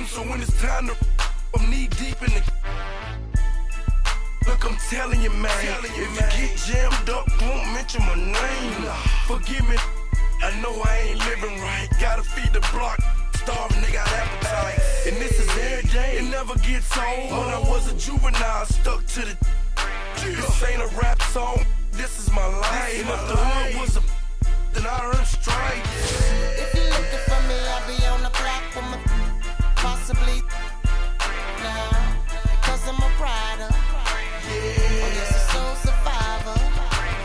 So when it's time to, I'm knee deep in the. Look, I'm telling you, man. If you get jammed up, won't mention my name. Forgive me, I know I ain't living right. Gotta feed the block, starving, they got appetite. And this is every day, it never gets old. When I was a juvenile, stuck to the. This ain't a rap song, this is my life. And if the hood was a, then I earned stripes. If you're looking for me, I'll be on the block for my possibly now. Because I'm a rider. Yeah. Oh, yes, a soul survivor.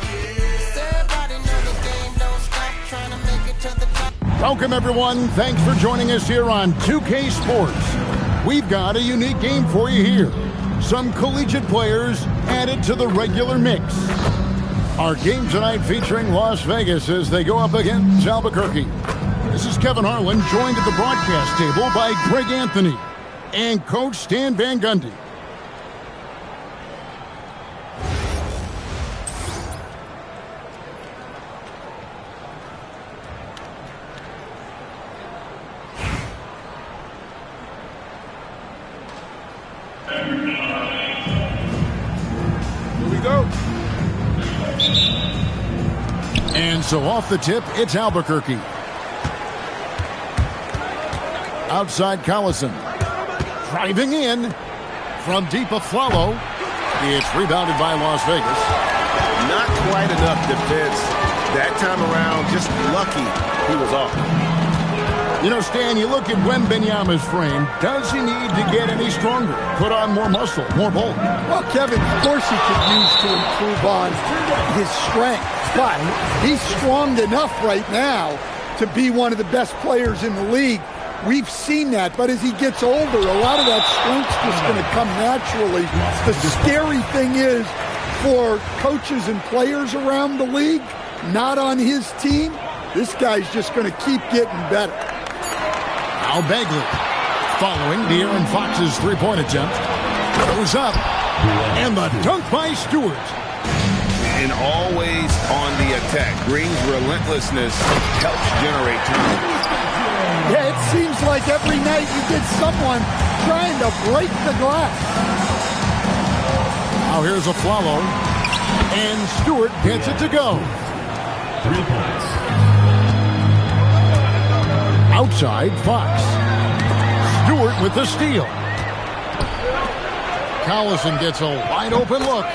Yeah. Everybody know the game don't stop trying to make it to the top. Welcome, everyone. Thanks for joining us here on 2K Sports. We've got a unique game for you here. Some collegiate players added to the regular mix. Our game tonight featuring Las Vegas as they go up against Albuquerque. This is Kevin Harlan, joined at the broadcast table by Greg Anthony and Coach Stan Van Gundy. And so off the tip, it's Albuquerque. Outside Collison. Driving in from deep Aflalo. It's rebounded by Las Vegas. Not quite enough defense that time around. Just lucky he was off. You know, Stan, you look at Wembanyama's frame. Does he need to get any stronger? Put on more muscle, more bulk? Well, Kevin, of course he could use to improve on his strength. But he's strong enough right now to be one of the best players in the league. We've seen that, but as he gets older, a lot of that strength's just going to come naturally. The scary thing is for coaches and players around the league, not on his team, this guy's just going to keep getting better. Now Bagley, following De'Aaron Fox's three-point attempt, goes up, and the dunk by Stewart. And always on the attack. Green's relentlessness helps generate turnovers. Yeah, it seems like every night you get someone trying to break the glass. Now here's Aflalo, and Stewart gets it to go. 3 points. Outside, Fox. Stewart with the steal. Collison gets a wide-open look.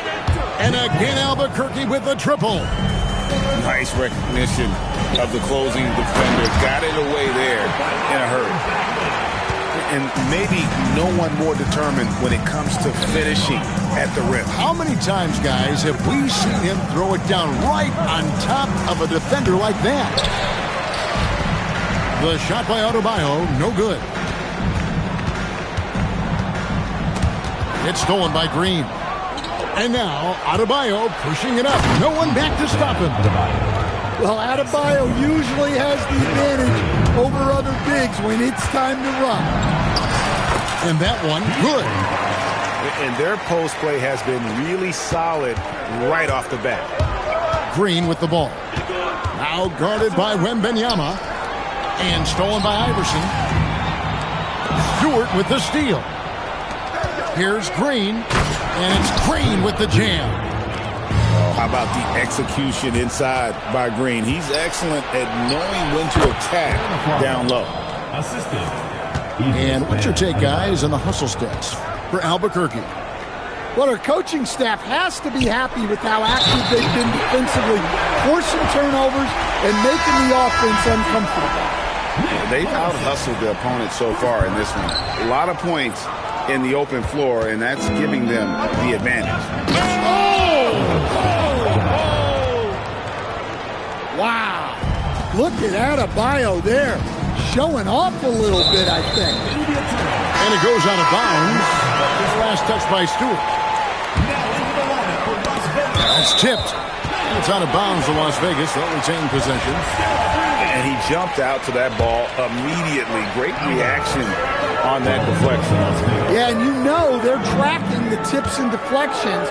And again, Albuquerque with the triple. Nice recognition of the closing defender. Got it away there in a hurry. And maybe no one more determined when it comes to finishing at the rim. How many times, guys, have we seen him throw it down right on top of a defender like that? The shot by Adebayo, no good. It's stolen by Green. And now, Adebayo pushing it up. No one back to stop him. Well, Adebayo usually has the advantage over other bigs when it's time to run. And that one, good. And their post play has been really solid right off the bat. Green with the ball. Now guarded by Wembanyama. And stolen by Iverson. Stewart with the steal. Here's Green. And it's Green with the jam. Oh, how about the execution inside by Green? He's excellent at knowing when to attack down low. And what's your take, guys, on the hustle stats for Albuquerque? Well, our coaching staff has to be happy with how active they've been defensively, forcing turnovers and making the offense uncomfortable. They've out-hustled the opponent so far in this one. A lot of points in the open floor, and that's giving them the advantage. Wow. Look at Adebayo there. Showing off a little bit, I think. And it goes out of bounds. Last touch by Stewart. That's tipped. It's out of bounds to Las Vegas. They'll retain possession. And he jumped out to that ball immediately. Great reaction on that deflection. Yeah, and you know they're tracking the tips and deflections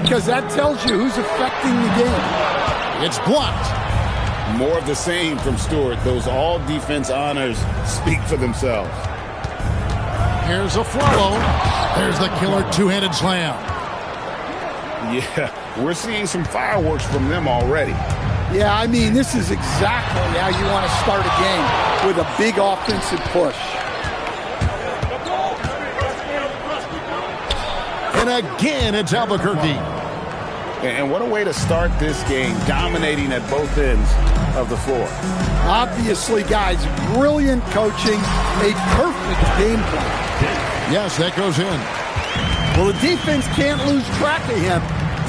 because that tells you who's affecting the game. It's blocked. More of the same from Stewart. Those all-defense honors speak for themselves. Here's a follow. There's the killer two-handed slam. Yeah, we're seeing some fireworks from them already. Yeah, I mean, this is exactly how you want to start a game, with a big offensive push. And again, it's Albuquerque. And what a way to start this game, dominating at both ends of the floor. Obviously, guys, brilliant coaching, a perfect game plan. Yes, that goes in. Well, the defense can't lose track of him.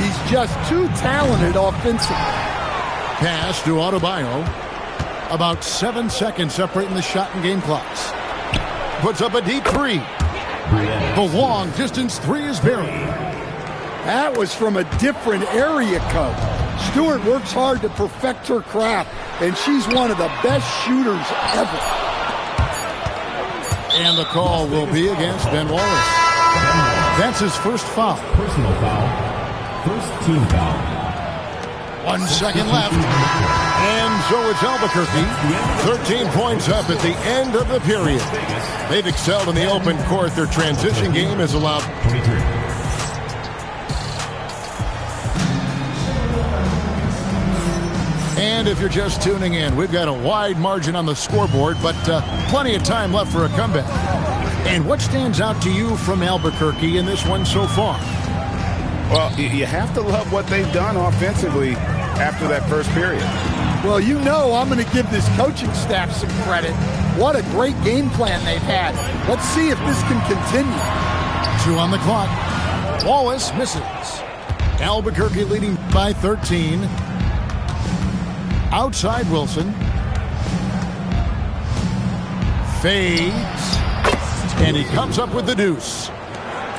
He's just too talented offensively. Pass to Adebayo. About 7 seconds separating the shot and game clocks. Puts up a deep three. The long distance three is buried. That was from a different area, Coach. Stewart works hard to perfect her craft, and she's one of the best shooters ever. And the call will be against Ben Wallace. That's his first foul. Personal foul. First team foul. 1 second left. And so it's Albuquerque. 13 points up at the end of the period. They've excelled in the open court. Their transition game has allowed 23. And if you're just tuning in, we've got a wide margin on the scoreboard, but plenty of time left for a comeback. And what stands out to you from Albuquerque in this one so far? Well, you have to love what they've done offensively after that first period. Well, you know I'm going to give this coaching staff some credit. What a great game plan they've had. Let's see if this can continue. 2 on the clock. Wallace misses. Albuquerque leading by 13. Outside Wilson. Fades. And he comes up with the deuce.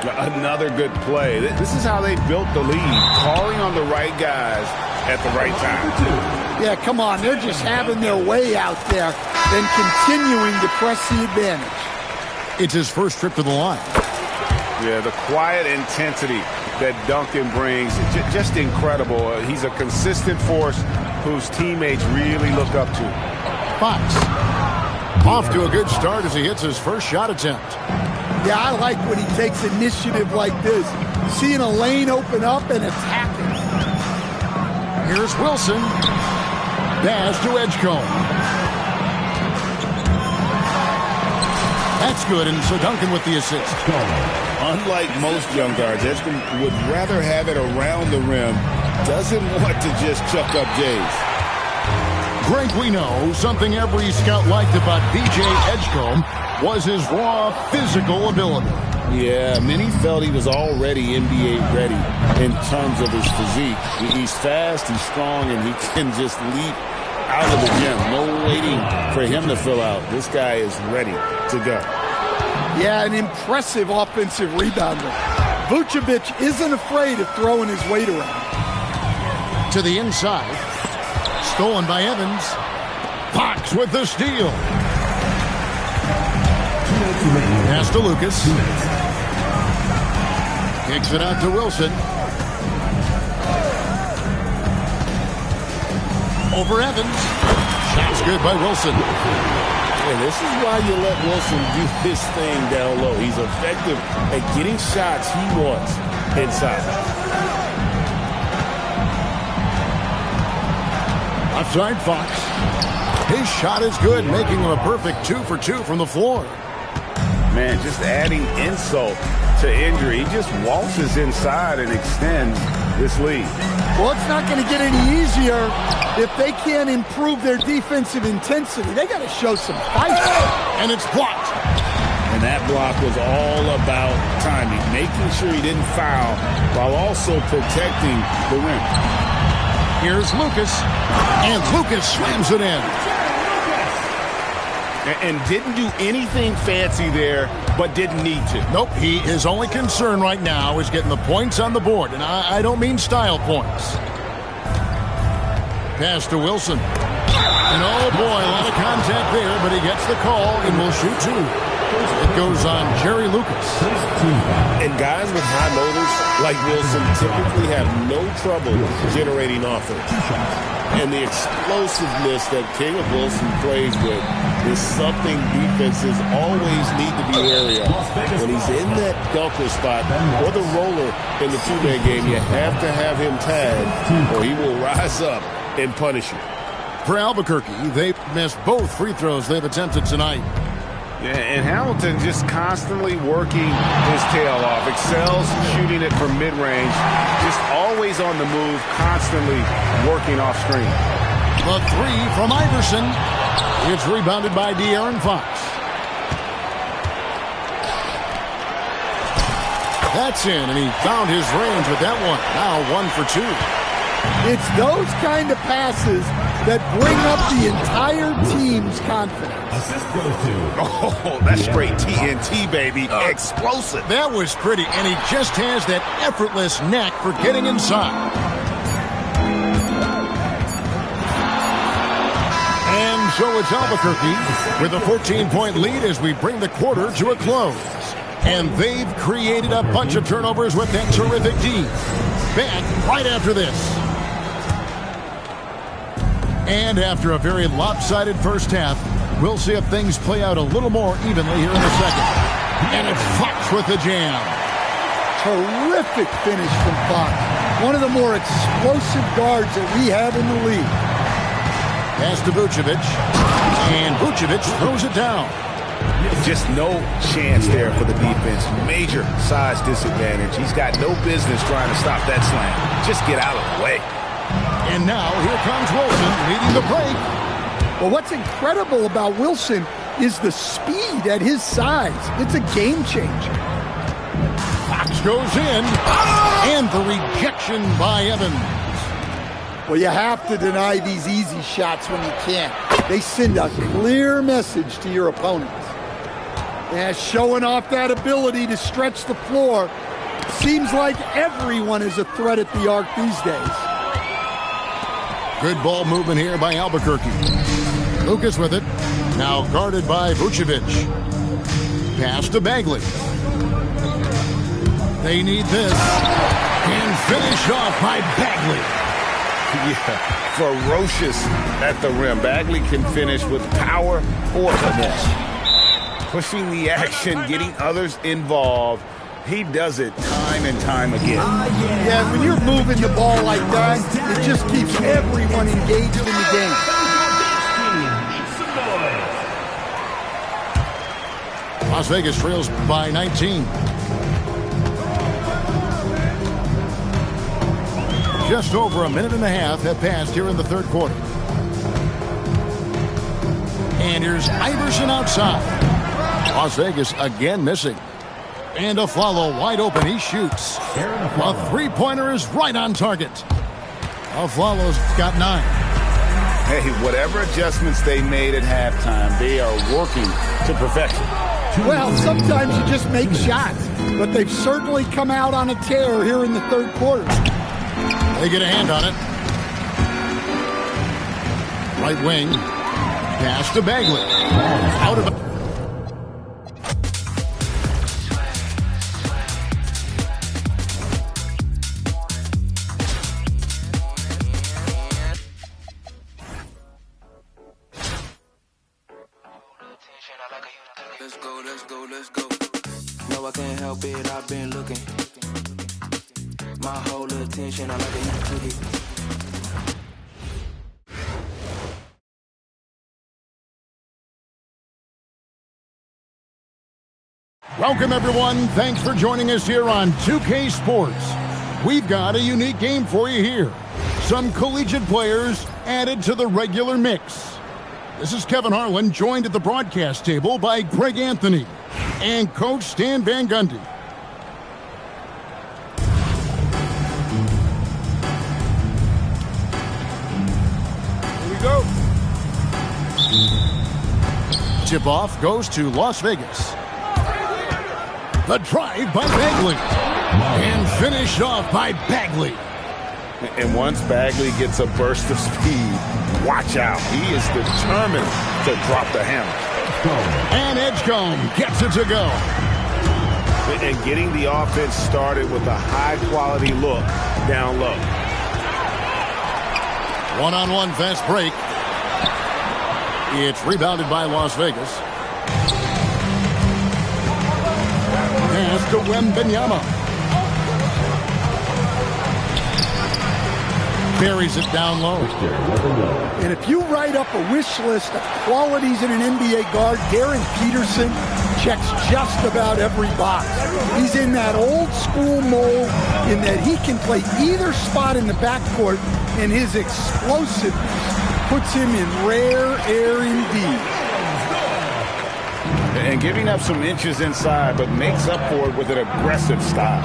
Another good play. This is how they built the lead, calling on the right guys at the right time. Yeah, come on. They're just having their way out there and continuing to press the advantage. It's his first trip to the line. Yeah, the quiet intensity that Duncan brings, just incredible. He's a consistent force whose teammates really look up to. Fox off to a good start as he hits his first shot attempt. Yeah, I like when he takes initiative like this. Seeing a lane open up and attacking. Here's Wilson. Pass to Edgecombe. That's good, and so Duncan with the assist. Unlike most young guards, Edgecombe would rather have it around the rim. Doesn't want to just chuck up J's. Greg, we know something every scout liked about B.J. Edgecombe was his raw physical ability. Yeah, many felt he was already NBA ready in terms of his physique. He's fast, he's strong, and he can just leap out of the gym. No waiting for him to fill out. This guy is ready to go. Yeah, an impressive offensive rebounder. Vucevic isn't afraid of throwing his weight around. To the inside. Stolen by Evans. Fox with the steal. Pass to Lucas. Kicks it out to Wilson. Over Evans. Shot's good by Wilson. And this is why you let Wilson do his thing down low. He's effective at getting shots he wants inside. Outside Fox. His shot is good, making him a perfect 2 for 2 from the floor. Man, just adding insult to injury. He just waltzes inside and extends this lead. Well, it's not going to get any easier if they can't improve their defensive intensity. They got to show some fight. And it's blocked. And that block was all about timing, making sure he didn't foul while also protecting the rim. Here's Lucas, and Lucas slams it in. And didn't do anything fancy there, but didn't need to. Nope, his only concern right now is getting the points on the board, and I don't mean style points. Pass to Wilson. And oh boy, a lot of contact there, but he gets the call and will shoot 2. It goes on Jerry Lucas. And guys with high motors like Wilson typically have no trouble generating offense. And the explosiveness that Caleb Wilson plays with is something defenses always need to be wary of. When he's in that dunker spot or the roller in the two-man game, you have to have him tagged or he will rise up and punish you. For Albuquerque, they've missed both free throws they've attempted tonight. Yeah, and Hamilton just constantly working his tail off, excels shooting it from mid-range, just always on the move, constantly working off screen. The three from Iverson. It's rebounded by De'Aaron Fox. That's in, and he found his range with that one. Now 1 for 2. It's those kind of passes that bring up the entire team's confidence. Assist goes to. Oh, that's straight TNT, baby. Explosive. That was pretty, and he just has that effortless knack for getting inside. And so it's Albuquerque with a 14-point lead as we bring the quarter to a close. And they've created a bunch of turnovers with that terrific D. Back right after this. And after a very lopsided first half, we'll see if things play out a little more evenly here in the second. And it's Fox with the jam. Terrific finish from Fox. One of the more explosive guards that we have in the league. Pass to Vucevic. And Vucevic throws it down. Just no chance there for the defense. Major size disadvantage. He's got no business trying to stop that slam. Just get out of the way. And now here comes Wilson leading the break. Well, what's incredible about Wilson is the speed at his size. It's a game changer. Fox goes in. And the rejection by Evans. Well, you have to deny these easy shots when you can. They send a clear message to your opponents. Yeah, showing off that ability to stretch the floor. Seems like everyone is a threat at the arc these days. Good ball movement here by Albuquerque. Lucas with it. Now guarded by Vucevic. Pass to Bagley. They need this. And finish off by Bagley. Yeah, ferocious at the rim. Bagley can finish with power or finesse. Pushing the action, getting others involved. He does it time and time again. Yeah, when you're moving the ball like that, it just keeps everyone engaged in the game. Las Vegas trails by 19. Just over a minute and a half have passed here in the third quarter. And here's Iverson outside. Las Vegas again missing. And a follow wide open. He shoots. A three-pointer is right on target. Aflalo's got 9. Hey, whatever adjustments they made at halftime, they are working to perfection. Well, sometimes you just make shots, but they've certainly come out on a tear here in the third quarter. They get a hand on it. Right wing. Pass to Bagley. Out of it. Let's go. No, I can't help it, I've been looking. My whole attention, I like it, you took it. Welcome, everyone. Thanks for joining us here on 2K Sports. We've got a unique game for you here. Some collegiate players added to the regular mix. This is Kevin Harlan, joined at the broadcast table by Greg Anthony and Coach Stan Van Gundy. Here we go. Tip-off goes to Las Vegas. The drive by Bagley. And finished off by Bagley. And once Bagley gets a burst of speed, watch out. He is determined to drop the hammer. And Edgecombe gets it to go. And getting the offense started with a high-quality look down low. One-on-one fast break. It's rebounded by Las Vegas. Pass to Wembanyama. Carries it down low. And if you write up a wish list of qualities in an NBA guard, Darren Peterson checks just about every box. He's in that old school mold in that he can play either spot in the backcourt, and his explosiveness puts him in rare air indeed. And giving up some inches inside, but makes up for it with an aggressive style.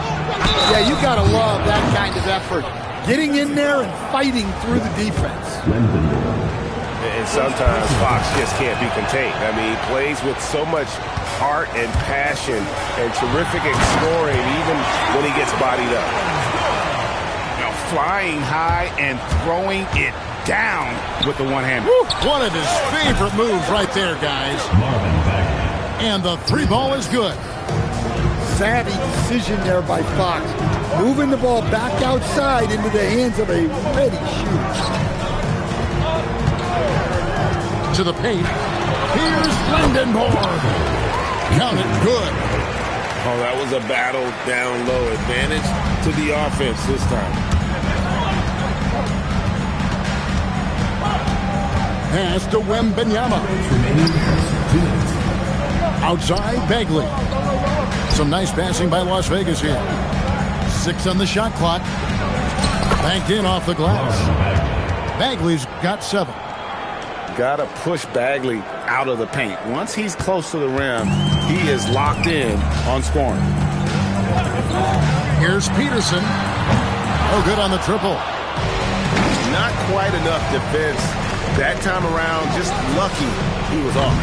Yeah, you got to love that kind of effort. Getting in there and fighting through the defense. And sometimes Fox just can't be contained. I mean, he plays with so much heart and passion and terrific scoring even when he gets bodied up. Now flying high and throwing it down with the one-hand. One of his favorite moves right there, guys. And the three ball is good. Savvy decision there by Fox. Moving the ball back outside into the hands of a ready shooter. To the paint. Here's Blendenborg. Count it good. Oh, that was a battle down low. Advantage to the offense this time. Pass to Wembanyama. Outside, Bagley. Some nice passing by Las Vegas here. 6 on the shot clock. Banked in off the glass. Bagley's got 7. Got to push Bagley out of the paint. Once he's close to the rim, he is locked in on scoring. Here's Peterson. Oh, good on the triple. Not quite enough defense that time around. Just lucky he was off.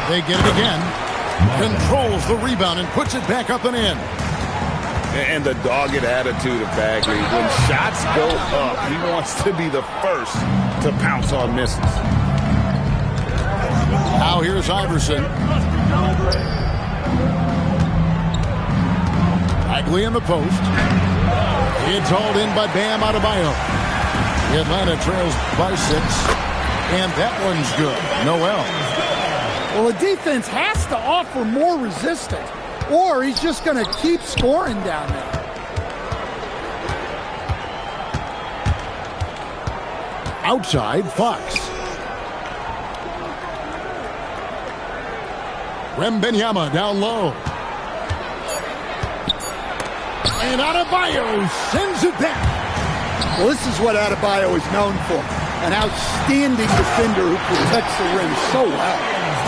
They get it again. Controls the rebound and puts it back up and in. And the dogged attitude of Bagley. When shots go up, he wants to be the first to pounce on misses. Now here's Iverson. Bagley in the post. It's hauled in by Bam Adebayo. Atlanta trails by 6. And that one's good. Noel. Well, the defense has to offer more resistance, or he's just going to keep scoring down there. Outside, Fox. Wembanyama down low. And Adebayo sends it back. Well, this is what Adebayo is known for. An outstanding defender who protects the rim so well.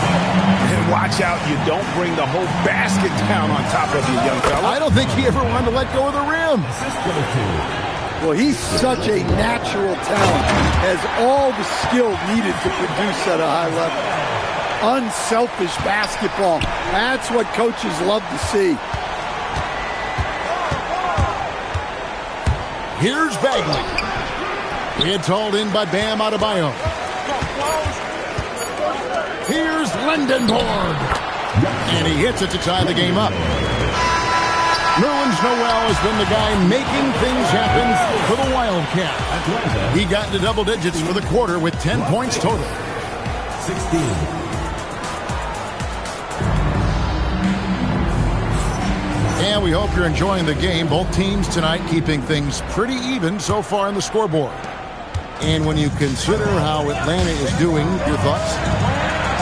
And watch out, you don't bring the whole basket down on top of you, young fella. I don't think he ever wanted to let go of the rim. Well, he's such a natural talent, has all the skill needed to produce at a high level. Unselfish basketball. That's what coaches love to see. Here's Bagley. It's hauled in by Bam Adebayo. Here's Blendenborg. And he hits it to tie the game up. Nerlens Noel has been the guy making things happen for the Wildcat. He got into double digits for the quarter with 10 points total. 16. And we hope you're enjoying the game. Both teams tonight keeping things pretty even so far on the scoreboard. And when you consider how Atlanta is doing, your thoughts?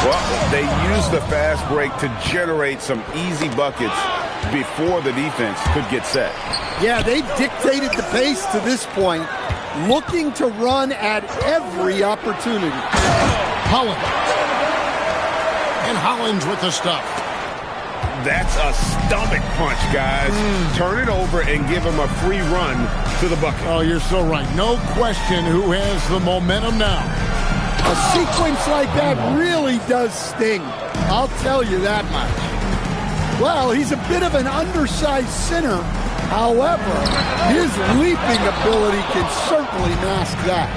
Well, they used the fast break to generate some easy buckets before the defense could get set. Yeah, they've dictated the pace to this point, looking to run at every opportunity. Holland. And Holland's with the stuff. That's a stomach punch, guys. Turn it over and give him a free run to the bucket. Oh, you're so right. No question who has the momentum now. A sequence like that really does sting. I'll tell you that much. Well, he's a bit of an undersized center. However, his leaping ability can certainly mask that.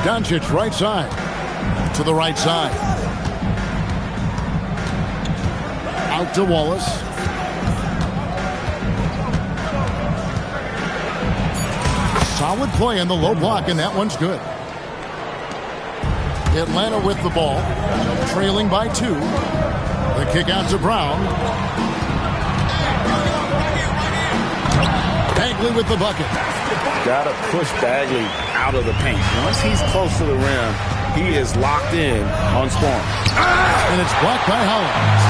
Doncic right side. To the right side. Out to Wallace. Solid play in the low block, and that one's good. Atlanta with the ball, trailing by 2. The kick out to Brown. Bagley with the bucket. Got to push Bagley out of the paint. Once he's close to the rim, he is locked in on scoring. And it's blocked by Hollins.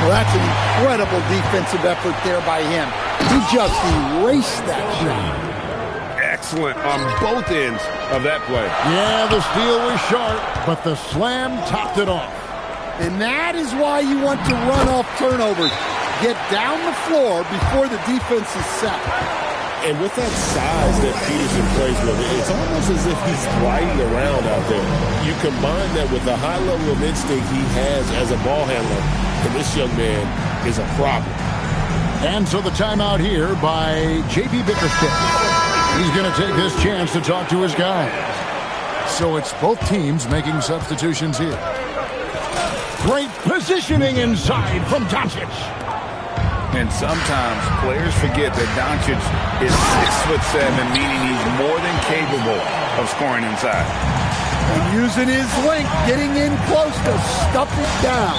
Well, that's an incredible defensive effort there by him. He just erased that shot. Excellent on both ends of that play. Yeah, the steal was sharp, but the slam topped it off. And that is why you want to run off turnovers. Get down the floor before the defense is set. And with that size that Peterson plays with, it's almost as if he's gliding around out there. You combine that with the high level of instinct he has as a ball handler, and this young man is a problem. And so the timeout here by GBPackers2424. He's going to take this chance to talk to his guys. So it's both teams making substitutions here. Great positioning inside from Doncic. And sometimes players forget that Doncic is 6'7", meaning he's more than capable of scoring inside. And using his length, getting in close to stuff it down.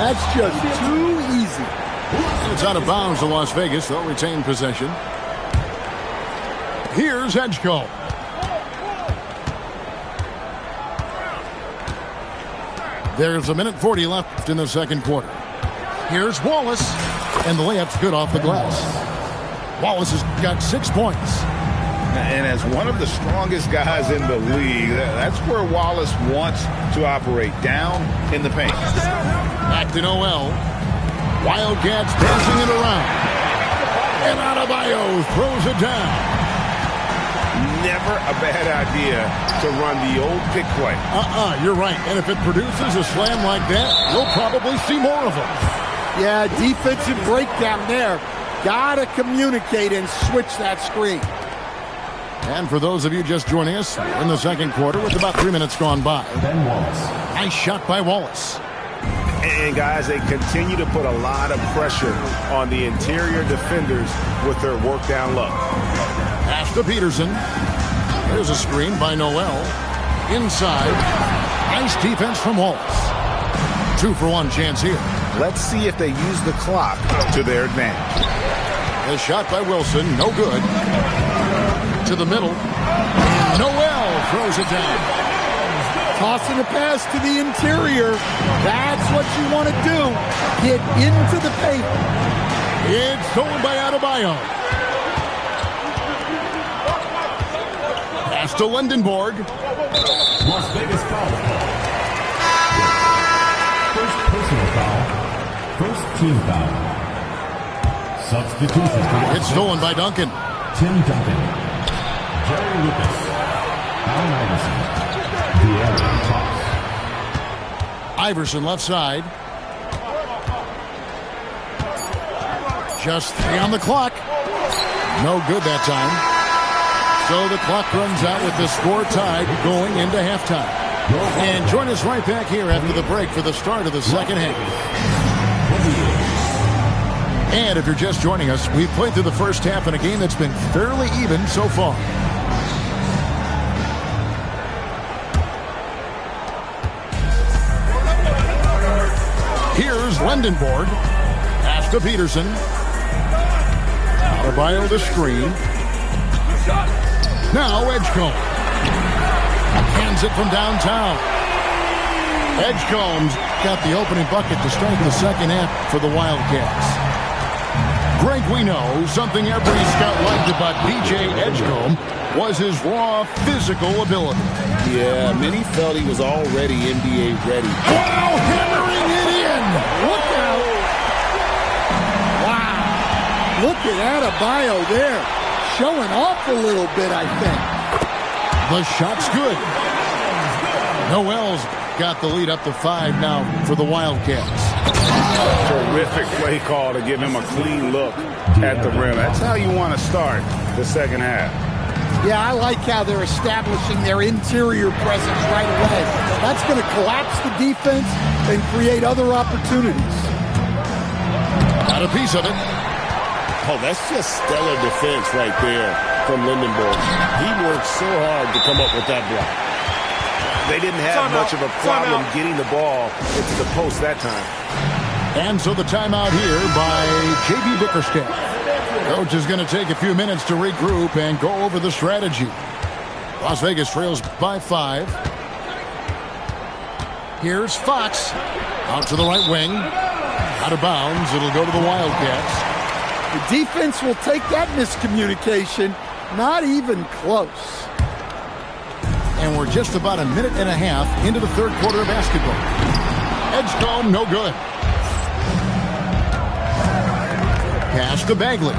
That's just too easy. It's out of bounds to Las Vegas. They'll retain possession. Here's Edgecombe. There's 1:40 left in the second quarter. Here's Wallace. And the layup's good off the glass. Wallace has got 6 points. And as one of the strongest guys in the league, that's where Wallace wants to operate, down in the paint. Back to Noel. Wildcats dancing it around. And Adebayo throws it down. Never a bad idea to run the old pick play. You're right. And if it produces a slam like that, you'll probably see more of them. Yeah, defensive breakdown there. Gotta communicate and switch that screen. And for those of you just joining us, in the second quarter with about 3 minutes gone by. Ben Wallace. Nice shot by Wallace. And guys, they continue to put a lot of pressure on the interior defenders with their work down low. Pass to Peterson. There's a screen by Noel. Inside. Nice defense from Wallace. 2-for-1 chance here. Let's see if they use the clock to their advantage. The shot by Wilson, no good. To the middle. And Noel throws it down. Tossing a pass to the interior. That's what you want to do. Get into the paint. It's stolen by Adebayo. Pass to Lindenborg. Las Vegas foul. First personal foul. First team foul. Substitution. It's stolen by Duncan. Tim Duncan. Jerry Lucas. Allen Iverson. De'Aaron Fox. Iverson left side. Just 3 on the clock. No good that time. So the clock runs out with the score tied going into halftime. And join us right back here after the break for the start of the second half. And if you're just joining us, we've played through the first half in a game that's been fairly even so far. Here's Lindenborg. Pass to Peterson. Adebayo the screen. Now Edgecombe. Hands it from downtown. Edgecombe's got the opening bucket to start the second half for the Wildcats. Greg, we know something every scout liked about B.J. Edgecombe was his raw physical ability. Yeah, many felt he was already NBA ready. Wow, hammering it in. Look out. Wow. Look at Adebayo there. Showing off a little bit, I think. The shot's good. Noel's got the lead up to 5 now for the Wildcats. Terrific play call to give him a clean look at the rim. That's how you want to start the second half. Yeah, I like how they're establishing their interior presence right away. That's going to collapse the defense and create other opportunities. Got a piece of it. Oh, that's just stellar defense right there from Lindenberg. He worked so hard to come up with that block. They didn't have much of a problem getting the ball into the post that time. And so the timeout here by GBPackers2424. Coach is going to take a few minutes to regroup and go over the strategy. Las Vegas trails by 5. Here's Fox. Out to the right wing. Out of bounds. It'll go to the Wildcats. The defense will take that miscommunication. Not even close. And we're just about a minute and a half into the third quarter of basketball. Edgecombe, no good. Pass to Bagley.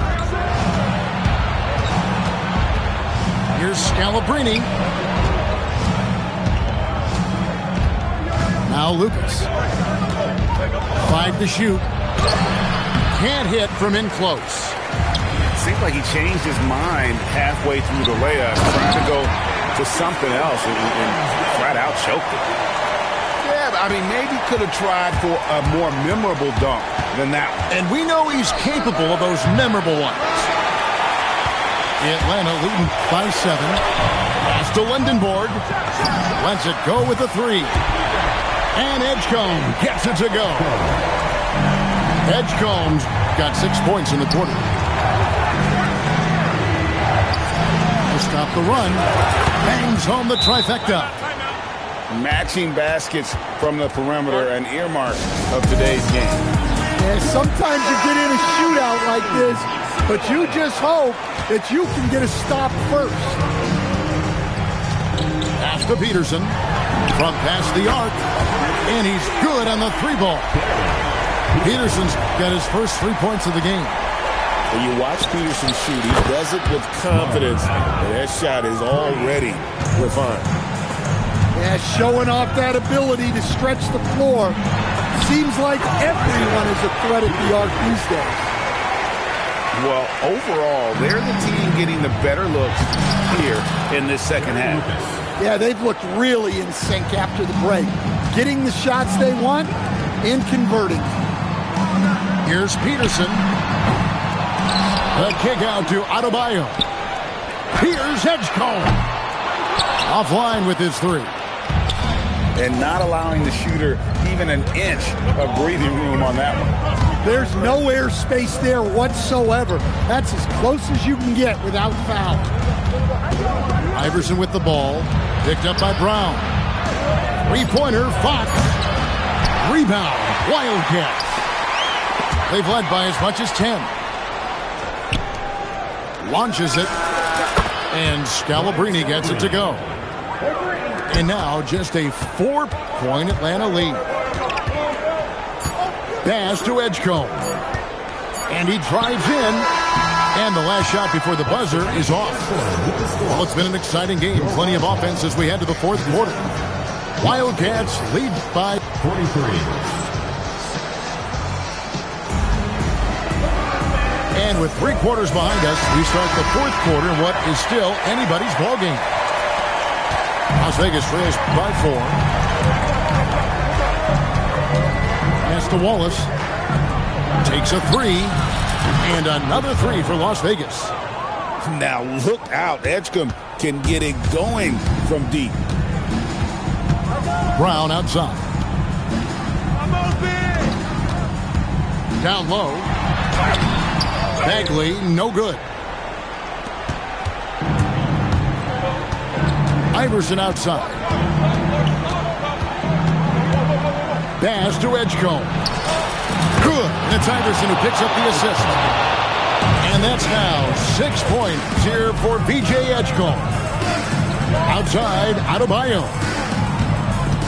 Here's Scalabrine. Now Lucas. 5 to shoot. Can't hit from in close. Seems like he changed his mind halfway through the layup, trying to go to something else and flat out choked it. Yeah, I mean, maybe could have tried for a more memorable dunk than that one. And we know he's capable of those memorable ones. Atlanta leading by 7. Pass to Lindenborg. Lets it go with the 3. And Edgecombe gets it to go. Edgecombe's got 6 points in the quarter. To stop the run. Bangs home the trifecta. Matching baskets from the perimeter, an earmark of today's game. Yeah, sometimes you get in a shootout like this, but you just hope that you can get a stop first. Pass to Peterson. From past the arc. And he's good on the 3-ball. Peterson's got his first 3 points of the game. When you watch Peterson shoot, he does it with confidence, and that shot is already refined. Yeah, showing off that ability to stretch the floor. Seems like everyone is a threat at the arc these days. Well, overall, they're the team getting the better looks here in this second half. Yeah, they've looked really in sync after the break. Getting the shots they want and converting. Here's Peterson. The kick out to Adebayo. Here's Edgecombe. Offline with his 3. And not allowing the shooter even an inch of breathing room on that one. There's no airspace there whatsoever. That's as close as you can get without foul. Iverson with the ball. Picked up by Brown. 3-pointer, Fox. Rebound, Wildcats. They've led by as much as 10. Launches it. And Scalabrine gets it to go. And now just a 4-point Atlanta lead. Pass to Edgecombe. And he drives in. And the last shot before the buzzer is off. Well, it's been an exciting game. Plenty of offense as we head to the fourth quarter. Wildcats lead by 43. And with 3 quarters behind us, we start the fourth quarter in what is still anybody's ballgame. Las Vegas trails by 4. Pass to Wallace. Takes a 3. And another 3 for Las Vegas. Now look out. Edgecombe can get it going from deep. Brown outside. Down low. Bagley, no good. Iverson outside. Pass to Edgecombe. Good. And it's Iverson who picks up the assist. And that's now 6 points here for B.J. Edgecombe. Outside, Adebayo.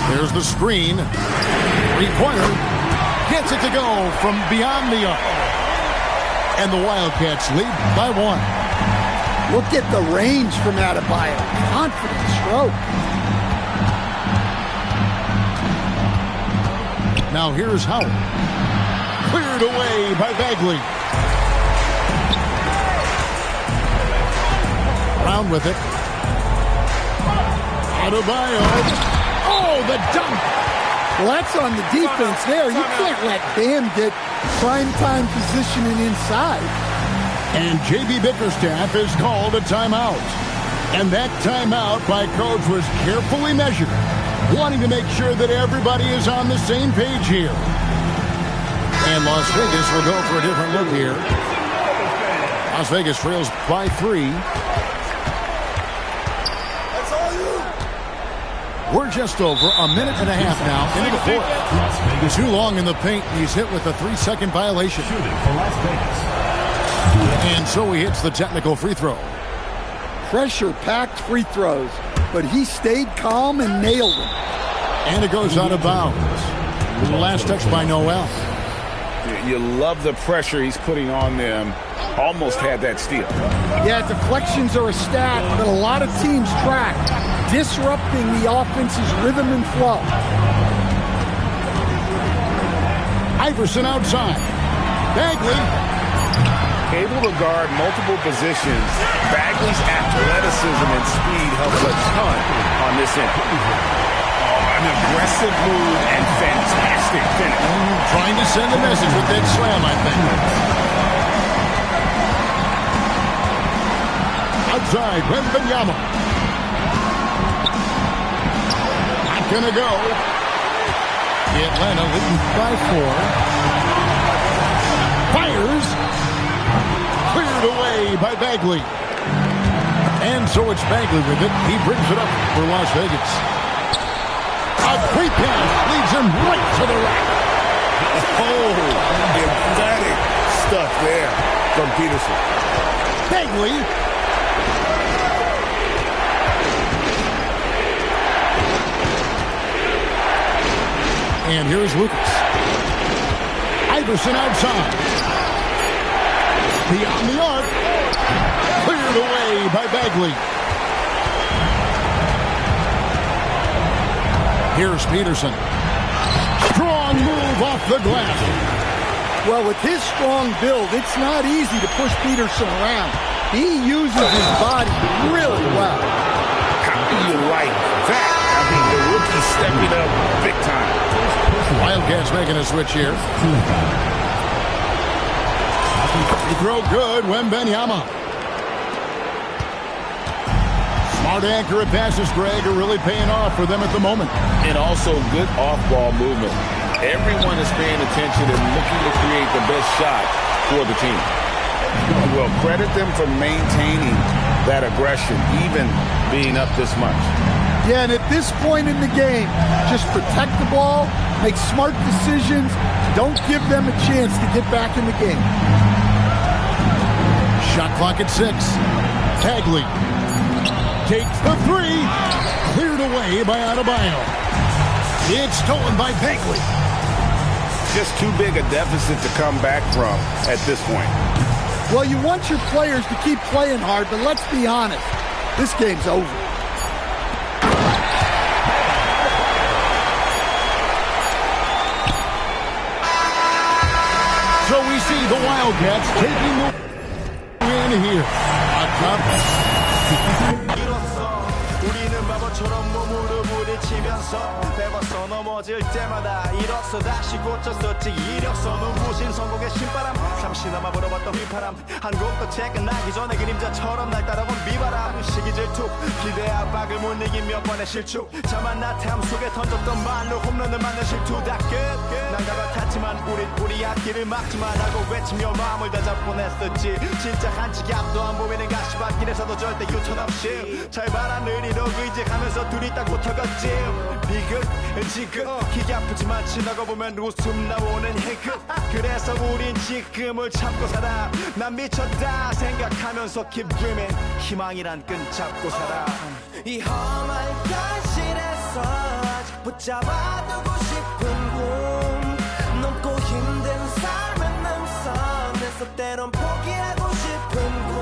There's the screen. 3-pointer. Gets it to go from beyond the arc. And the Wildcats lead by 1. Look at the range from Adebayo. Confident stroke. Now here's Howard. Cleared away by Bagley. Brown with it. Adebayo. Oh, the dunk. Well, that's on the defense there. You can't let Bam get primetime positioning inside. And JB Bickerstaff has called a timeout. And that timeout by coach was carefully measured, wanting to make sure that everybody is on the same page here. And Las Vegas will go for a different look here. Las Vegas trails by 3. We're just over a minute and a half now into the fourth. Too long in the paint. He's hit with a 3-second violation. And so he hits the technical free throw. Pressure-packed free throws, but he stayed calm and nailed them. And it goes out of bounds. Last touch by Noel. You love the pressure he's putting on them. Almost had that steal. Yeah, deflections are a stat that a lot of teams track, disrupting the offense's rhythm and flow. Iverson outside. Bagley. Able to guard multiple positions. Bagley's athleticism and speed helps a ton on this end. An aggressive move and fantastic finish. Trying to send a message with that slam, I think. Outside, Wembanyama. Not gonna go. Atlanta leading by 4. Fires. Cleared away by Bagley. And so it's Bagley with it. He brings it up for Las Vegas. A great pass leads him right to the rack. Oh, emphatic stuff there from Peterson. Bagley. And here's Lucas. Iverson outside. Beyond the arc. Cleared away by Bagley. Here's Peterson. Strong move off the glass. Well, with his strong build, it's not easy to push Peterson around. He uses his body really well. How do you like that? I mean, the rookie stepping up big time. Wildcats making a switch here. Free throw good, Wembanyama. Smart accurate passes, Greg, are really paying off for them at the moment. And also good off-ball movement. Everyone is paying attention and looking to create the best shot for the team. Well, credit them for maintaining that aggression, even being up this much. Yeah, and at this point in the game, just protect the ball, make smart decisions, don't give them a chance to get back in the game. Shot clock at 6. Bagley takes the 3. Cleared away by Adebayo. It's stolen by Bagley. Just too big a deficit to come back from at this point. Well, you want your players to keep playing hard, but let's be honest, this game's over. So we see the Wildcats taking the win here. 우리는 바보처럼 몸으로 부딪히면서 배워서 넘어질 때마다 일어서 다시 고쳤었지. 이력서 눈부신 성공의 신바람 잠시나마 불어봤던 휘파람 한 곡도 채 끝나기 전에 그림자처럼 날 따라온 비바람 시기 질투 기대 압박을 못 이긴 몇 번의 실축 자만 나탐 속에 던졌던 말로 홈런을 맞는 실투 다 끝 난가 같았지만 우리 앞길을 막지만 하고 외치며 마음을 다잡곤 했었지. 진짜 한치 앞도 안 보이는 가시밭길에서도 절대 유턴 없이 잘 봐라 느리로 의지하면서 둘이 딱 붙어갔지. 비극 지극 기가 아프지만 지나고 보면 웃음 나오는 희극. 그래서 우린 지금을 참고 살아. 난 미쳤다 생각하면서 keep dreaming. 희망이란 끈 잡고 살아. 이 험한 현실에서 아직 붙잡아두고 싶은 꿈 넘고 힘든 삶의 능선에서 때론 포기하고 싶은 꿈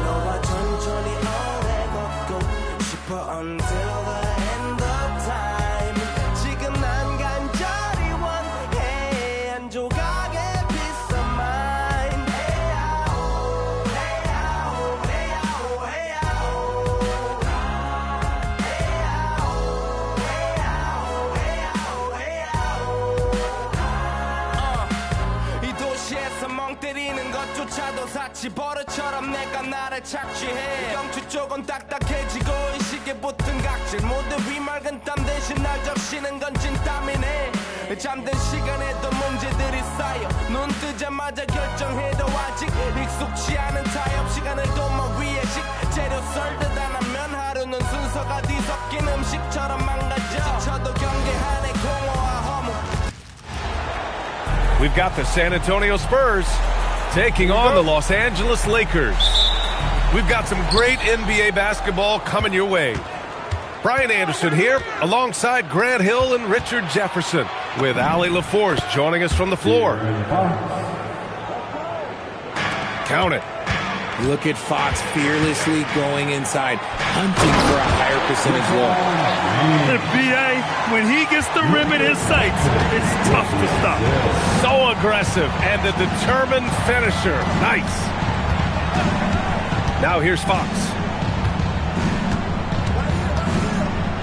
너와 천천히 오래 걷고 싶어 until the end of time. 지금 난 간절히 원해 한 조각의 peace of mind. Hey, oh, hey, oh, hey, oh, hey, 자도사치 버릇처럼 내가 나를 착취해 경추 쪽은 딱딱해지고 의식에 붙은 각질 모두 비맑은 땀 대신 날 적시는 건 찐땀이네 잠든 시간에도 문제들이 쌓여 눈 뜨자마자 결정해도 아직 익숙치 않은 타협 시간을 도마 위에 식재료 썰듯 안 하면 하루는 순서가 뒤섞인 음식처럼 망가져 지쳐도 경계하네 공허와 허무. We've got the San Antonio Spurs taking on the Los Angeles Lakers. We've got some great NBA basketball coming your way. Brian Anderson here alongside Grant Hill and Richard Jefferson with Allie LaForce joining us from the floor. Count it. Look at Fox fearlessly going inside, hunting for a higher percentage look. The BA, when he gets the rim in his sights, it's tough to stop. So aggressive and a determined finisher. Nice. Now here's Fox.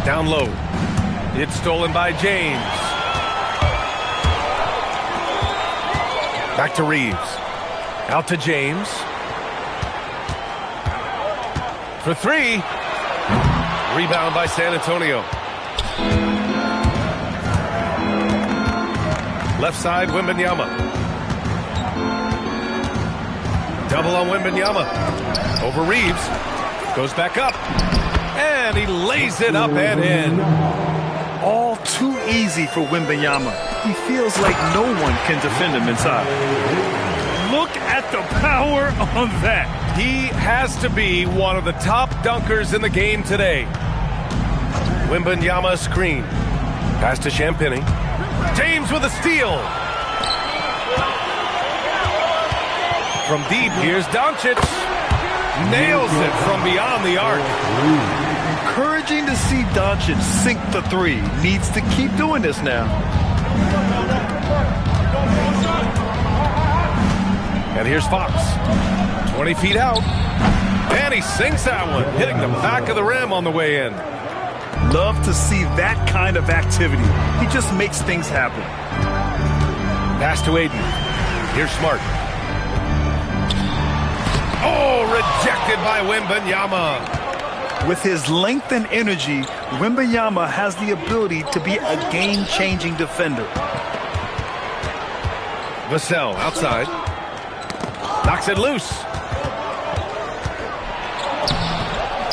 Down low. It's stolen by James. Back to Reeves. Out to James. For three. Rebound by San Antonio. Left side, Wembanyama. Double on Wembanyama. Over Reeves. Goes back up. And he lays it up and in. All too easy for Wembanyama. He feels like no one can defend him inside. Look at the power on that. He has to be one of the top dunkers in the game today. Wembanyama screen. Pass to Champagny. James with a steal. From deep, here's Doncic. Nails it from beyond the arc. Encouraging to see Doncic sink the three. Needs to keep doing this now. And here's Fox. 20 feet out. And he sinks that one, hitting the back of the rim on the way in. Love to see that kind of activity. He just makes things happen. Pass to Aiden. Here's Smart. Oh, rejected by Wembanyama. With his length and energy, Wembanyama has the ability to be a game-changing defender. Vassell outside. Knocks it loose.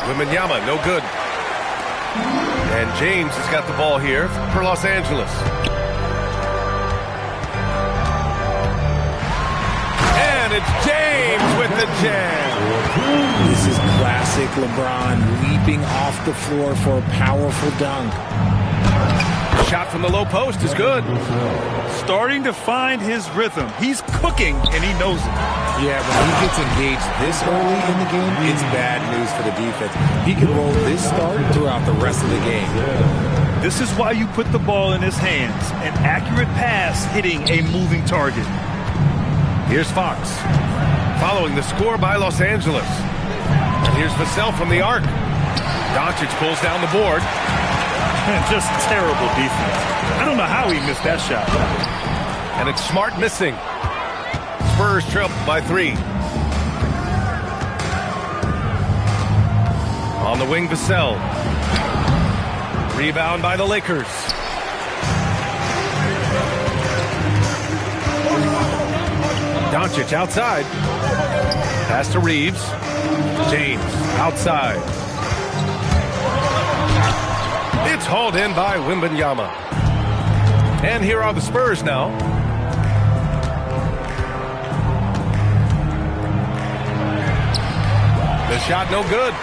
Wembanyama, no good. And James has got the ball here for Los Angeles. And it's James with the jam. This is classic LeBron leaping off the floor for a powerful dunk. Shot from the low post is good. Starting to find his rhythm. He's cooking, and he knows it. Yeah, when he gets engaged this early in the game, it's bad news for the defense. He can roll this start throughout the rest of the game. This is why you put the ball in his hands. An accurate pass hitting a moving target. Here's Fox. Following the score by Los Angeles. And here's Vassell from the arc. Doncic pulls down the board. Just terrible defense. I don't know how he missed that shot. And it's Smart missing. Spurs trail by 3. On the wing, Vassell. Rebound by the Lakers. Doncic outside. Pass to Reeves. James outside. It's hauled in by Wembanyama. And here are the Spurs now. The shot no good.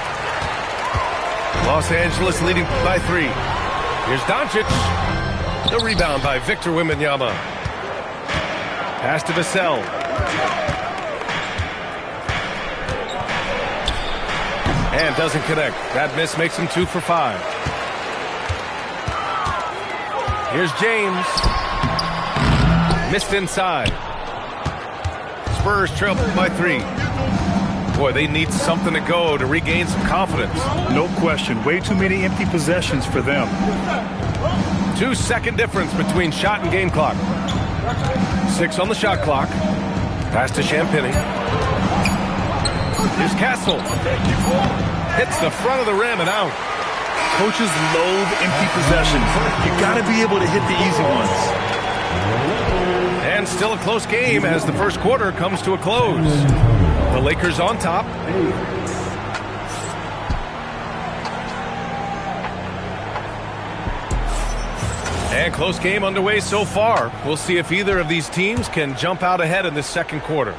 Los Angeles leading by 3. Here's Doncic. The rebound by Victor Wembanyama. Pass to Vassell. And doesn't connect. That miss makes him 2 for 5. Here's James. Missed inside. Spurs trail by 3. Boy, they need something to go to regain some confidence. No question. Way too many empty possessions for them. 2-second difference between shot and game clock. 6 on the shot clock. Pass to Champagny. Here's Castle. Hits the front of the rim and out. Coaches loathe empty possessions. You got to be able to hit the easy ones. And still a close game as the first quarter comes to a close. The Lakers on top. And close game underway so far. We'll see if either of these teams can jump out ahead in this second quarter.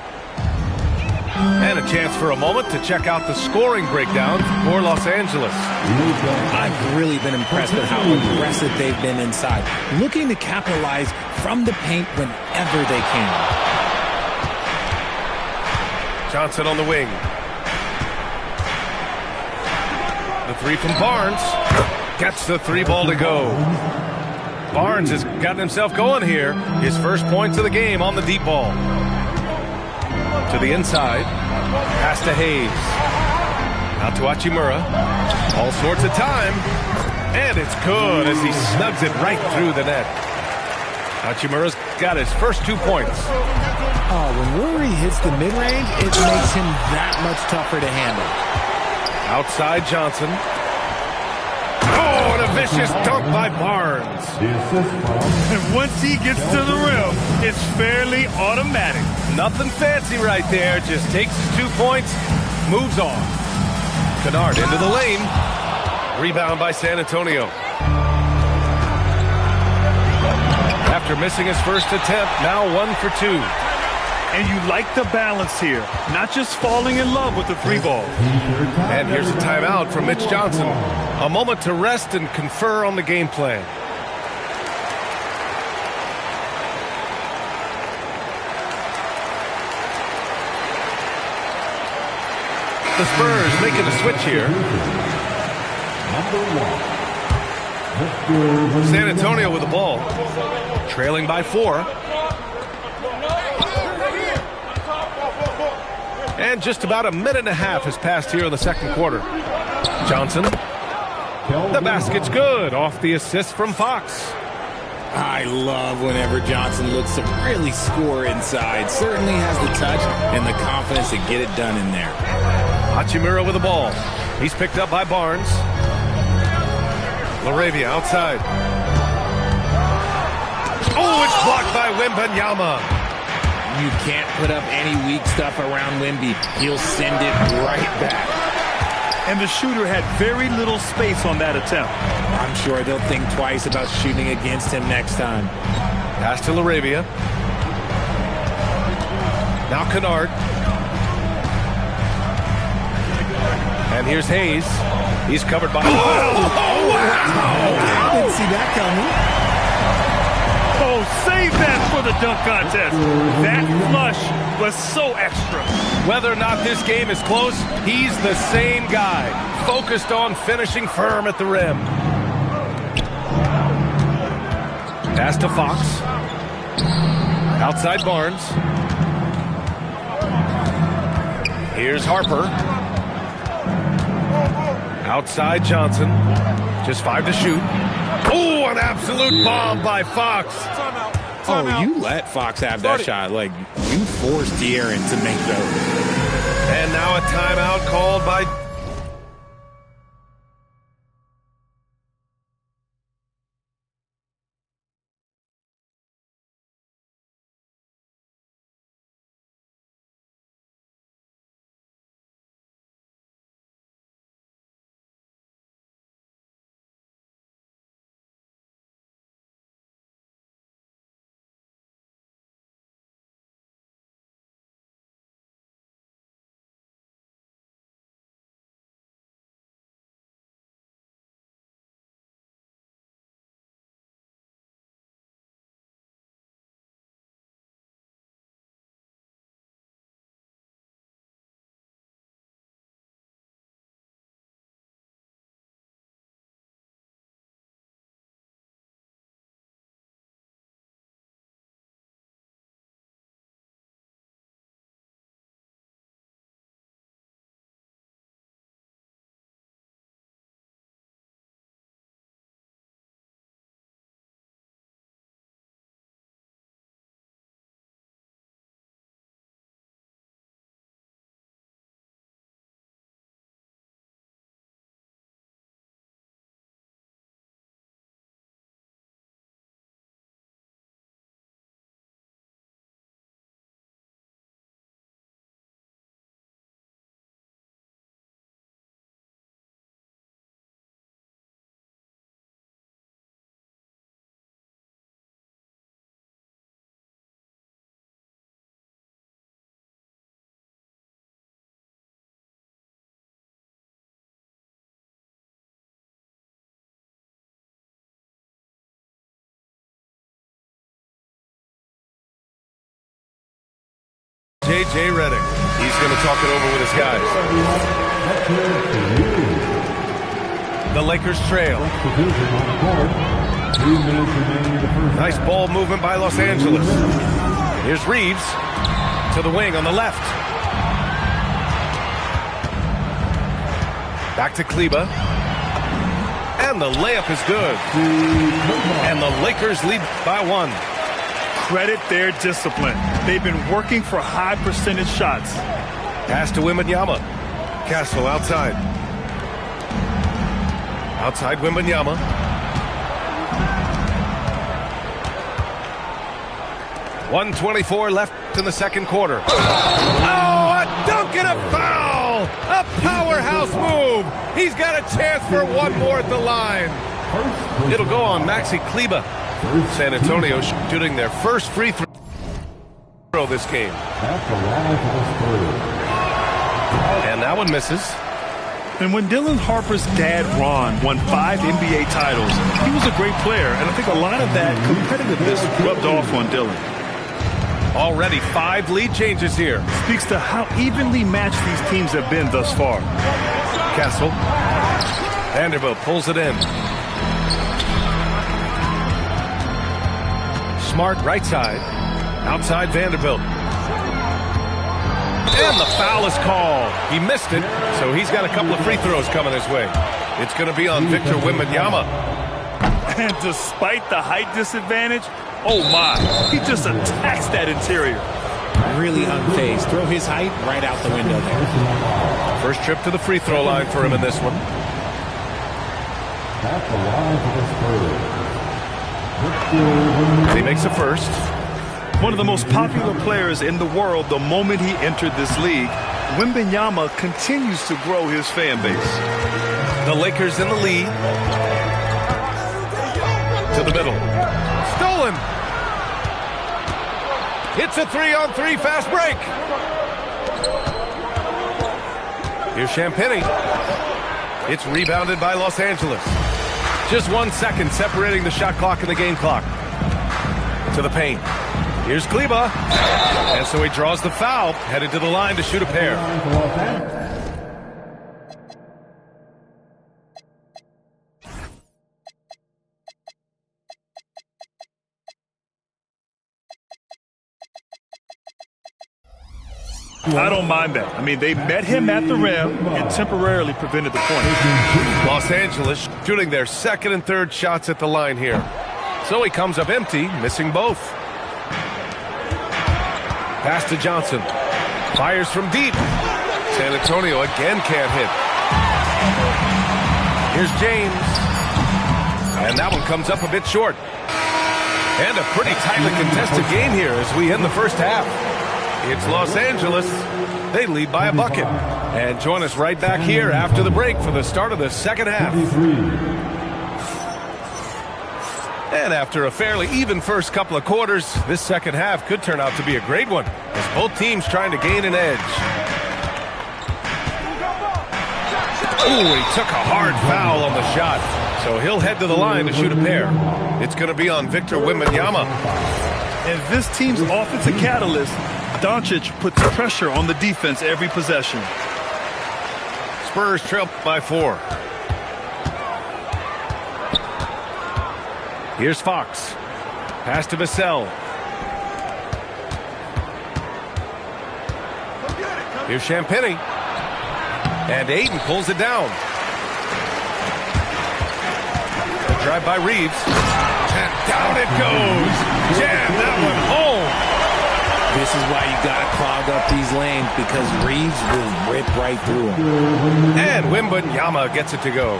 And a chance for a moment to check out the scoring breakdown for Los Angeles. I've really been impressed with how aggressive they've been inside, looking to capitalize from the paint whenever they can. Johnson on the wing. The three from Barnes. Gets the three ball to go. Barnes has gotten himself going here. His first points of the game on the deep ball. To the inside. Pass to Hayes. Out to Hachimura. All sorts of time. And it's good as he snugs it right through the net. Hachimura's got his first 2 points. Oh, when Rory hits the mid-range, it makes him that much tougher to handle. Outside Johnson. Oh, and a vicious dunk by Barnes. And once he gets to the rim, it's fairly automatic. Nothing fancy right there. Just takes his 2 points, moves on. Kennard into the lane. Rebound by San Antonio. After missing his first attempt, now 1 for 2. And you like the balance here, not just falling in love with the three ball. And here's a timeout from Mitch Johnson. A moment to rest and confer on the game plan. The Spurs making a switch here. San Antonio with the ball. Trailing by 4. And just about a minute and a half has passed here in the second quarter. Johnson. The basket's good off the assist from Fox. I love whenever Johnson looks to really score inside. Certainly has the touch and the confidence to get it done in there. Hachimura with the ball. He's picked up by Barnes. Laravia outside. Oh, it's blocked by Wembanyama. You can't put up any weak stuff around Wemby. He'll send it right back. And the shooter had very little space on that attempt. I'm sure they'll think twice about shooting against him next time. Pass to Laravia. Now Kennard. And here's Hayes. He's covered by... Oh, wow! I didn't see that coming. Oh, save that for the dunk contest. That flush was so extra. Whether or not this game is close, he's the same guy, focused on finishing firm at the rim. Pass to Fox. Outside Barnes. Here's Harper. Outside Johnson. Just 5 to shoot. Oh, an absolute bomb by Fox. Oh, you let Fox have that shot. Like, you forced De'Aaron to make those. And now a timeout called by J.J. Redick. He's going to talk it over with his guys. The Lakers trail. Nice ball movement by Los Angeles. Here's Reeves to the wing on the left. Back to Kleba. And the layup is good. And the Lakers lead by 1. Credit their discipline. They've been working for high percentage shots. Pass to Wembanyama. Castle outside. Outside Wembanyama. .124 left in the second quarter. Oh, a dunk and a foul! A powerhouse move! He's got a chance for one more at the line. It'll go on Maxi Kleba. San Antonio shooting their first free throw this game. And that one misses. And when Dylan Harper's dad, Ron, won 5 NBA titles, he was a great player, and I think a lot of that competitiveness rubbed off on Dylan. Already 5 lead changes here. Speaks to how evenly matched these teams have been thus far. Castle. Vanderbilt pulls it in. Smart right side. Outside Vanderbilt. And the foul is called. He missed it, so he's got a couple of free throws coming his way. It's going to be on Victor Wembanyama. And despite the height disadvantage, oh my, he just attacks that interior. Really unfazed. Throw his height right out the window there. First trip to the free throw line for him in this one. He makes a first. One of the most popular players in the world the moment he entered this league, Wembanyama continues to grow his fan base. The Lakers in the lead. To the middle. Stolen. It's a 3-on-3 fast break. Here's Champagny. It's rebounded by Los Angeles. Just 1 second separating the shot clock and the game clock. To the paint. Here's Kleba. And so he draws the foul, headed to the line to shoot a pair. I don't mind that. I mean, they met him at the rim and temporarily prevented the point. Los Angeles shooting their second and third shots at the line here. So he comes up empty, missing both. Pass to Johnson. Fires from deep. San Antonio again can't hit. Here's James. And that one comes up a bit short. And a pretty tightly contested game here as we end the first half. It's Los Angeles. They lead by a bucket. And join us right back here after the break for the start of the second half. And after a fairly even first couple of quarters, this second half could turn out to be a great one as both teams trying to gain an edge. Ooh, he took a hard foul on the shot. So he'll head to the line to shoot a pair. It's going to be on Victor Wembanyama. And this team's offensive catalyst, Doncic, puts pressure on the defense every possession. Spurs trail by 4. Here's Fox. Pass to Vassell. Here's Champagny. And Ayton pulls it down. The drive by Reeves. And down it goes. Jam that one home. This is why you got to clog up these lanes, because Reeves will rip right through them. And Wembanyama gets it to go.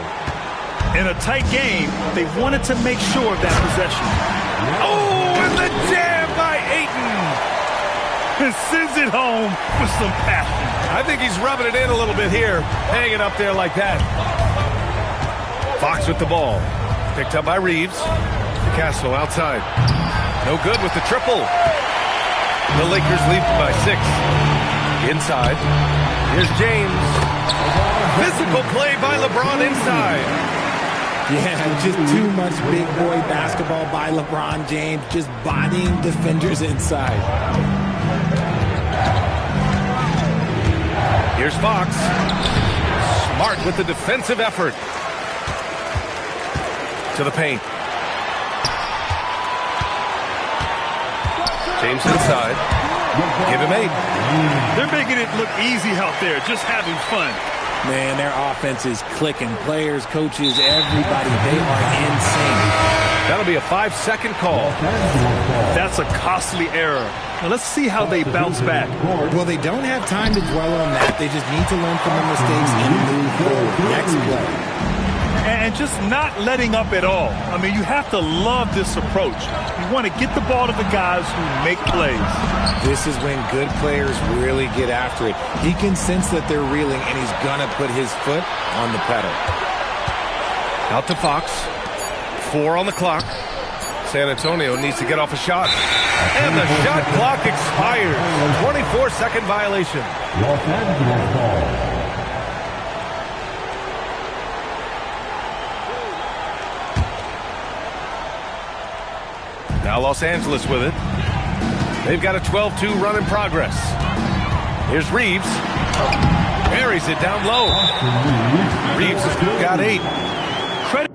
In a tight game, they wanted to make sure of that possession. Oh, and the jam by Ayton. And sends it home with some passion. I think he's rubbing it in a little bit here, hanging up there like that. Fox with the ball. Picked up by Reeves. Castle outside. No good with the triple. The Lakers lead by 6. Inside. Here's James. Physical play by LeBron inside. Yeah, just too much big boy basketball by LeBron James, just bodying defenders inside. Here's Fox. Smart with the defensive effort. To the paint. James inside. Give him 8. They're making it look easy out there, just having fun. Man, their offense is clicking. Players, coaches, everybody, they are insane. That'll be a 5-second call. That's a costly error. Now let's see how they bounce back. Well, they don't have time to dwell on that. They just need to learn from their mistakes and move forward. Next play. And just not letting up at all. I mean, you have to love this approach. You want to get the ball to the guys who make plays. This is when good players really get after it. He can sense that they're reeling, and he's going to put his foot on the pedal. Out to Fox. 4 on the clock. San Antonio needs to get off a shot. And the shot clock expires. 24-second violation. Los Angeles ball. Now Los Angeles with it. They've got a 12-2 run in progress. Here's Reeves. Buries it down low. Reeves has got 8. Credit.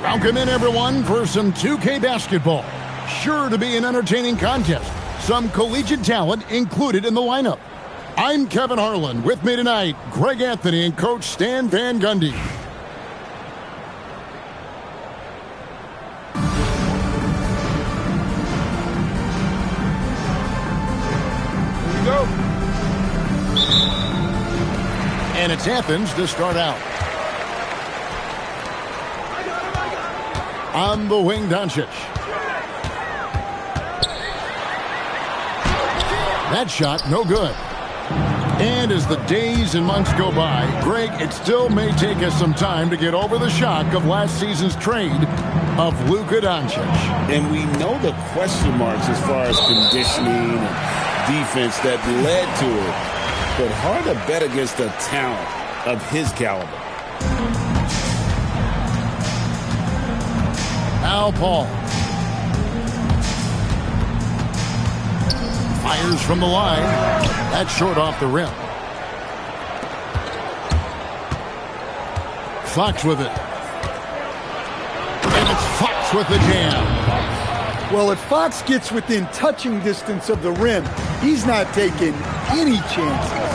Welcome in, everyone, for some 2K basketball. Sure to be an entertaining contest. Some collegiate talent included in the lineup. I'm Kevin Harlan. With me tonight, Greg Anthony and Coach Stan Van Gundy. Here we go. And it's Athens to start out. On the wing, Doncic. That shot, no good. And as the days and months go by, Greg, it still may take us some time to get over the shock of last season's trade of Luka Doncic. And we know the question marks as far as conditioning and defense that led to it. But hard to bet against a talent of his caliber. Now Paul. Fires from the line. That's short off the rim. Fox with it. And it's Fox with the jam. Well, if Fox gets within touching distance of the rim, he's not taking any chances.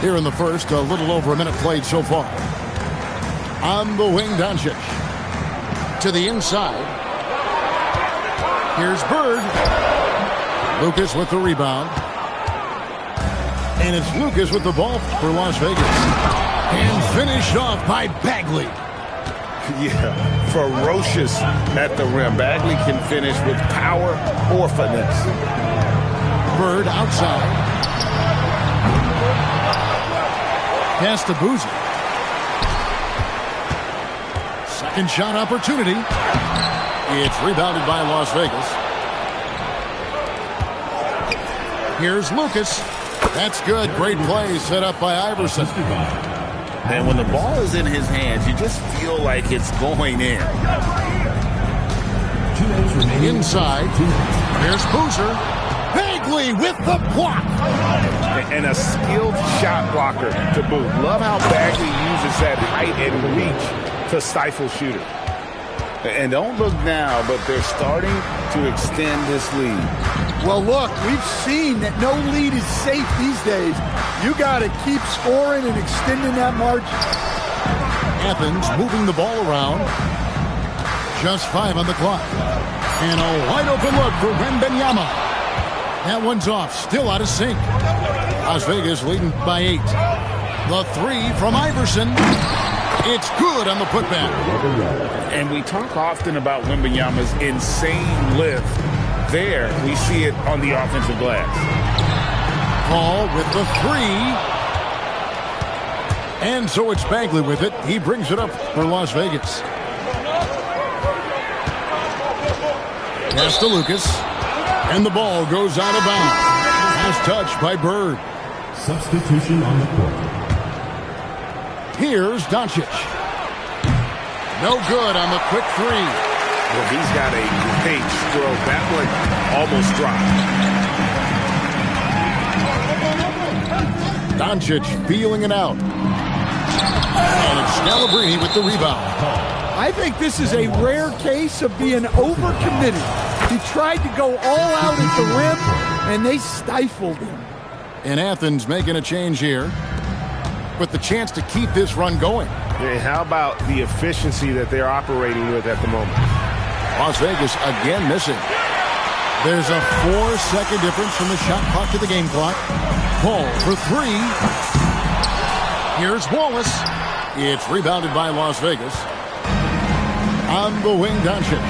Here in the first, a little over a minute played so far. On the wing, Doncic. To the inside. Here's Bird. Lucas with the rebound. And it's Lucas with the ball for Las Vegas. And finished off by Bagley. Yeah, ferocious at the rim. Bagley can finish with power or finesse. Bird outside. Pass to Boozer. Second shot opportunity. It's rebounded by Las Vegas. Here's Lucas. That's good. Great play set up by Iverson. And when the ball is in his hands, you just feel like it's going in. Inside. Here's Boozer. Bagley with the block. And a skilled shot blocker to boot. Love how Bagley uses that height and reach to stifle shooters. And don't look now, but they're starting to extend this lead. Well, look, we've seen that no lead is safe these days. You got to keep scoring and extending that margin. Athens moving the ball around. Just 5 on the clock. And a wide open look for Wembanyama. That one's off. Still out of sync. Las Vegas leading by 8. The 3 from Iverson. It's good on the putback. And we talk often about Wembanyama's insane lift. There, we see it on the offensive glass. Paul with the 3. And so it's Bagley with it. He brings it up for Las Vegas. Pass to Lucas. And the ball goes out of bounds. Last touch by Bird. Substitution on the court. Here's Doncic. No good on the quick 3. Well, he's got a great stroke. That one almost dropped. Doncic feeling it out. And it's Scalabrine with the rebound. I think this is a rare case of being overcommitted. He tried to go all out at the rim, and they stifled him. And Athens making a change here with the chance to keep this run going. And how about the efficiency that they're operating with at the moment? Las Vegas again missing. There's a 4-second difference from the shot clock to the game clock. Paul for 3. Here's Wallace. It's rebounded by Las Vegas. On the wing, Doncic.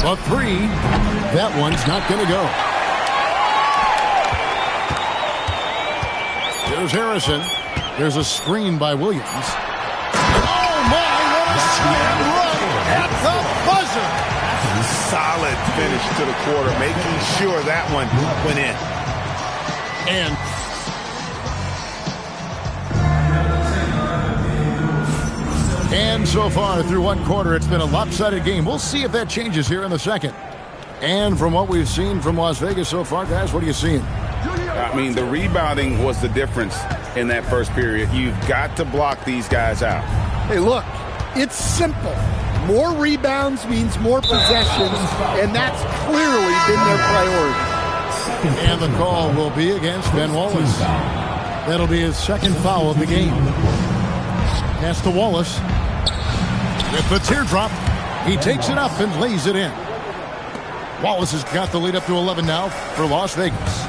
The 3. That one's not going to go. Here's Harrison. There's a screen by Williams. Oh, my, what a slam right at the buzzer. Solid finish to the quarter, making sure that one went in. And so far through one quarter, it's been a lopsided game. We'll see if that changes here in the second. And from what we've seen from Las Vegas so far, guys, what are you seeing? I mean, the rebounding was the difference in that first period. You've got to block these guys out. Hey, look, it's simple. More rebounds means more possessions, and that's clearly been their priority. And the call will be against Ben Wallace. That'll be his second foul of the game. Pass to Wallace. With the teardrop, he takes it up and lays it in. Wallace has got the lead up to 11 now for Las Vegas.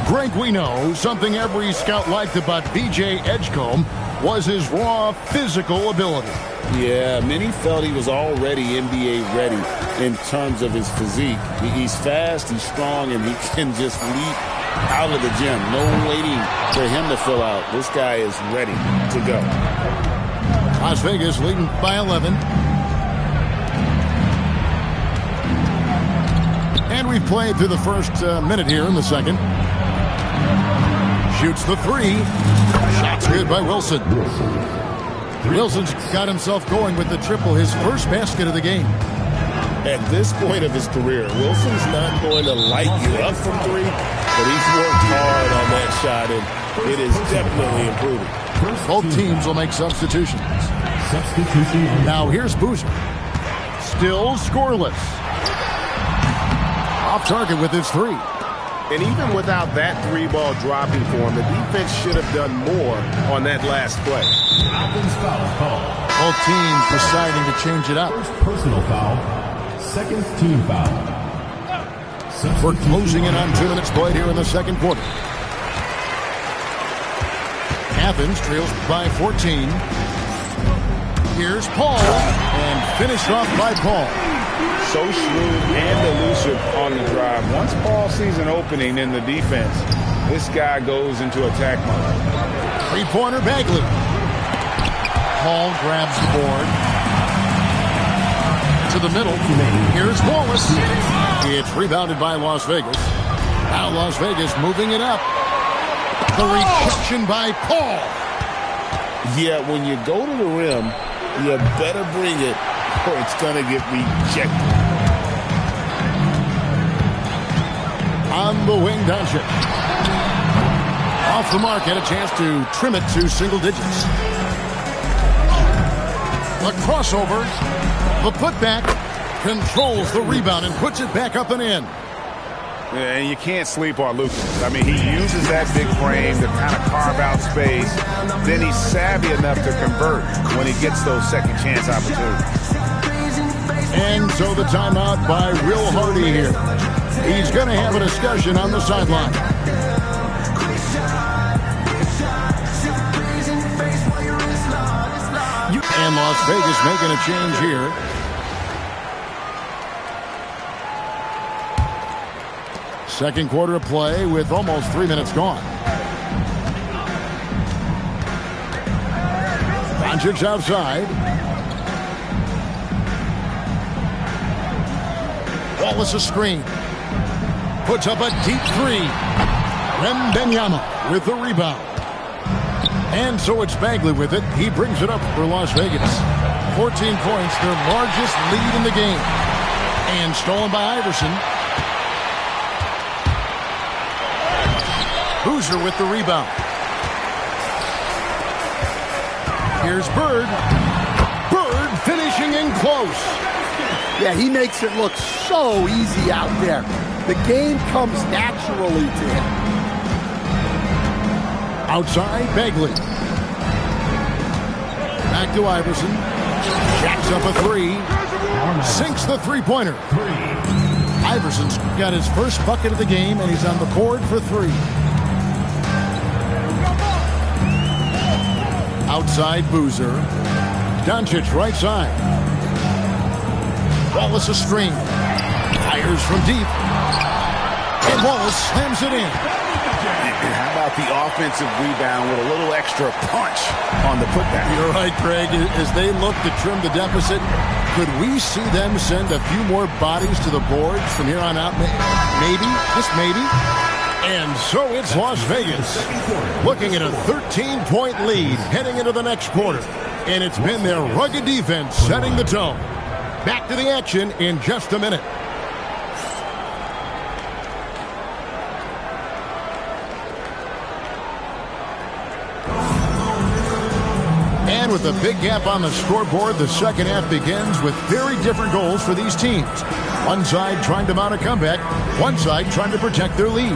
Greg, we know something every scout liked about B.J. Edgecombe was his raw physical ability. Yeah, many felt he was already NBA ready in terms of his physique. He's fast, he's strong, and he can just leap out of the gym. No waiting for him to fill out. This guy is ready to go. Las Vegas leading by 11. And we've played through the first minute here in the second. Shoots the 3. Shot's good by Wilson. Wilson's got himself going with the triple, his first basket of the game. At this point of his career, Wilson's not going to light you up from 3, but he's worked hard on that shot, and it is definitely improving. Both teams will make substitutions. Now here's Boozer. Still scoreless. Off target with his 3. And even without that 3-ball dropping for him, the defense should have done more on that last play. Both teams deciding to change it up. First personal foul. Second team foul. We're closing in on 2 minutes played here in the second quarter. Athens trails by 14. Here's Paul, and finished off by Paul. So shrewd and elusive on the drive. Once Paul sees an opening in the defense, this guy goes into attack mode. 3-pointer Bagley. Paul grabs the board. To the middle. Here's Wallace. It's rebounded by Las Vegas. Now Las Vegas moving it up. The rejection by Paul. Yeah, when you go to the rim, you better bring it or it's going to get rejected. On the wing, Doncic. Off the mark, had a chance to trim it to single digits. The crossover, the putback, controls the rebound and puts it back up and in. And you can't sleep on Lucas. I mean, he uses that big frame to kind of carve out space. Then he's savvy enough to convert when he gets those second chance opportunities. And so the timeout by Will Hardy here. He's going to have a discussion on the sideline. And Las Vegas making a change here. Second quarter of play with almost 3 minutes gone. Doncic outside. Wallace a screen. Puts up a deep three. Wembanyama with the rebound. And so it's Bagley with it. He brings it up for Las Vegas. 14 points, their largest lead in the game. And stolen by Iverson. Boozer with the rebound. Here's Bird. Bird finishing in close. Yeah, he makes it look so easy out there. The game comes naturally to him. Outside, Bagley. Back to Iverson. Jacks up a three. Sinks the three-pointer. Iverson's got his first bucket of the game, and he's on the board for three. Outside, Boozer. Doncic right side. Wallace a screen. Fires from deep. And Wallace slams it in. How about the offensive rebound with a little extra punch on the putback? You're right, Craig. As they look to trim the deficit, could we see them send a few more bodies to the boards from here on out? Maybe, just maybe. And so it's Las Vegas looking at a 13-point lead heading into the next quarter. And it's been their rugged defense setting the tone. Back to the action in just a minute. And with a big gap on the scoreboard, the second half begins with very different goals for these teams. One side trying to mount a comeback, one side trying to protect their lead.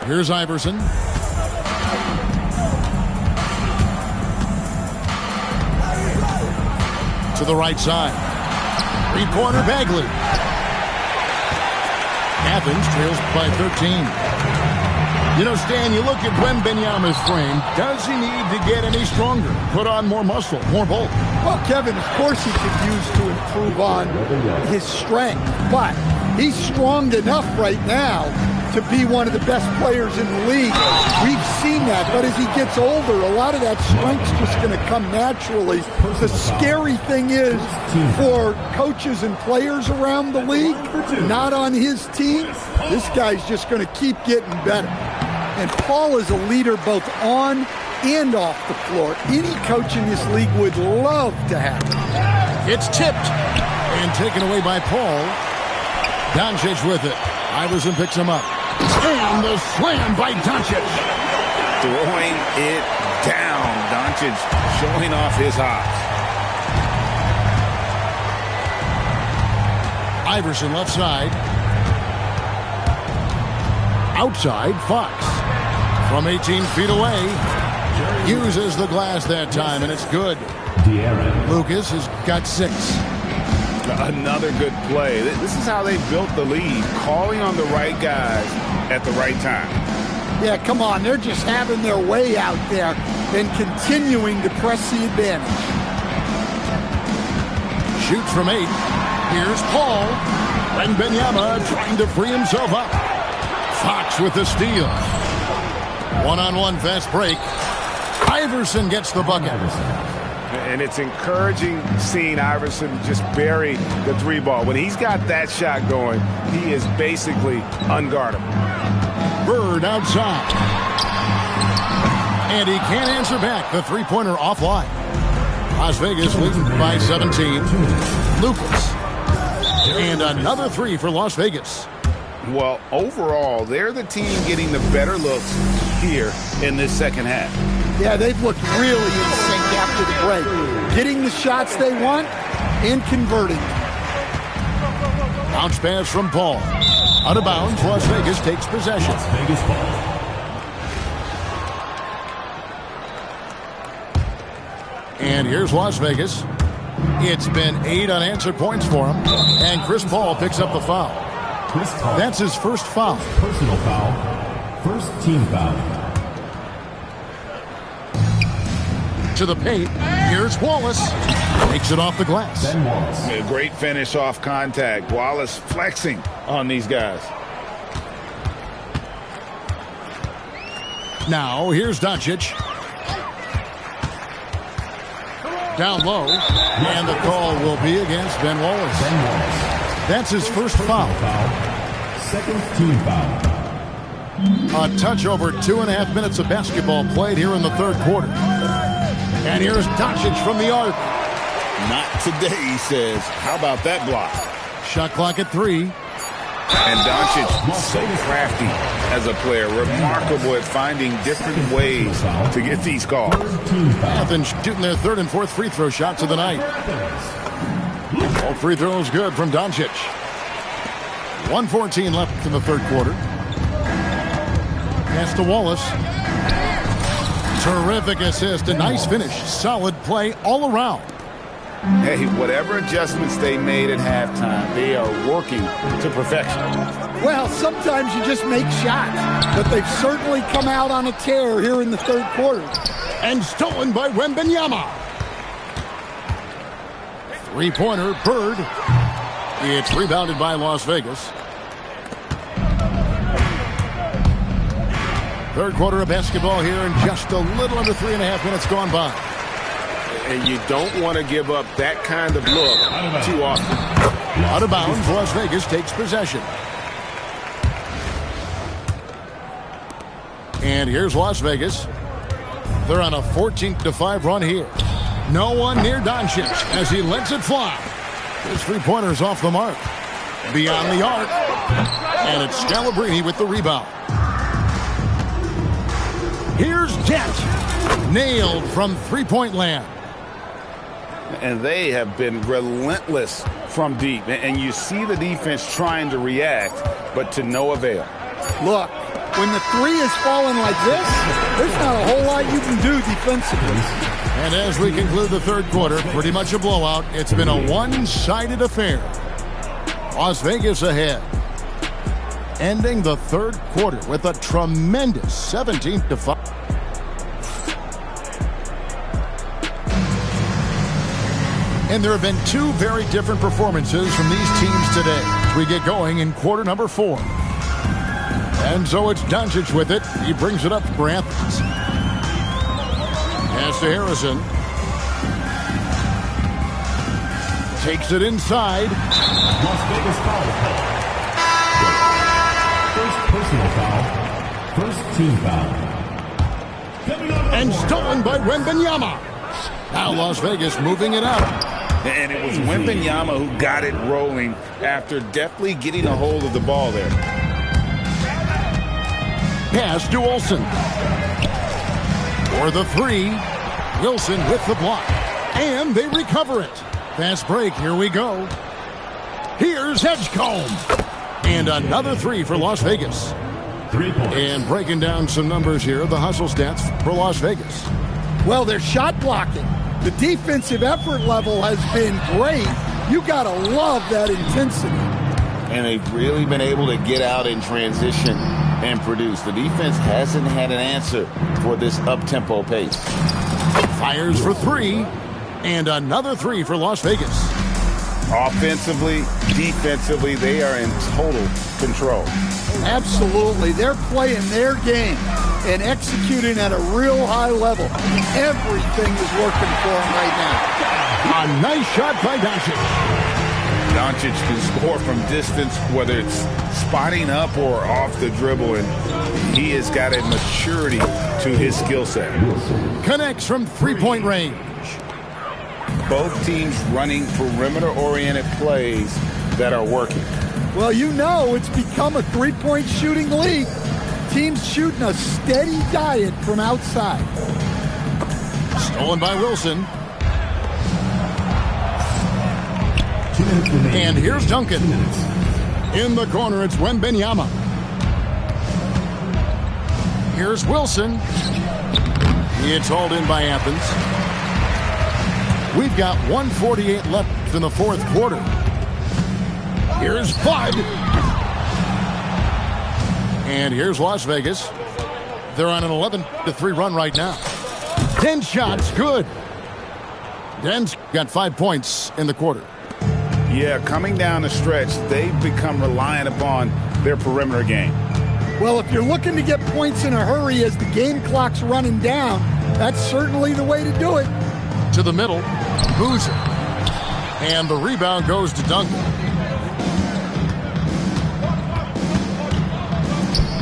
Here's Iverson. To the right side. Three-pointer Bagley. Athens trails by 13. You know, Stan, you look at Wembanyama's frame. Does he need to get any stronger? Put on more muscle, more bulk? Well, Kevin, of course he could use to improve on his strength. But he's strong enough right now to be one of the best players in the league. We've seen that, but as he gets older, a lot of that strength's just going to come naturally. The scary thing is for coaches and players around the league, not on his team, this guy's just going to keep getting better. And Paul is a leader both on and off the floor. Any coach in this league would love to have him. It's tipped and taken away by Paul. Doncic with it. Iverson picks him up. And the slam by Doncic. Throwing it down. Doncic showing off his hops. Iverson left side. Outside, Fox. From 18 feet away. Uses the glass that time, and it's good. Lucas has got 6. Another good play. This is how they built the lead, calling on the right guys at the right time. Yeah, come on. They're just having their way out there and continuing to press the advantage. Shoots from 8. Here's Paul. Wembanyama trying to free himself up. Fox with the steal. One-on-one fast break. Iverson gets the bucket. And it's encouraging seeing Iverson just bury the three ball. When he's got that shot going, he is basically unguardable. Bird outside. And he can't answer back. The three-pointer offline. Las Vegas leading by 17. Lucas. And another three for Las Vegas. Well, overall, they're the team getting the better looks here in this second half. Yeah, they've looked really in sync after the break. Getting the shots they want and converting. Bounce pass from Paul. Out of bounds, Las Vegas takes possession. Las Vegas ball. And here's Las Vegas. It's been 8 unanswered points for him. And Chris Paul picks up the foul. That's his first foul. Personal foul. First team foul. To the paint. Here's Wallace. Takes it off the glass. Ben Wallace. A great finish off contact. Wallace flexing on these guys. Now, here's Doncic. Down low. And the call will be against Ben Wallace. Ben Wallace. That's his first foul. Second team foul. A touch over 2.5 minutes of basketball played here in the third quarter. And here's Doncic from the arc. Not today, he says. How about that block? Shot clock at 3. And Doncic, so crafty as a player. Remarkable at finding different ways to get these calls. Athens shooting their third and fourth free throw shots of the night. All free throws good from Doncic. 1:14 left in the third quarter. Pass to Wallace. Terrific assist. A nice finish. Solid play all around. Hey, whatever adjustments they made at halftime, they are working to perfection. Well, sometimes you just make shots, but they've certainly come out on a tear here in the third quarter. And stolen by Wembanyama. Three-pointer, Bird. It's rebounded by Las Vegas. Third quarter of basketball here, and just a little under 3.5 minutes gone by. And you don't want to give up that kind of look too often. Out of bounds, Las Vegas takes possession. And here's Las Vegas. They're on a 14-5 run here. No one near Doncic as he lets it fly. His three-pointer's off the mark. Beyond the arc. And it's Scalabrini with the rebound. Here's Jet. Nailed from three-point land. And they have been relentless from deep. And you see the defense trying to react, but to no avail. Look, when the three is falling like this, there's not a whole lot you can do defensively. And as we conclude the third quarter, pretty much a blowout. It's been a one-sided affair. Las Vegas ahead. Ending the third quarter with a tremendous 17-5. And there have been two very different performances from these teams today as we get going in quarter number 4. And so it's Doncic with it. He brings it up for Athens. Pass to Harrison. Takes it inside. Las Vegas foul. First personal foul. First team foul. And stolen by Wembanyama. Now Las Vegas moving it up. And it was Wembanyama who got it rolling after deftly getting a hold of the ball there. Pass to Olsen. For the three. Wilson with the block. And they recover it. Fast break. Here we go. Here's Edgecombe. And another three for Las Vegas. 3 points. And breaking down some numbers here, the hustle stats for Las Vegas. Well, they're shot blocking. The defensive effort level has been great. You got to love that intensity. And they've really been able to get out in transition and produce. The defense hasn't had an answer for this up-tempo pace. Fires for three. And another three for Las Vegas. Offensively, defensively, they are in total control. Absolutely. They're playing their game and executing at a real high level. Everything is working for them right now. A nice shot by Doncic. Doncic can score from distance, whether it's spotting up or off the dribble, and he has got a maturity to his skill set. Connects from three-point range. Both teams running perimeter-oriented plays that are working. Well, you know it's become a three-point shooting league. Teams shooting a steady diet from outside. Stolen by Wilson. 2 minutes remaining. And here's Duncan. 2 minutes. In the corner, it's Wembanyama. Here's Wilson. It's hauled in by Athens. We've got 1:48 left in the fourth quarter. Here's Bud. And here's Las Vegas. They're on an 11-3 run right now. 10 shots, good. Den's got 5 points in the quarter. Yeah, coming down the stretch, they've become reliant upon their perimeter game. Well, if you're looking to get points in a hurry as the game clock's running down, that's certainly the way to do it. To the middle, Boozer. And the rebound goes to Duncan.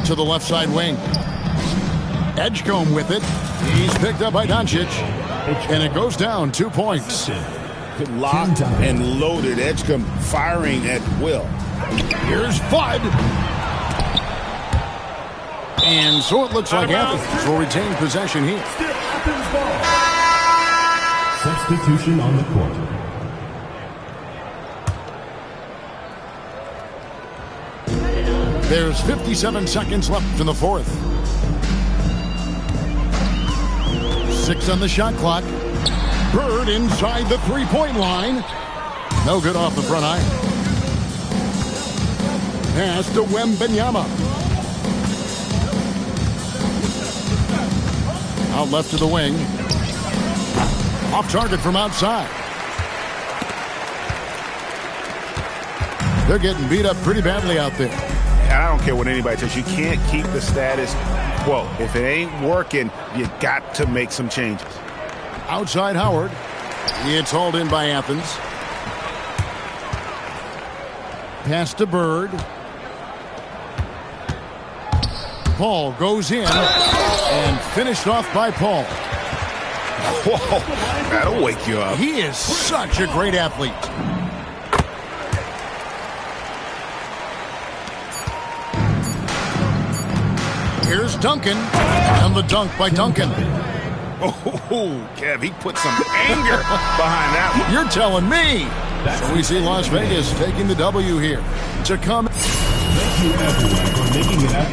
To the left side wing. Edgecombe with it. He's picked up by Doncic. And it goes down 2 points. Locked and loaded. Edgecombe firing at will. Here's Bud. And so it looks like Athens will retain possession here. Substitution on the court. There's 57 seconds left in the fourth. 6 on the shot clock. Bird inside the three-point line. No good off the front iron. Pass to Wembanyama. Out left to the wing. Off target from outside. They're getting beat up pretty badly out there. And I don't care what anybody says. You can't keep the status quo. If it ain't working, you got to make some changes. Outside Howard. It's hauled in by Athens. Pass to Bird. Paul goes in and finished off by Paul. Whoa, that'll wake you up. He is such a great athlete. Here's Duncan, and the dunk by Duncan. Oh, Kev, he put some anger behind that one. You're telling me. So we see Las Vegas taking the W here. To come. Thank you everyone for making it up.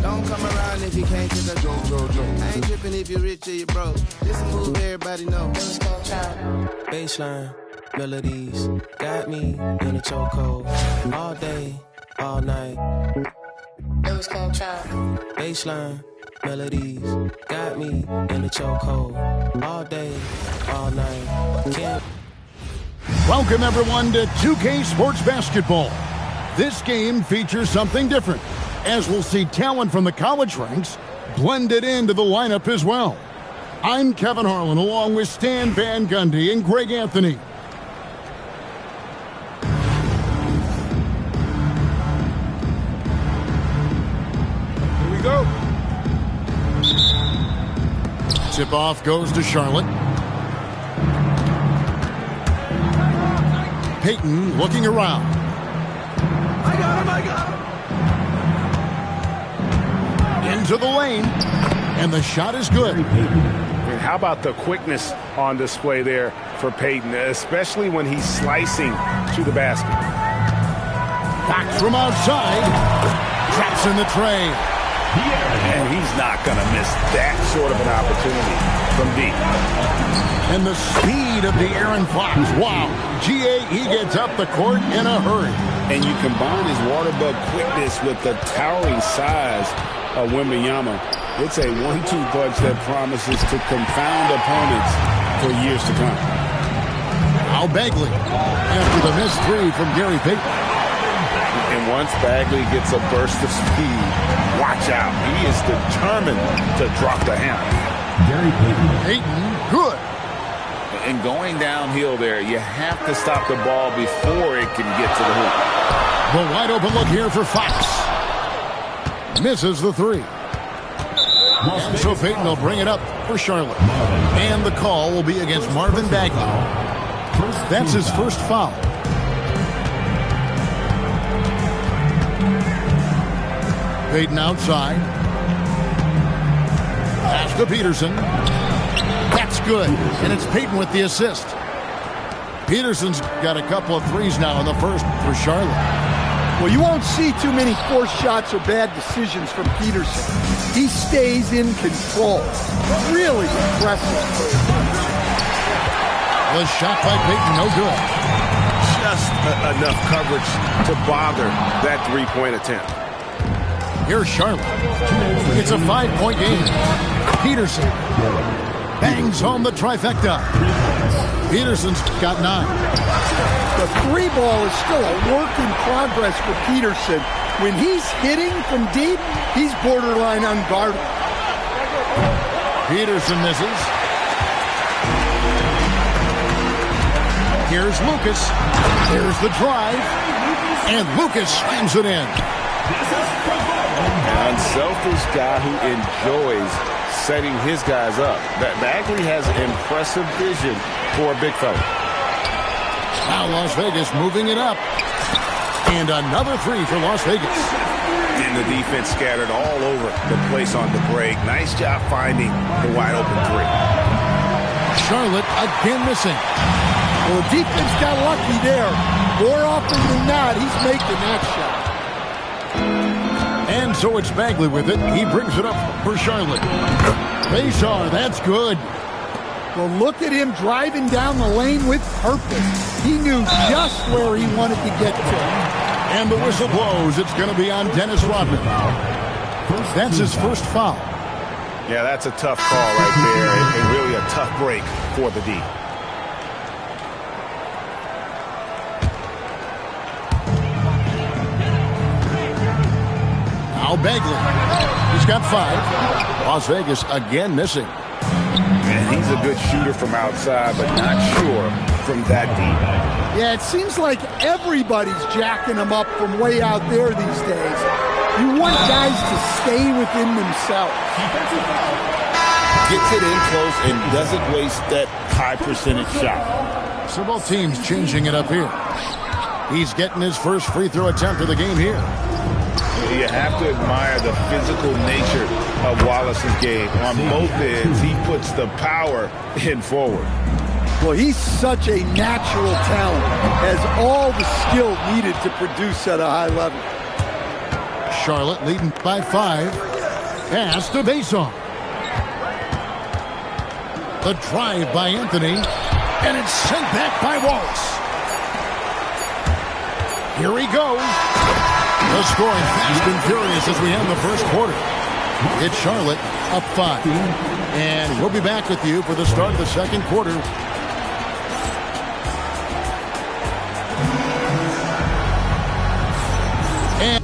Don't come around if you can't get a joke. I ain't tripping if you're rich or you're broke. This a move everybody know. Baseline, melodies, got me in a chokehold. All day, all night. Baseline, melodies, got me in a chokehold. All day, all night. Can't. Welcome everyone to 2K Sports Basketball. This game features something different, as we'll see talent from the college ranks blended into the lineup as well. I'm Kevin Harlan along with Stan Van Gundy and Greg Anthony. Here we go. Tip-off goes to Charlotte. Payton looking around. I got him. Into the lane. And the shot is good. And how about the quickness on display there for Payton, especially when he's slicing to the basket. Fox from outside. Traps in the tray. And he's not going to miss that sort of an opportunity from deep. And the speed of the Aaron Fox. Wow. GA, he gets up the court in a hurry. And you combine his water bug quickness with the towering size of Wembanyama. It's a 1-2 punch that promises to confound opponents for years to come. Now Bagley after the missed three from Gary Payton. And once Bagley gets a burst of speed, watch out. He is determined to drop the hammer. Gary Payton. Payton, good. And going downhill there, you have to stop the ball before it can get to the hoop. The wide open look here for Fox. Misses the three. So Payton will bring it up for Charlotte. And the call will be against Marvin Bagley. That's his first foul. Payton outside. Pass to Peterson. That's good. And it's Payton with the assist. Peterson's got a couple of threes now in the first for Charlotte. Well, you won't see too many forced shots or bad decisions from Peterson. He stays in control. Really impressive. The shot by Payton, no good. Just enough coverage to bother that three-point attempt. Here's Charlotte. It's a 5-point game. Peterson bangs home the trifecta. Peterson's got 9. The three ball is still a work in progress for Peterson. When he's hitting from deep, he's borderline unguardable. Peterson misses. Here's Lucas. There's the drive. And Lucas slams it in. An unselfish guy who enjoys setting his guys up. Bagley has impressive vision for a big fella. Now Las Vegas moving it up. And another 3 for Las Vegas. And the defense scattered all over the place on the break. Nice job finding the wide open 3. Charlotte again missing. Well, the defense got lucky there. More often than not, he's making that shot. And so it's Bagley with it. He brings it up for Charlotte. Basar, that's good. Well, look at him driving down the lane with purpose. He knew just where he wanted to get to. And the whistle blows. It's going to be on Dennis Rodman. That's his first foul. Yeah, that's a tough call right there, and really a tough break for the D. Now Bagley. He's got 5. Las Vegas again missing. And he's a good shooter from outside, but not sure from that deep. Yeah, it seems like everybody's jacking him up from way out there these days. You want guys to stay within themselves. Gets it in close and doesn't waste that high percentage shot. So both teams changing it up here. He's getting his first free throw attempt of the game here. You have to admire the physical nature of Wallace's game. On both ends, he puts the power in forward. Well, he's such a natural talent, has all the skill needed to produce at a high level. Charlotte leading by 5. Pass to Basar. The drive by Anthony. And it's sent back by Wallace. Here he goes. The scoring fast and furious as we end the first quarter. It's Charlotte up 5. And we'll be back with you for the start of the second quarter. And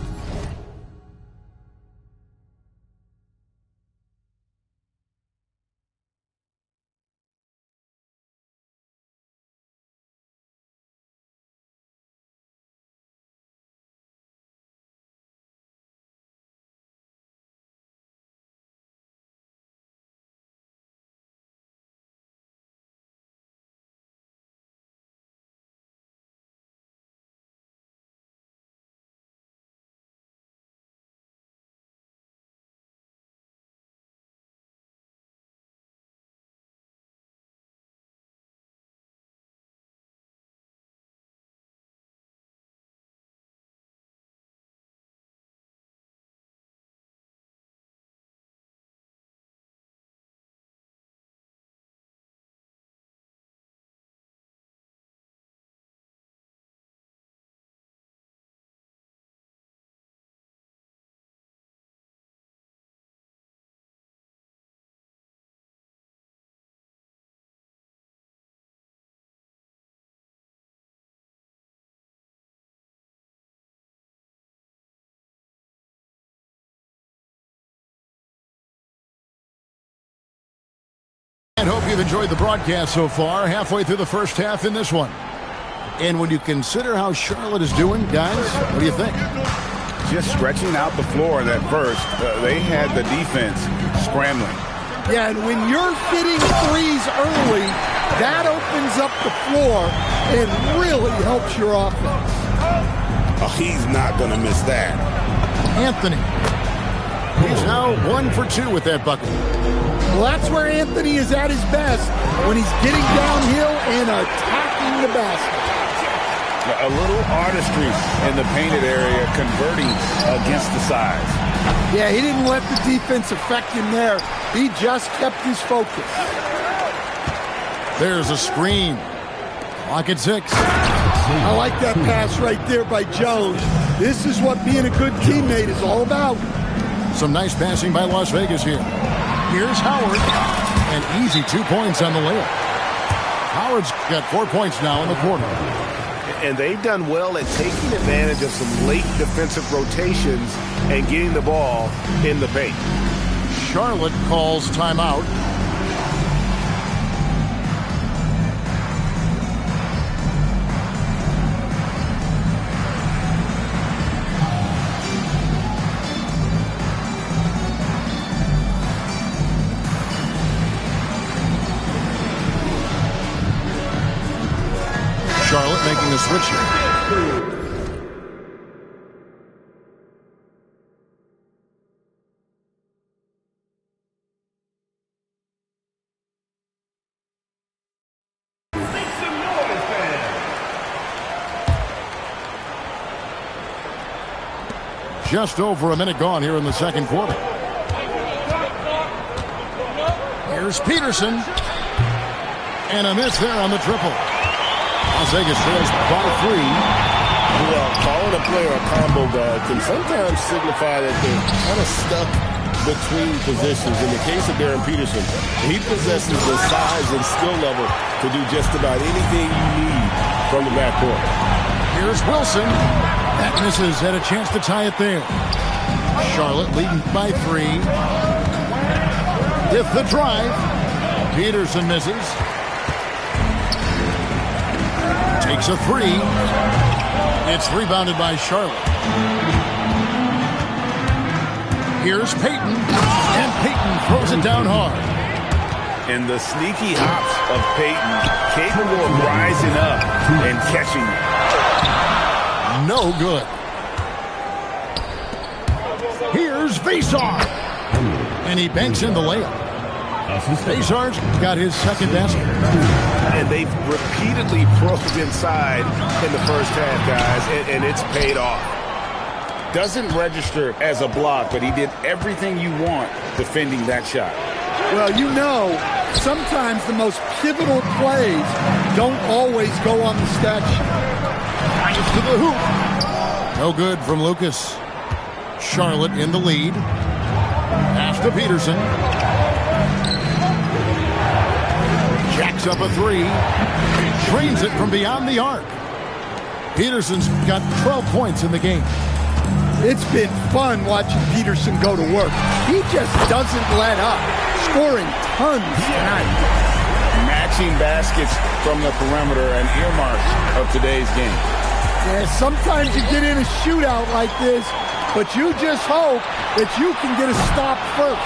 I hope you've enjoyed the broadcast so far. Halfway through the first half in this one. And when you consider how Charlotte is doing, guys, what do you think? Just stretching out the floor at first. They had the defense scrambling. Yeah, and when you're hitting threes early, that opens up the floor and really helps your offense. Oh, he's not going to miss that. Anthony. He's now 1 for 2 with that bucket. Well, that's where Anthony is at his best, when he's getting downhill and attacking the basket. A little artistry in the painted area, converting against the size. Yeah, he didn't let the defense affect him there. He just kept his focus. There's a screen. Clock at 6. I like that pass right there by Jones. This is what being a good teammate is all about. Some nice passing by Las Vegas here. Here's Howard. An easy 2 points on the layup. Howard's got 4 points now in the quarter. And they've done well at taking advantage of some late defensive rotations and getting the ball in the paint. Charlotte calls timeout. Charlotte making a switch here. Just over a minute gone here in the second quarter. Here's Peterson. And a miss there on the triple. Las Vegas trails by 3. Well, calling a player a combo guard can sometimes signify that they're kind of stuck between positions. In the case of Darren Peterson, he possesses the size and skill level to do just about anything you need from the backcourt. Here's Wilson. That misses. Had a chance to tie it there. Charlotte leading by 3. With the drive. Peterson misses. Takes a 3. It's rebounded by Charlotte. Here's Payton. And Payton throws it down hard. And the sneaky hops of Payton, capable of rising up and catching it. No good. Here's Vesar. And he banks in the layup. Vesar's got his second basket. And they've repeatedly probed inside in the first half, guys, and it's paid off. Doesn't register as a block, but he did everything you want defending that shot. Well, you know, sometimes the most pivotal plays don't always go on the stat sheet. To the hoop. No good from Lucas. Charlotte in the lead. Pass to Peterson. Jacks up a 3. Trains it from beyond the arc. Peterson's got 12 points in the game. It's been fun watching Peterson go to work. He just doesn't let up. Scoring tons tonight. Matching baskets from the perimeter and earmarks of today's game. Yeah, sometimes you get in a shootout like this, but you just hope that you can get a stop first.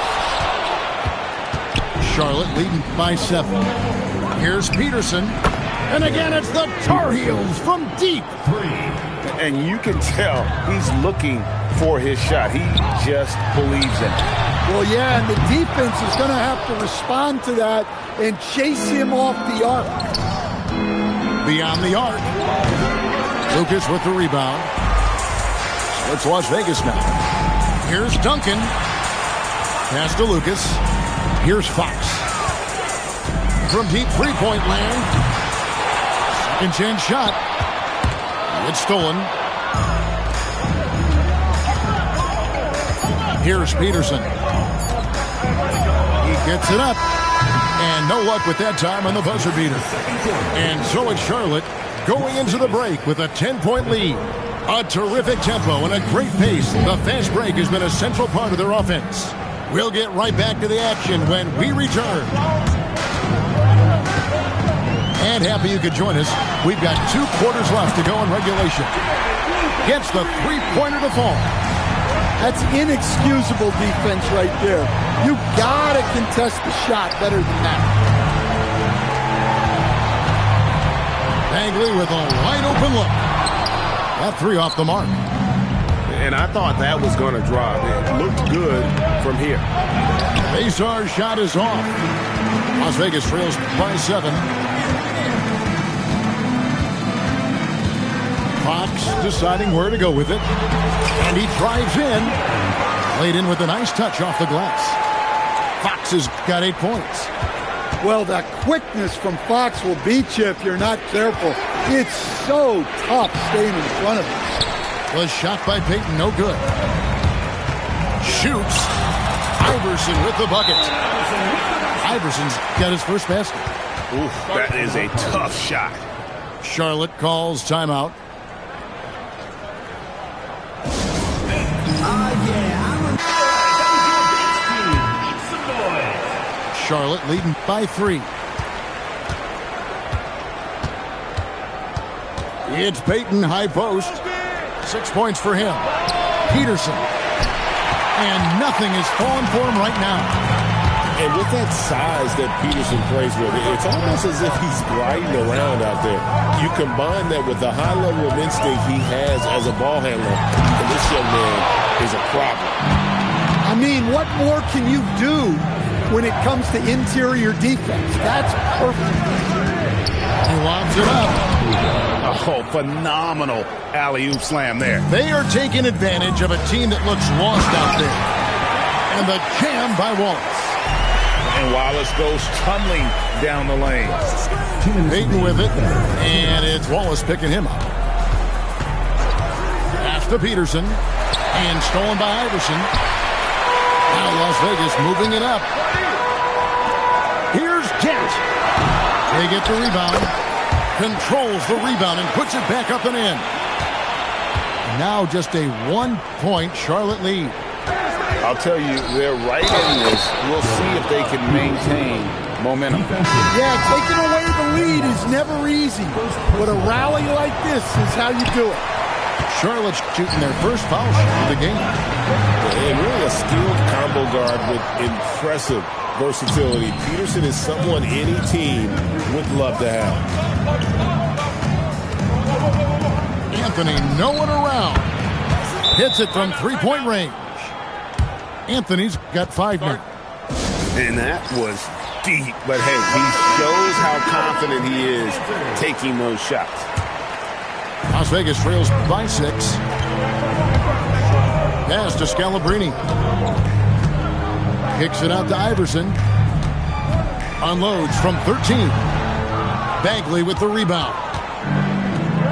Charlotte leading by 7. Here's Peterson. And again, it's the Tar Heels from deep 3. And you can tell he's looking for his shot. He just believes in it. Well, yeah, and the defense is going to have to respond to that and chase him off the arc. Beyond the arc. Lucas with the rebound. So it's Las Vegas now. Here's Duncan. Pass to Lucas. Here's Fox. From deep three-point land. Second chance shot. It's stolen. Here's Peterson. He gets it up. And no luck with that time on the buzzer beater. And so it's Charlotte going into the break with a 10-point lead. A terrific tempo and a great pace. The fast break has been a central part of their offense. We'll get right back to the action when we return. And happy you could join us. We've got 2 quarters left to go in regulation. Gets the three-pointer to fall. That's inexcusable defense right there. You gotta contest the shot better than that. Bagley with a wide open look. That 3 off the mark. And I thought that was going to drop. It looked good from here. Vesar's shot is off. Las Vegas trails by 7. Fox deciding where to go with it. And he drives in. Laid in with a nice touch off the glass. Fox has got 8 points. Well, that quickness from Fox will beat you if you're not careful. It's so tough staying in front of him. Was shot by Payton, no good. Shoots. Iverson with the bucket. Iverson's got his first basket. Ooh, that is a tough shot. Charlotte calls timeout. Charlotte leading by 3. It's Payton, high post. 6 points for him. Peterson. And nothing is falling for him right now. And with that size that Peterson plays with, it's almost as if he's gliding around out there. You combine that with the high level of instinct he has as a ball handler, and this young man is a problem. I mean, what more can you do when it comes to interior defense? That's perfect. He lobs it up. Oh, phenomenal alley-oop slam there. They are taking advantage of a team that looks lost out there. And the jam by Wallace. And Wallace goes tumbling down the lane. Payton with it, and it's Wallace picking him up. Pass to Peterson, and stolen by Iverson. Now Las Vegas moving it up. Here's Jet. They get the rebound, controls the rebound, and puts it back up and in. Now just a 1-point Charlotte lead. I'll tell you, they're right in this. We'll see if they can maintain momentum. Yeah, taking away the lead is never easy. But a rally like this is how you do it. Charlotte's shooting their first foul shot of the game. And really a skilled combo guard with impressive versatility. Peterson is someone any team would love to have. Anthony, no one around. Hits it from three-point range. Anthony's got 5 now. And that was deep. But hey, he shows how confident he is taking those shots. Las Vegas trails by 6. Pass to Scalabrine. Kicks it out to Iverson. Unloads from 13. Bagley with the rebound.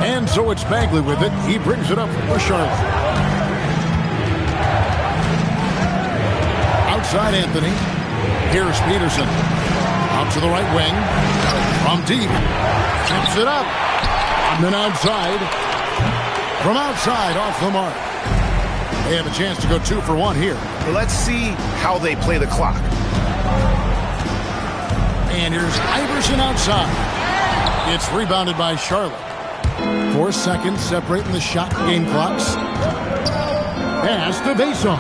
And so it's Bagley with it. He brings it up for Charlotte. Outside Anthony. Here's Peterson. Out to the right wing. From deep. Chips it up. And then outside. From outside off the mark. They have a chance to go 2 for 1 here. Let's see how they play the clock. And here's Iverson outside. It's rebounded by Charlotte. 4 seconds separating the shot game clocks. Pass to Bason.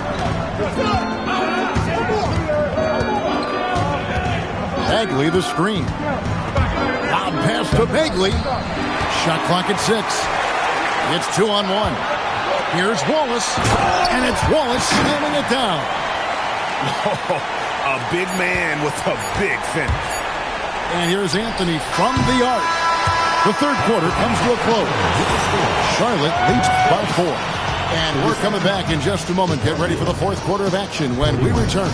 Bagley the screen. Lob pass to Bagley. Shot clock at 6. It's 2-on-1. Here's Wallace. And it's Wallace slamming it down. A big man with a big finish. And here's Anthony from the arc. The third quarter comes to a close. Charlotte leads by 4. And we're coming back in just a moment. Get ready for the fourth quarter of action when we return.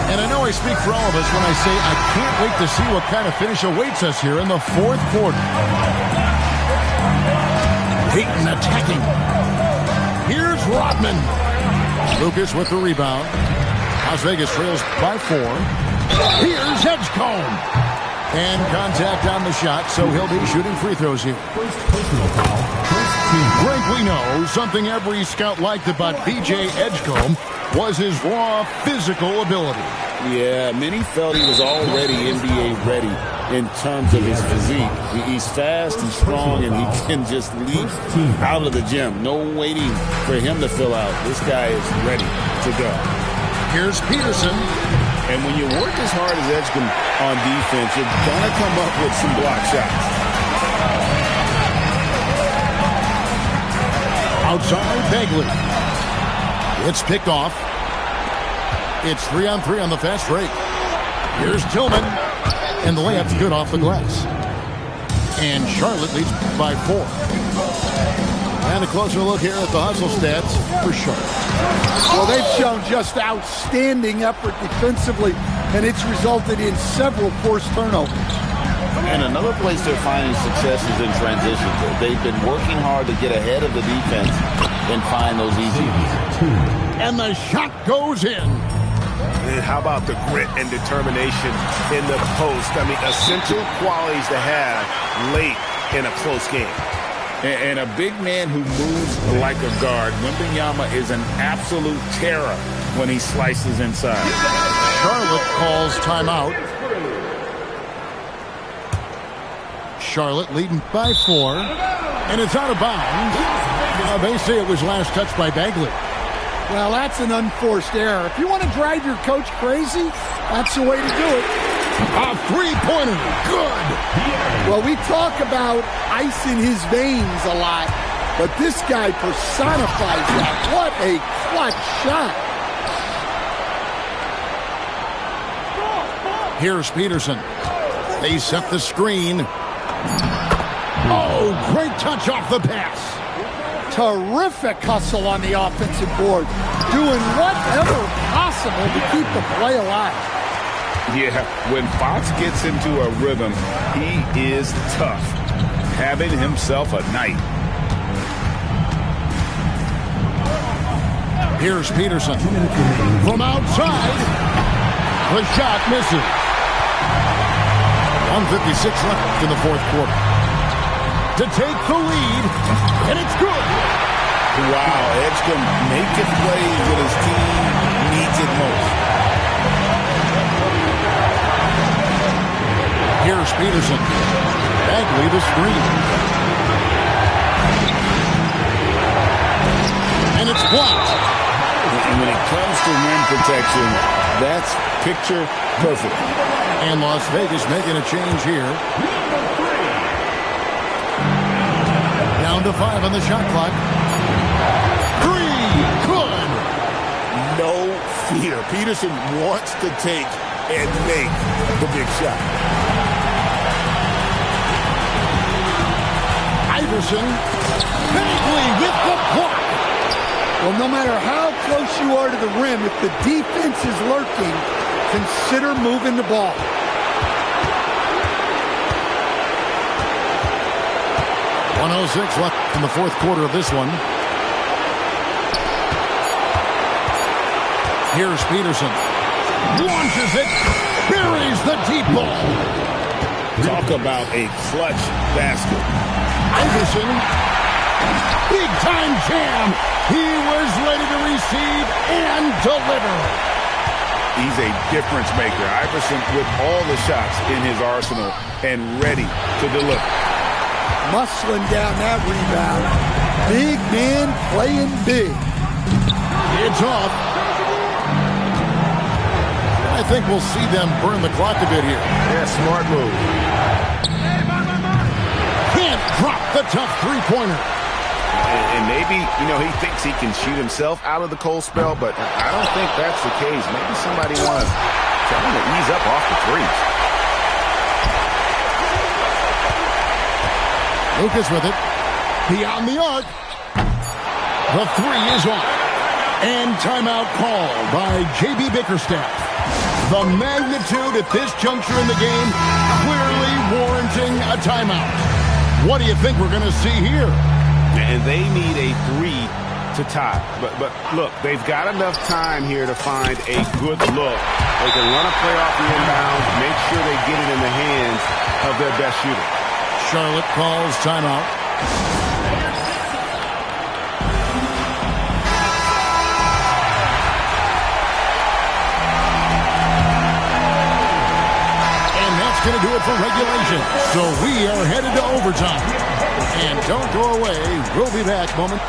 And I know I speak for all of us when I say I can't wait to see what kind of finish awaits us here in the fourth quarter. Payton attacking. Here's Rodman. Lucas with the rebound. Las Vegas trails by 4. Here's Edgecombe. And contact on the shot, so he'll be shooting free throws here. First personal foul. First team. Greg, we know something every scout liked about B.J. Edgecombe was his raw physical ability. Yeah, many felt he was already NBA ready in terms of his physique. He's fast, he's strong, and he can just leap out of the gym. No waiting for him to fill out. This guy is ready to go. Here's Peterson. And when you work as hard as Edgecombe on defense, you're going to come up with some block shots. Outside Bagley. It's picked off. It's 3-on-3 on the fast break. Here's Tillman. And the layup's good off the glass. And Charlotte leads by 4. And a closer look here at the hustle stats for Charlotte. Well, they've shown just outstanding effort defensively, and it's resulted in several forced turnovers. And another place they're finding success is in transition. They've been working hard to get ahead of the defense and find those easy ones. And the shot goes in. And how about the grit and determination in the post? I mean, essential qualities to have late in a close game. And a big man who moves like a guard. Wembanyama is an absolute terror when he slices inside. Charlotte calls timeout. Charlotte leading by 4. And it's out of bounds. They say it was last touched by Bagley. Well, that's an unforced error. If you want to drive your coach crazy, that's the way to do it. A three-pointer. Good. Well, we talk about ice in his veins a lot, but this guy personifies that. What a clutch shot. Here's Peterson. They set the screen. Oh, great touch off the pass. Terrific hustle on the offensive board. Doing whatever possible to keep the play alive. Yeah, when Fox gets into a rhythm, he is tough. Having himself a night. Here's Peterson. From outside. The shot misses. 1:56 left in the fourth quarter. To take the lead, and it's good. Wow, Edgecombe making plays when his team needs it most. Here's Peterson. Bagley the screen. And it's blocked. And when it comes to rim protection, that's picture perfect. And Las Vegas making a change here. Down to 5 on the shot clock. 3, good. No fear. Peterson wants to take and make the big shot. Iverson. Bagley with the block. Well, no matter how close you are to the rim, if the defense is lurking, consider moving the ball. .106 left in the fourth quarter of this one. Here's Peterson. Launches it. Buries the deep ball. Talk about a clutch basket. Iverson. Big time jam. He was ready to receive and deliver. He's a difference maker. Iverson with all the shots in his arsenal and ready to deliver. Muscling down that rebound. Big man playing big. It's off. I think we'll see them burn the clock a bit here. Yeah, smart move. Can't drop the tough three-pointer. And maybe, he thinks he can shoot himself out of the cold spell, but I don't think that's the case. Maybe somebody wants to tell him to ease up off the threes. Lucas with it. Beyond the arc. The three is on. And timeout called by J.B. Bickerstaff. The magnitude at this juncture in the game clearly warranting a timeout. What do you think we're going to see here? And they need a 3 to tie. But look, they've got enough time here to find a good look. They can run a play off the inbound, make sure they get it in the hands of their best shooter. Charlotte calls timeout. And that's going to do it for regulation. So we are headed to overtime. And don't go away. We'll be back moment.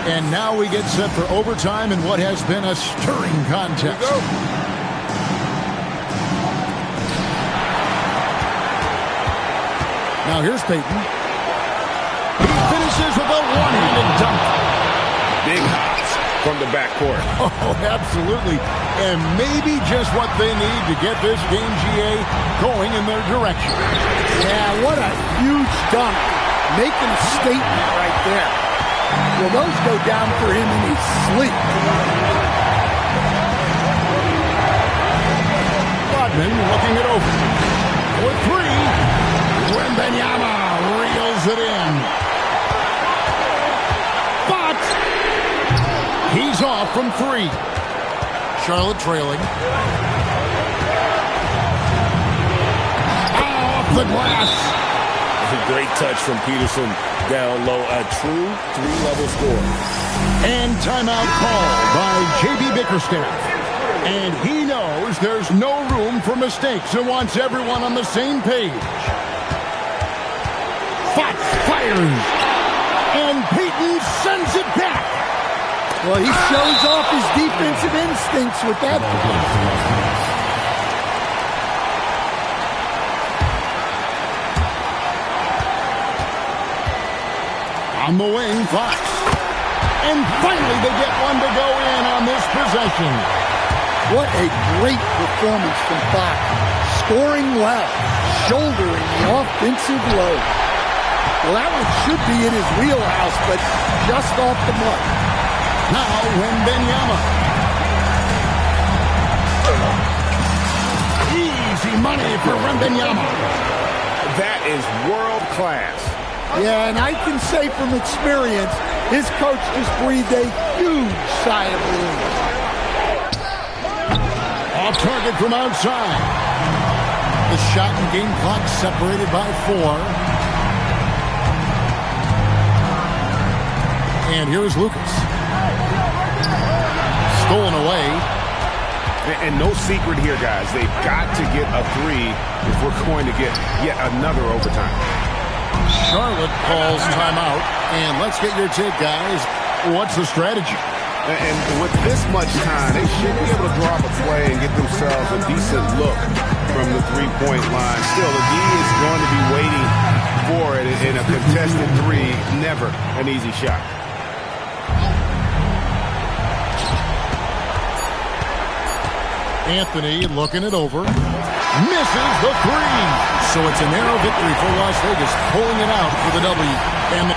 And now we get set for overtime in what has been a stirring contest. Now here's Peyton. He finishes with a one-handed dunk. Big hops from the backcourt. Oh, absolutely. And maybe just what they need to get this game, GA, going in their direction. Yeah, what a huge dunk. Making a statement right there. Well, those go down for him in his sleep. Rodman looking it over. For three. Wembanyama reels it in. But he's off from three. Charlotte trailing. Off the glass. A great touch from Peterson down low. A true three-level score. And timeout called by J.B. Bickerstaff. And he knows there's no room for mistakes and wants everyone on the same page. Fox fires. And Peyton sends it back. Well, he shows off his defensive instincts with that. On the wing, Fox. And finally they get one to go in on this possession. What a great performance from Fox. Scoring well, shouldering the offensive load. Well, that one should be in his wheelhouse, but just off the mark. Now Wembanyama. Easy money for Wembanyama. That is world class. Yeah, and I can say from experience, his coach just breathed a huge sigh of relief. Off target from outside. The shot and game clock separated by 4. And here's Lucas. Stolen away. And no secret here, guys. They've got to get a 3 if we're going to get yet another overtime. Charlotte calls timeout. And let's get your take, guys. What's the strategy? And with this much time, they should be able to draw up a play and get themselves a decent look from the three-point line. Still, the D is going to be waiting for it in a contested 3. Never an easy shot. Anthony looking it over. Misses the 3. So it's a narrow victory for Las Vegas, pulling it out for the W. And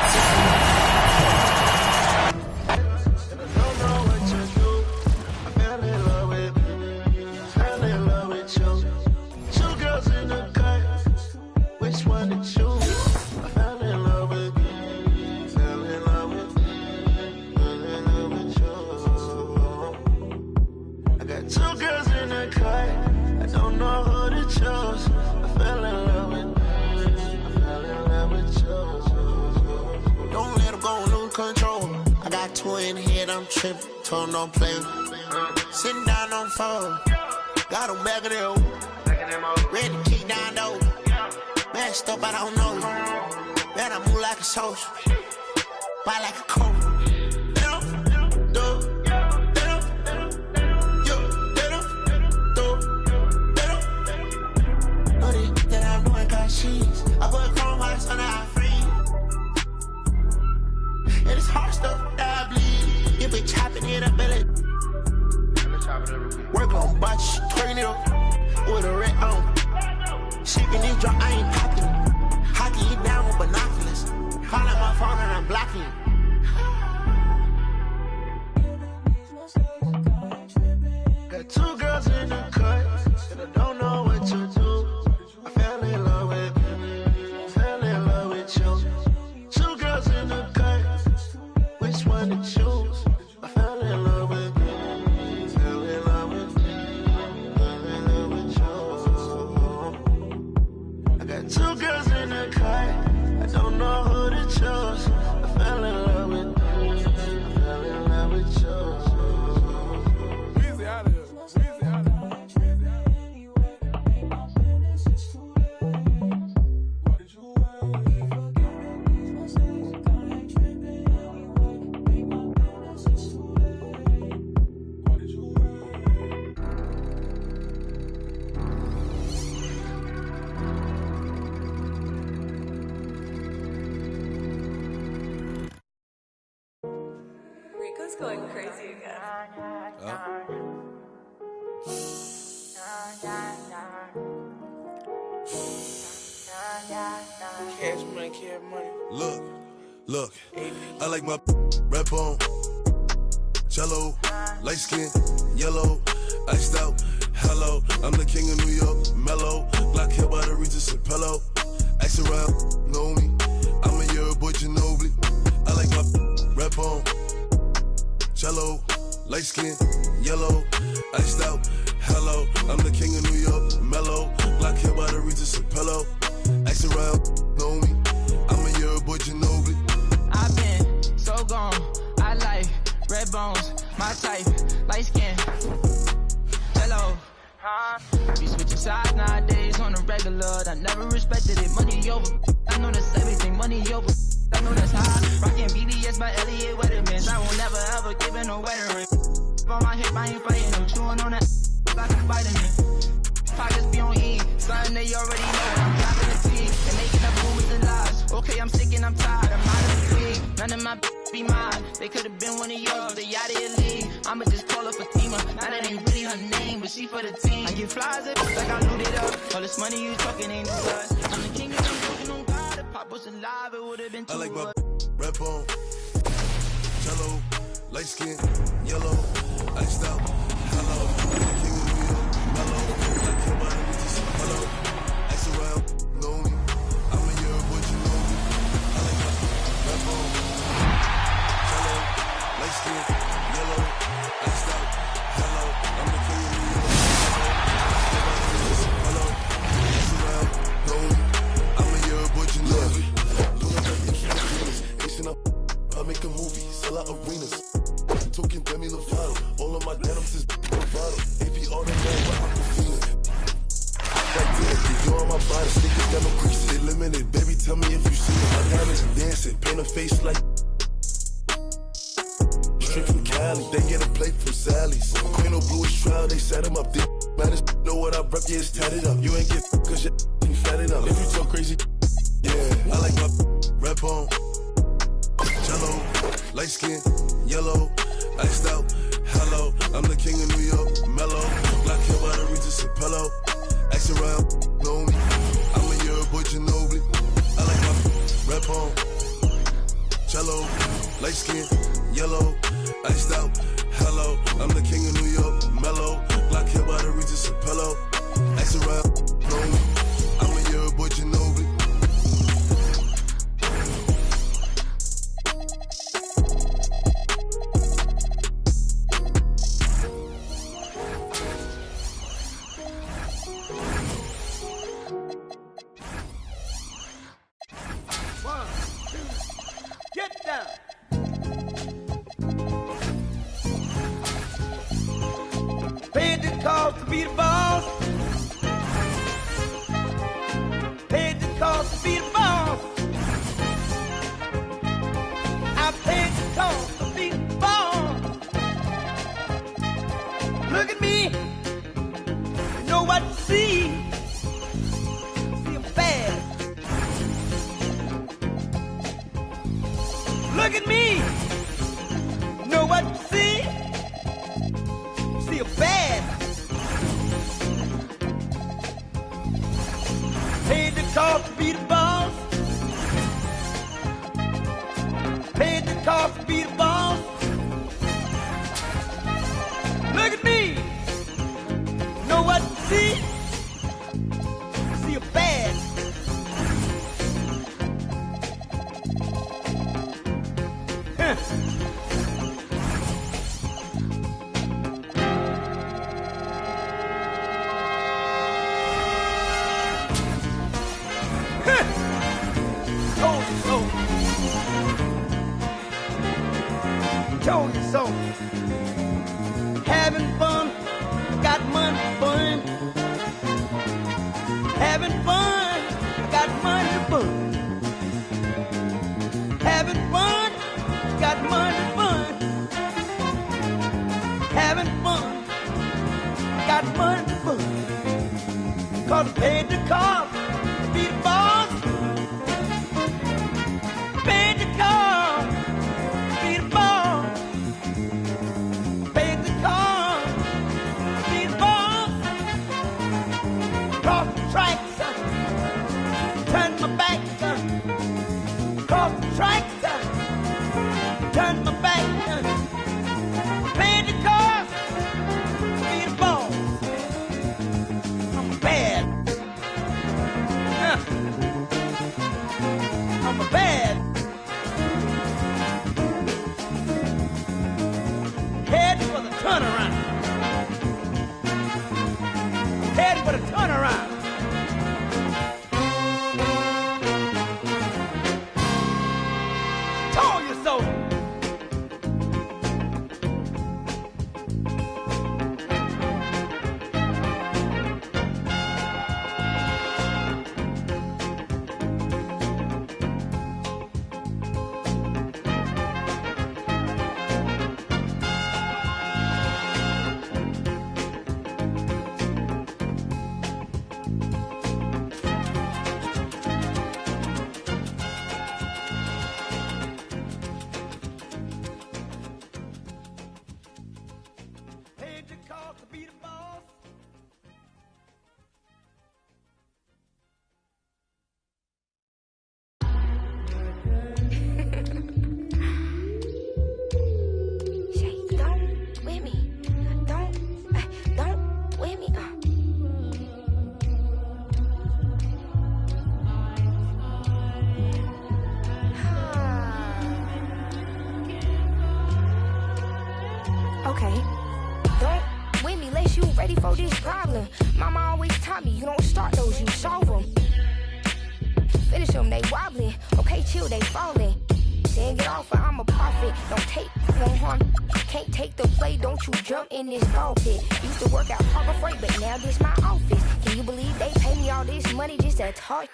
don't play. Sitting down on phone. Got him back of there. Ready to kick down though. Man, stuff I don't know. Man, I move like a soldier. Fight like a coach. I put chrome hearts on our free. And it's hard stuff that I bleed. You be chopping it up, belly. Work on botch, twerking it up with a red on. Shaking this drop, I ain't popping it. Hockey it down with binoculars. Call out my phone and I'm blocking it. Got 2 girls in the cut, and I don't know what to do. I fell in love with you. Fell in love with you. 2 girls in the cut, which one to choose? I fell in love with you. Fell in love with you. Fell in love with you. I got 2 going crazy again. Cash money, cash money. Look, I like my red bone, jello, light skin, yellow, iced out. Hello, I'm the king of New York, mellow, black hair by the Regis and pillow. Ask around, know me. I'm a year boy, Ginobili. I like my red bone, jello, light skin, yellow, iced out. Hello, I'm the king of New York, mellow, black hair by the Regis and pillow. Ask around, know me. I'm a year boy, Ginobili. I've been so gone. I like red bones, my type, light skin. Hello. Be switching sides nowadays on the regular. I never respected it. Money over. I know that's everything. Money over. I know that's high. Rockin' BBS by Elliot Weathermans. I will never ever give in no wedding ring. On my hip, I ain't fighting. I'm chewing on that like I'm biting it. Pockets be on E. Something they already know. I'm dropping the T. And making up rumors and lies. Okay, I'm sick and I'm tired. I'm out of the league. None of my be mine. They could have been one of yours, but they out of your league. I'ma just call her Fatima. Now that ain't really her name, but she for the team. I get flies up like I looted up. All this money you talking ain't no us. I'm the king and I'm talking on God. If Pop was alive, it would have been too. I like my red bone, jello, light skin, yellow, iced out. Hello, I'm the king of New York, mellow, black hair by the Regis and pillow. Ask around, know me. I'm a year boy, Ginobili. I like my red bone, jello, light skin, yellow, iced out. Hello, I'm the king of New York, mellow, ask around, know me. I'm a year boy, Ginobili. I make a movie, sell out arenas. Talking Demi Lovato, all of my denims is bravado. APR the man, but I'm feeling. Right there, you on my body, sneakers never creases. They limited, baby, tell me if you see it. My diamonds dancing, paint a face like straight from Cali. They get a plate from Sally's. Queen of Blue is Shroud, they set him up. They man, know what I rep, yeah, it's tatted up. You ain't get cause you fatted up. If you talk crazy, yeah, I like my red bone. Jello, light skin, yellow, iced out. Hello, I'm the king of New York, mellow, black hair by the Regis and pillow. Ask around, know me. I'm a year boy, Ginobili. I like my red bone, jello, light skin, yellow, iced out. Hello, I'm the king of New York, mellow, black hair by the Regis and pillow. Ask around, know me. I'm a year boy, Ginobili. Paid the cost to be the boss. Paid the cost to be the boss. I paid the cost to be the boss. Look at me. You know what to see. See I'm bad. Look at me. You know what to see. See a bad. Paid the cost to be the boss. Paid the cost to be the boss. Look at me. Know what to see? See a bad. Told you so. Having fun, got money to burn. Having fun, got money to burn. Having fun, got money to burn. Having fun, got money to burn. 'Cause I paid the cost to be the boss. Paid the cost to be the boss. chill, they falling. Then get off, I'm a prophet. Don't take, won't harm. Can't take the play, don't you jump in this ball pit. Used to work out Harbor Freight, but now this my office. Can you believe they pay me all this money just to talk?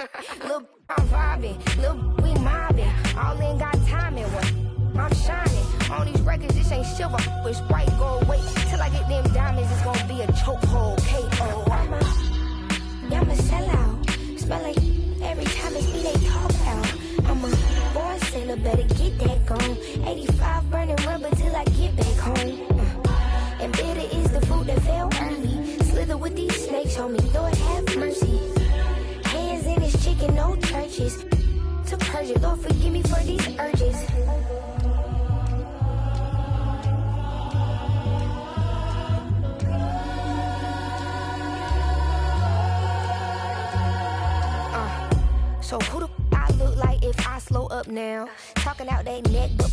Look, I'm vibing, look, we mobbing. All in got timing, what? I'm shining. On these records, this ain't silver, it's white gold. Wait till I get them diamonds, it's gonna be a chokehold. K.O. I'm a sellout. Smell like every time it's me they talk out. I'm a born sinner, better get that gone. 85 burning rubber till I get back home. And bitter is the food that fell early. Slither with these snakes on me, Lord have mercy. Hands in his chicken, no churches. To purge it, Lord forgive me for these urges. So who the I look like if I slow up now? Talking out that neck, but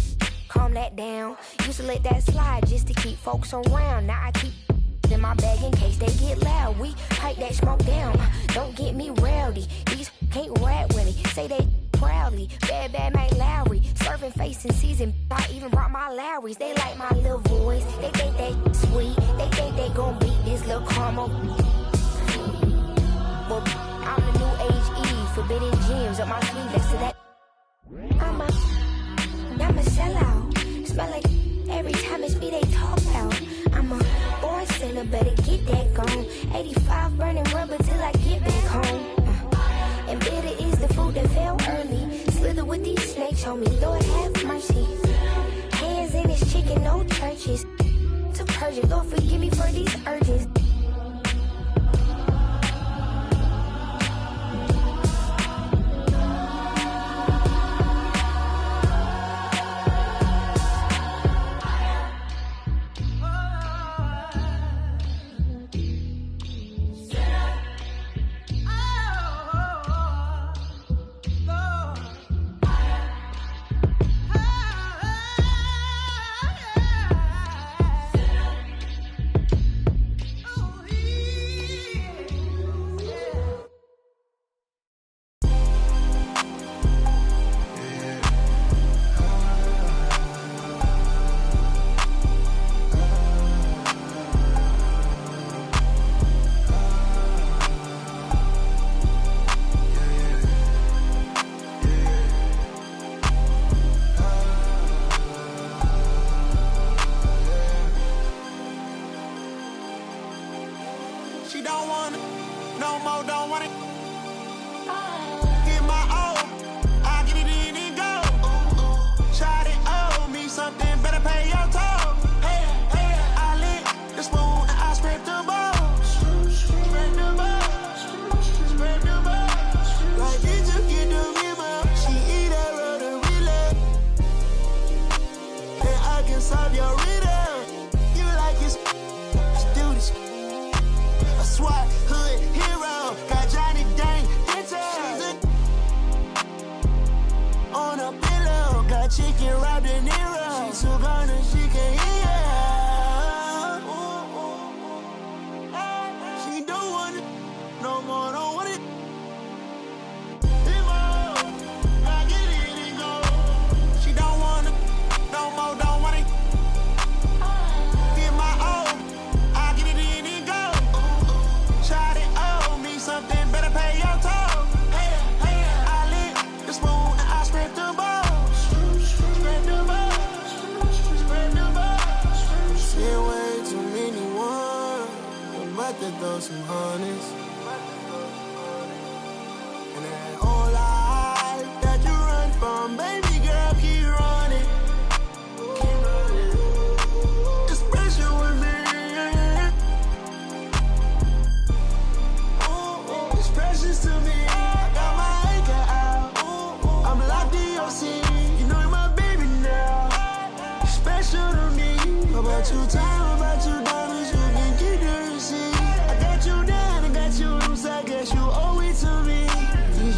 calm that down. Used to let that slide just to keep folks around. Now I keep in my bag in case they get loud. We pipe that smoke down. Don't get me rowdy. These can't rap with me. Say they proudly. Bad Mike Lowry. Serving face in season. I even brought my Lowrys. They like my little voice. They think they sweet. They think they gon' beat this little caramel. Well, I'm the new age Eve, forbidden gems up my sleeve next to that. I'm a sellout. Smell like every time it's me they talk about. I'm a born sinner, better get that gone. 85 burning rubber till I get back home. And bitter is the food that fell early. Slither with these snakes on me, Lord have mercy. Hands in his chicken, no churches. To purge it, Lord forgive me for these urges.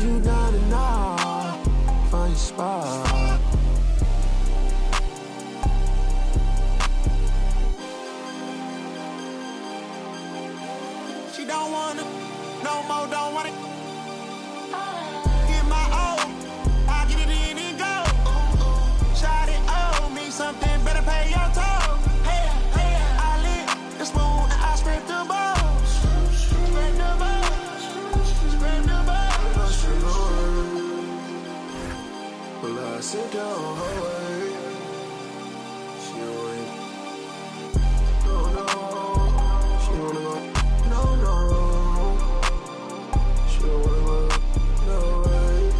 You sit down her way. She don't she don't wanna go, no. She don't wanna go, no way.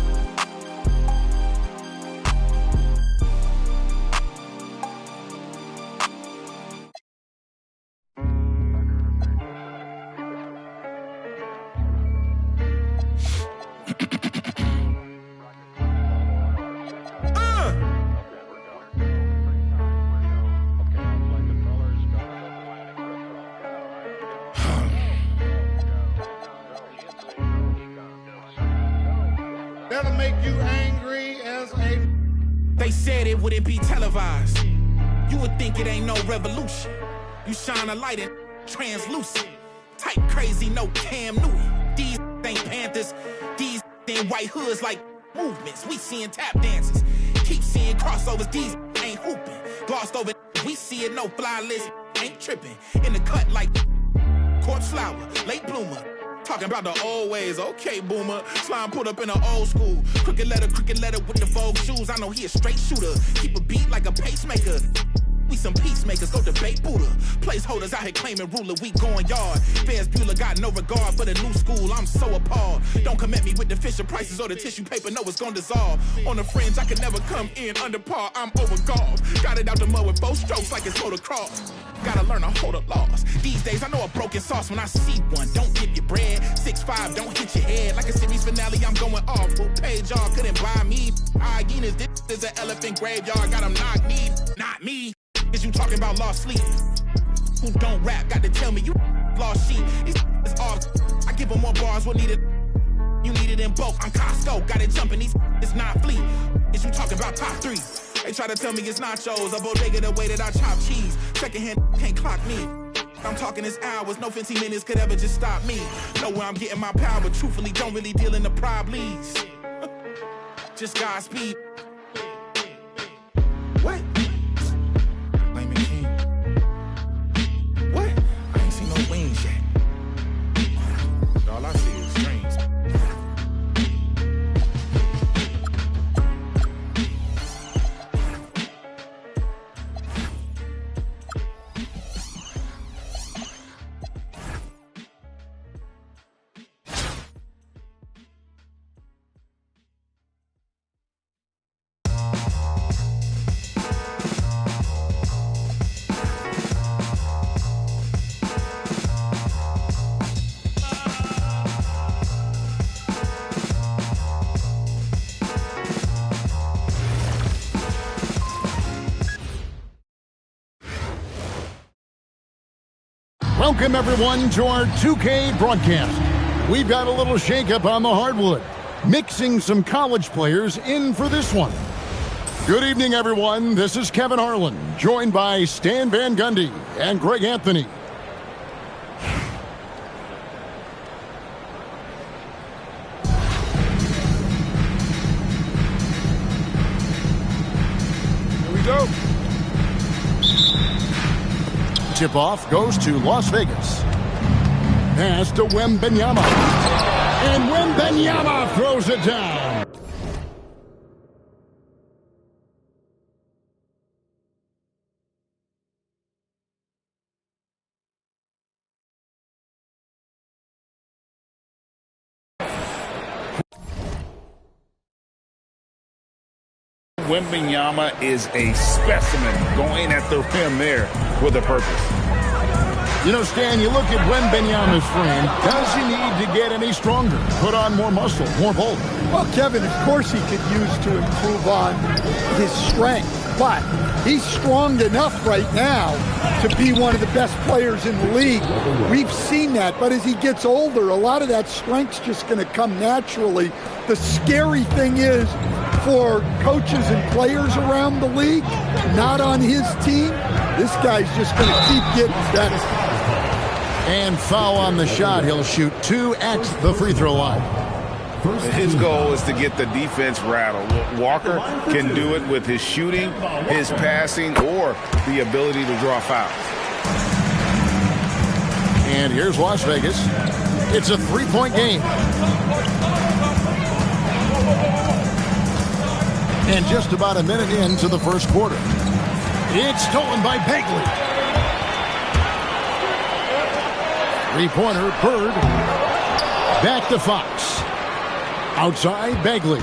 That'll make you angry as a... They said it wouldn't be televised. You would think it ain't no revolution. You shine a light and translucent. Type crazy, no Cam Newton. These ain't Panthers. These ain't white hoods like movements. We seeing tap dances. Keep seeing crossovers. These ain't hooping. Glossed over. We see it, no fly list. Ain't tripping. In the cut like corpse flower, late bloomer. Talking about the old ways, okay, boomer. Slime put up in an old school. Crooked letter with the Vogue shoes. I know he a straight shooter. Keep a beat like a pacemaker. We some peacemakers, go debate Buddha. Placeholders out here claiming ruler, we going yard. Fairs Bueller got no regard for the new school, I'm so appalled. Don't come at me with the Fisher prices or the tissue paper, no, it's gonna dissolve. On the fringe, I can never come in under par, I'm overgolfed. Got it out the mud with 4 strokes like it's motocross. Gotta learn to hold a loss. These days, I know a broken sauce when I see one. Don't dip your bread, 6'5", don't hit your head. Like a series finale, I'm going off. Who paid y'all, couldn't buy me. Hyenas, this is an elephant graveyard, got them knocked me, not me. Is you talking about lost sleep? Who don't rap, got to tell me you lost sheep. It's off. I give them more bars, what needed? You need it in bulk. I'm Costco, got it jumping. It's not fleet. Is you talking about top 3? They try to tell me it's nachos, a bodega the way that I chop cheese. Secondhand can't clock me. I'm talking this hours, no 15 minutes could ever just stop me. Know where I'm getting my power, but truthfully don't really deal in the problems. Just Godspeed. What? What? I ain't seen no wings yet. All I see is strings. Welcome, everyone, to our 2K broadcast. We've got a little shakeup on the hardwood, mixing some college players in for this one. Good evening, everyone. This is Kevin Harlan, joined by Stan Van Gundy and Greg Anthony. Here we go. Tip-off goes to Las Vegas. Pass to Wembanyama. And Wembanyama throws it down. Wembanyama is a specimen going at the rim there with a purpose. You know, Stan, you look at Wembanyama's frame. Does he need to get any stronger? Put on more muscle, more bulk? Well, Kevin, of course he could use to improve on his strength. But he's strong enough right now to be one of the best players in the league. We've seen that. But as he gets older, a lot of that strength's just going to come naturally. The scary thing is, for coaches and players around the league, not on his team, this guy's just going to keep getting better. And foul on the shot. He'll shoot 2x the free throw line. His goal is to get the defense rattled. Walker can do it with his shooting, his passing, or the ability to draw fouls. And here's Las Vegas. It's a three-point game. And just about a minute into the first quarter. It's stolen by Bagley. Three-pointer, Bird. Back to Fox. Outside, Bagley.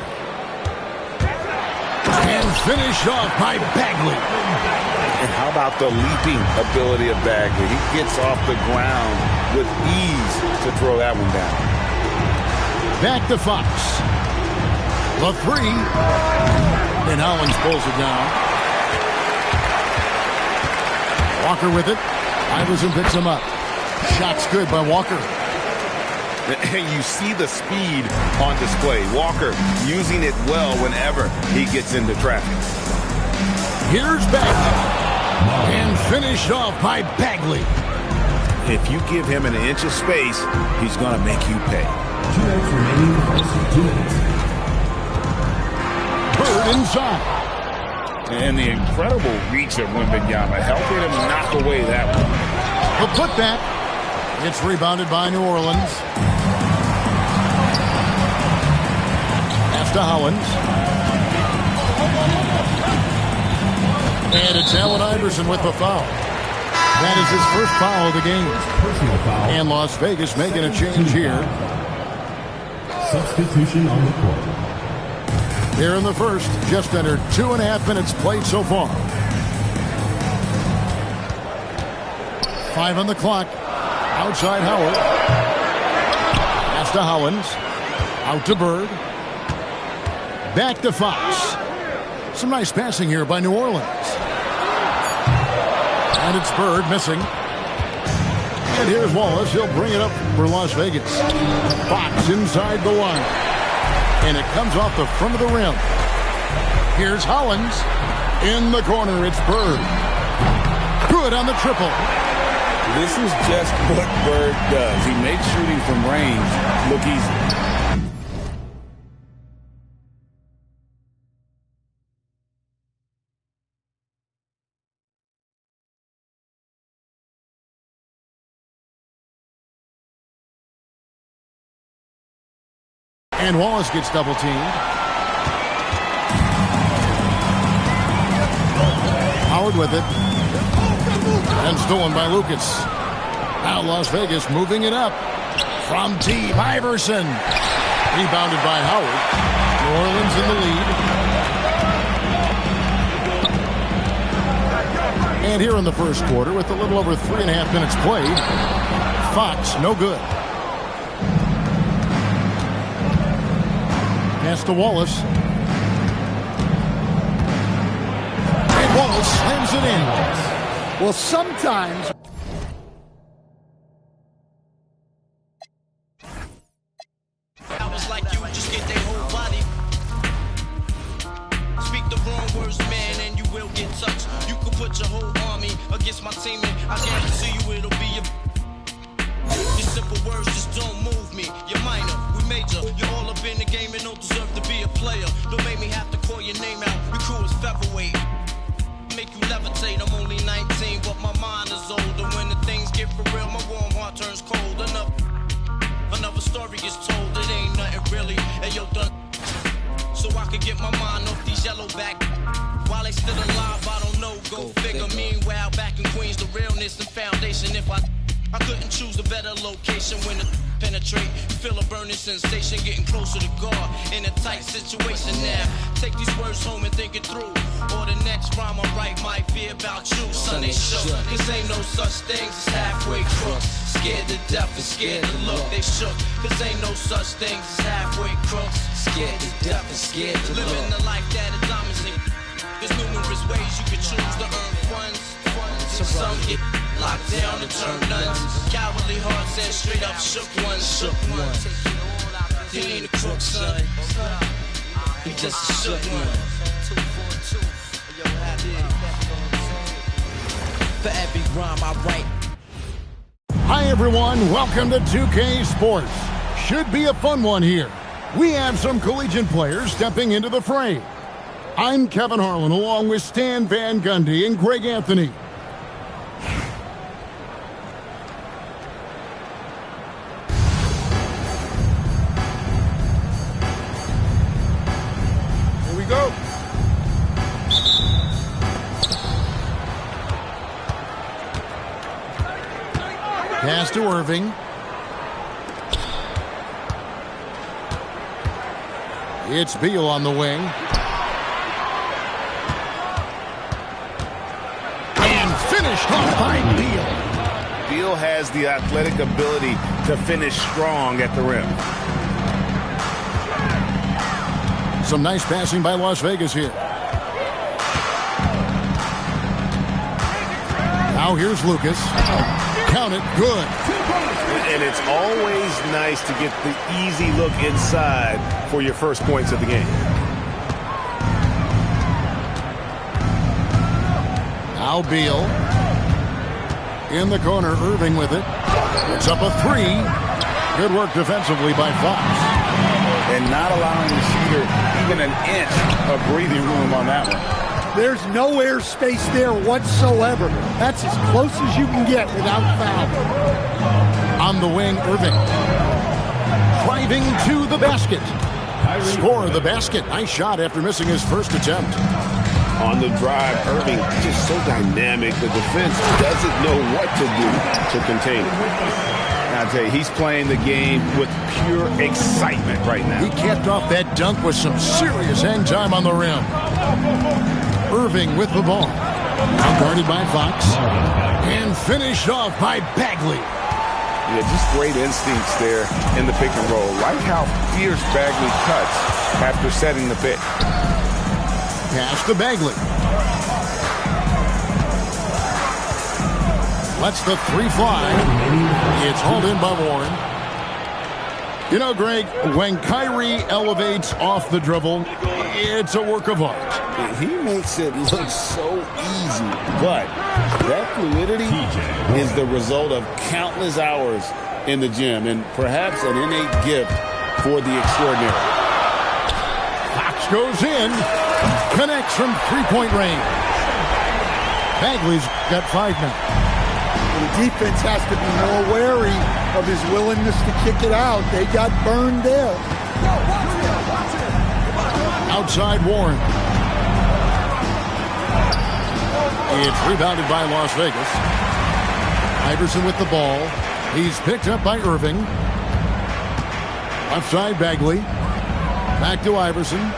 And finished off by Bagley. And how about the leaping ability of Bagley? He gets off the ground with ease to throw that one down. Back to Fox. The three. And Hollins pulls it down. Walker with it. Iverson picks him up. Shot's good by Walker. And you see the speed on display. Walker using it well whenever he gets into traffic. Here's Bagley. And finished off by Bagley. If you give him an inch of space, he's going to make you pay. 2 minutes remaining. 2 minutes. Bird inside. And the incredible reach of Wembanyama helping him knock away that one. The putback. It's rebounded by New Orleans. Pass to Hollins. And it's Allen Iverson with the foul. That is his first foul of the game. Personal foul. And Las Vegas making a change here. Substitution on the court. Here in the first, just under 2.5 minutes played so far. 5 on the clock. Outside Howard. Pass to Hollins. Out to Bird. Back to Fox. Some nice passing here by New Orleans. And it's Bird missing. And here's Wallace. He'll bring it up for Las Vegas. Fox inside the line. And it comes off the front of the rim. Here's Hollins. In the corner, it's Bird. Good on the triple. This is just what Bird does. He makes shooting from range look easy. And Wallace gets double teamed. Howard with it. And stolen by Lucas. Now Las Vegas moving it up. From deep, Iverson. Rebounded by Howard. New Orleans in the lead. And here in the first quarter, with a little over 3.5 minutes played, Fox, no good. Pass to Wallace. And Wallace slams it in. Well, sometimes I was like you, just get their whole body. Speak the wrong words, man, and you will get touched. You could put your whole army against my team, and I guarantee you it'll be your simple words just don't move me. You're minor, we major. You're all up in the game and don't deserve to be a player. Don't make me have to call your name out. Your crew is featherweight. Make you levitate. I'm only 19, but my mind is older. When the things get for real, my warm heart turns cold. Another story gets told. It ain't nothing really. Hey, yo, done. So I could get my mind off these yellow back. While they still alive, I don't know. Go figure. Meanwhile, back in Queens, the realness and foundation. If I couldn't choose a better location when to penetrate. Feel a burning sensation, getting closer to God in a tight situation now. Take these words home and think it through. Or the next rhyme I write might be about you. Son, they shook. Cause ain't no such things as halfway crooks. Scared to death and scared to look. They shook. Cause ain't no such things as halfway crooks. Scared to death and scared to look. Living the life that is diamonds in. There's numerous ways you can choose to earn funds. Some get locked down and turn nuns. Cowardly hearts and straight up shook ones. Shook ones. He ain't a crook, son. He just a shook one. For every rhyme I write. Hi everyone, welcome to 2K Sports. Should be a fun one here. We have some collegiate players stepping into the fray. I'm Kevin Harlan along with Stan Van Gundy and Greg Anthony. Here we go. Pass to Irving. It's Beal on the wing. And finished off by Beal. Beal has the athletic ability to finish strong at the rim. Some nice passing by Las Vegas here. Now here's Lucas. Count it, good. And it's always nice to get the easy look inside for your first points of the game. Now Beal. In the corner, Irving with it. It's up a three. Good work defensively by Fox. And not allowing the shooter even an inch of breathing room on that one. There's no air space there whatsoever. That's as close as you can get without foul. On the wing, Irving. Driving to the basket. Score the basket. Nice shot after missing his first attempt. On the drive, Irving just so dynamic. The defense doesn't know what to do to contain it. I'll tell you, he's playing the game with pure excitement right now. He capped off that dunk with some serious hang time on the rim. Irving with the ball. Now guarded by Fox. And finished off by Bagley. Yeah, just great instincts there in the pick and roll. Like how fierce Bagley cuts after setting the pick. Pass to Bagley. Lets the three fly. It's hauled in by Warren. You know, Greg, when Kyrie elevates off the dribble, it's a work of art. He makes it look so easy, but that fluidity is the result of countless hours in the gym and perhaps an innate gift for the extraordinary. Fox goes in, connects from three-point range. Bagley's got 5 now. The defense has to be more wary of his willingness to kick it out. They got burned there. Outside Warren. It's rebounded by Las Vegas. Iverson with the ball. He's picked up by Irving. Left side Bagley. Back to Iverson.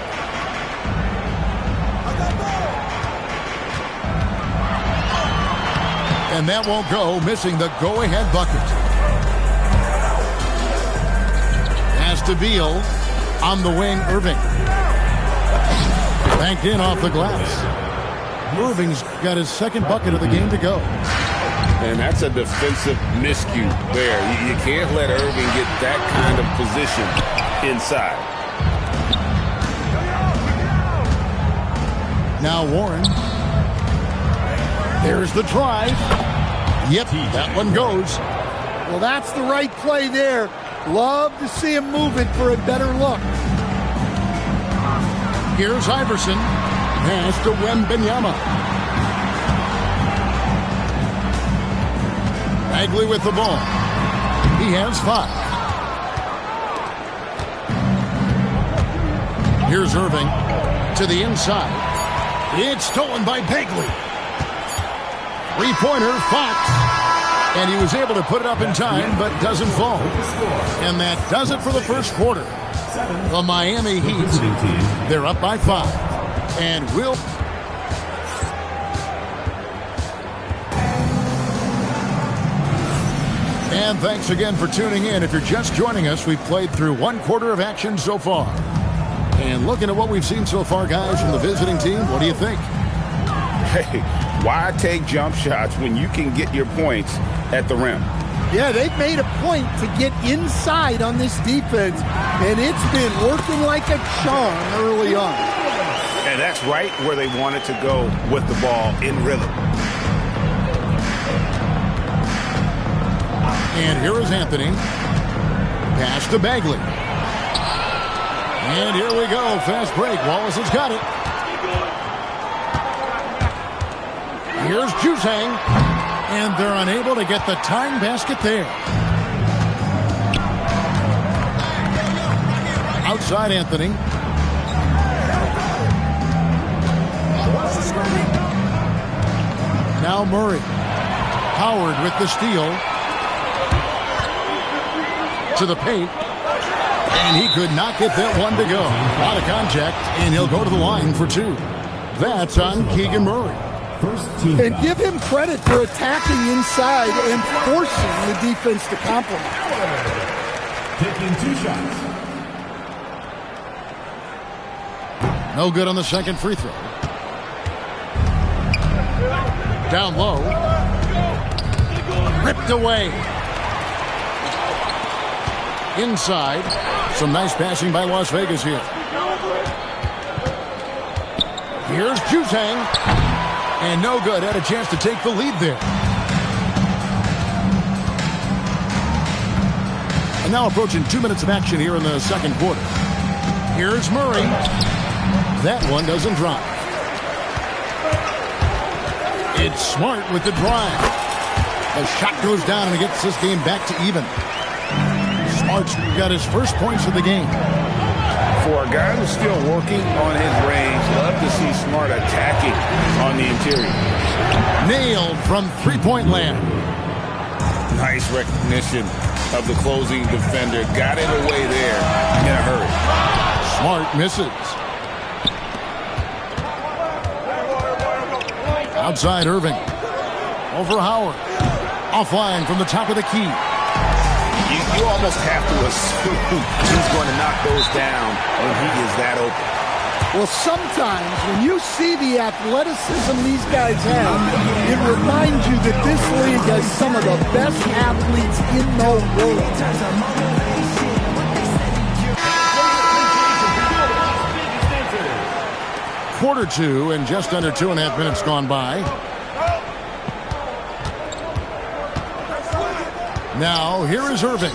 And that won't go, missing the go-ahead bucket. Pass to Beal. On the wing, Irving. Banked in off the glass. Irving's got his second bucket of the game to go. And that's a defensive miscue there. You can't let Irving get that kind of position inside. Now Warren. There's the drive. Yep, that one goes. Well, that's the right play there. Love to see him moving for a better look. Here's Iverson. Pass to Wembanyama. Bagley with the ball. He has 5. Here's Irving to the inside. It's stolen by Bagley. Three-pointer, Fox. And he was able to put it up in time, but doesn't fall. And that does it for the first quarter. The Miami Heat, they're up by 5. And will... And thanks again for tuning in. If you're just joining us, we've played through 1 quarter of action so far. And looking at what we've seen so far, guys, from the visiting team, what do you think? Hey, why take jump shots when you can get your points at the rim? Yeah, they've made a point to get inside on this defense, and it's been working like a charm early on. And that's right where they wanted to go with the ball in rhythm. And here is Anthony. Pass to Bagley. And here we go. Fast break. Wallace has got it. Here's Juzang. And they're unable to get the tying basket there. Outside Anthony. Now Murray. Howard with the steal. to the paint. And he could not get that one to go. A lot of contact, and he'll go to the line for two. That's on Keegan Murray. And give him credit for attacking inside and forcing the defense to compliment. Taking 2 shots. No good on the second free throw. Down low. Ripped away. Inside. Some nice passing by Las Vegas here. Here's Jutang. And no good. Had a chance to take the lead there. And now approaching 2 minutes of action here in the second quarter. Here's Murray. That one doesn't drop. It's Smart with the drive. The shot goes down and it gets this game back to even. Smart's got his first points of the game. For a guy who's still working on his range, love to see Smart attacking on the interior. Nailed from three-point land. Nice recognition of the closing defender. Got it away there in a hurry. Smart misses. Outside Irving. Over Howard. Offline from the top of the key. You almost have to assume he's going to knock those down when he is that open. Well, sometimes when you see the athleticism these guys have, it reminds you that this league has some of the best athletes in the world. Quarter two and just under 2.5 minutes gone by. Now, here is Irving.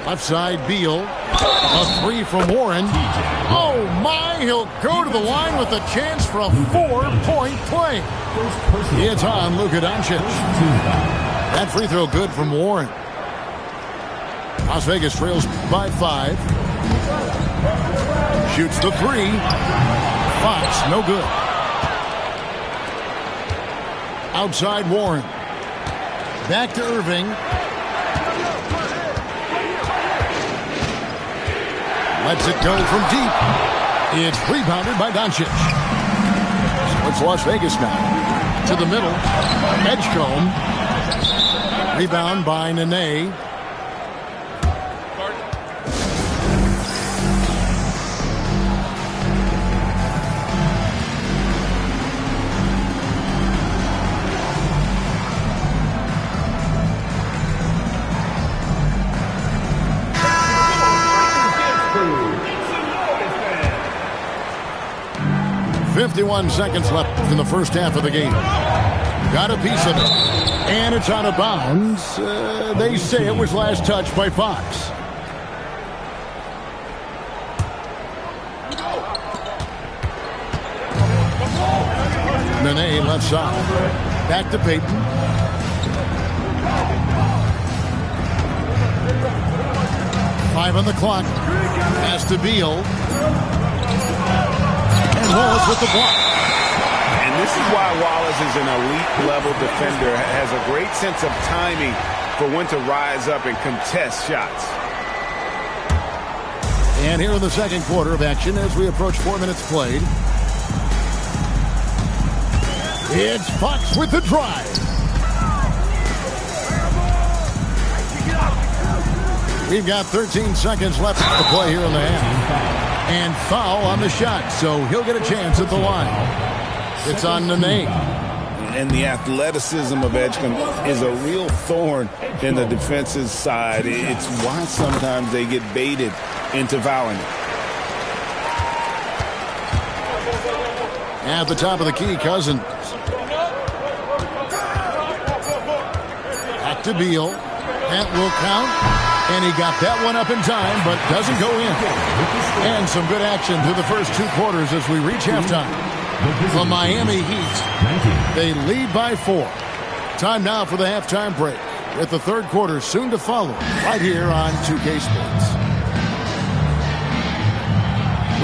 Left side, Beal. A three from Warren. Oh, my. He'll go to the line with a chance for a 4-point play. It's on Luka Doncic. That free throw good from Warren. Las Vegas trails by 5. Shoots the three. Fox, no good. Outside Warren. Back to Irving. Lets it go from deep. It's rebounded by Doncic. So it's Las Vegas now. To the middle. Edgecombe. Rebound by Nene. .51 seconds left in the first half of the game. Got a piece of it. And it's out of bounds. They say it was last touched by Fox. Nene left side. Back to Payton. Five on the clock. Pass to Beal. Wallace with the block. And this is why Wallace is an elite level defender. Has a great sense of timing for when to rise up and contest shots. And here in the second quarter of action as we approach 4 minutes played. It's Fox with the drive. We've got 13 seconds left to play here in the half. And foul on the shot, so he'll get a chance at the line. It's on Nene. And the athleticism of Edgecombe is a real thorn in the defense's side. It's why sometimes they get baited into fouling. At the top of the key, Cousins. Back to Beal. That will count. And he got that one up in time, but doesn't go in. And some good action through the first 2 quarters as we reach halftime. The Miami Heat, they lead by 4. Time now for the halftime break, with the third quarter soon to follow, right here on 2K Sports.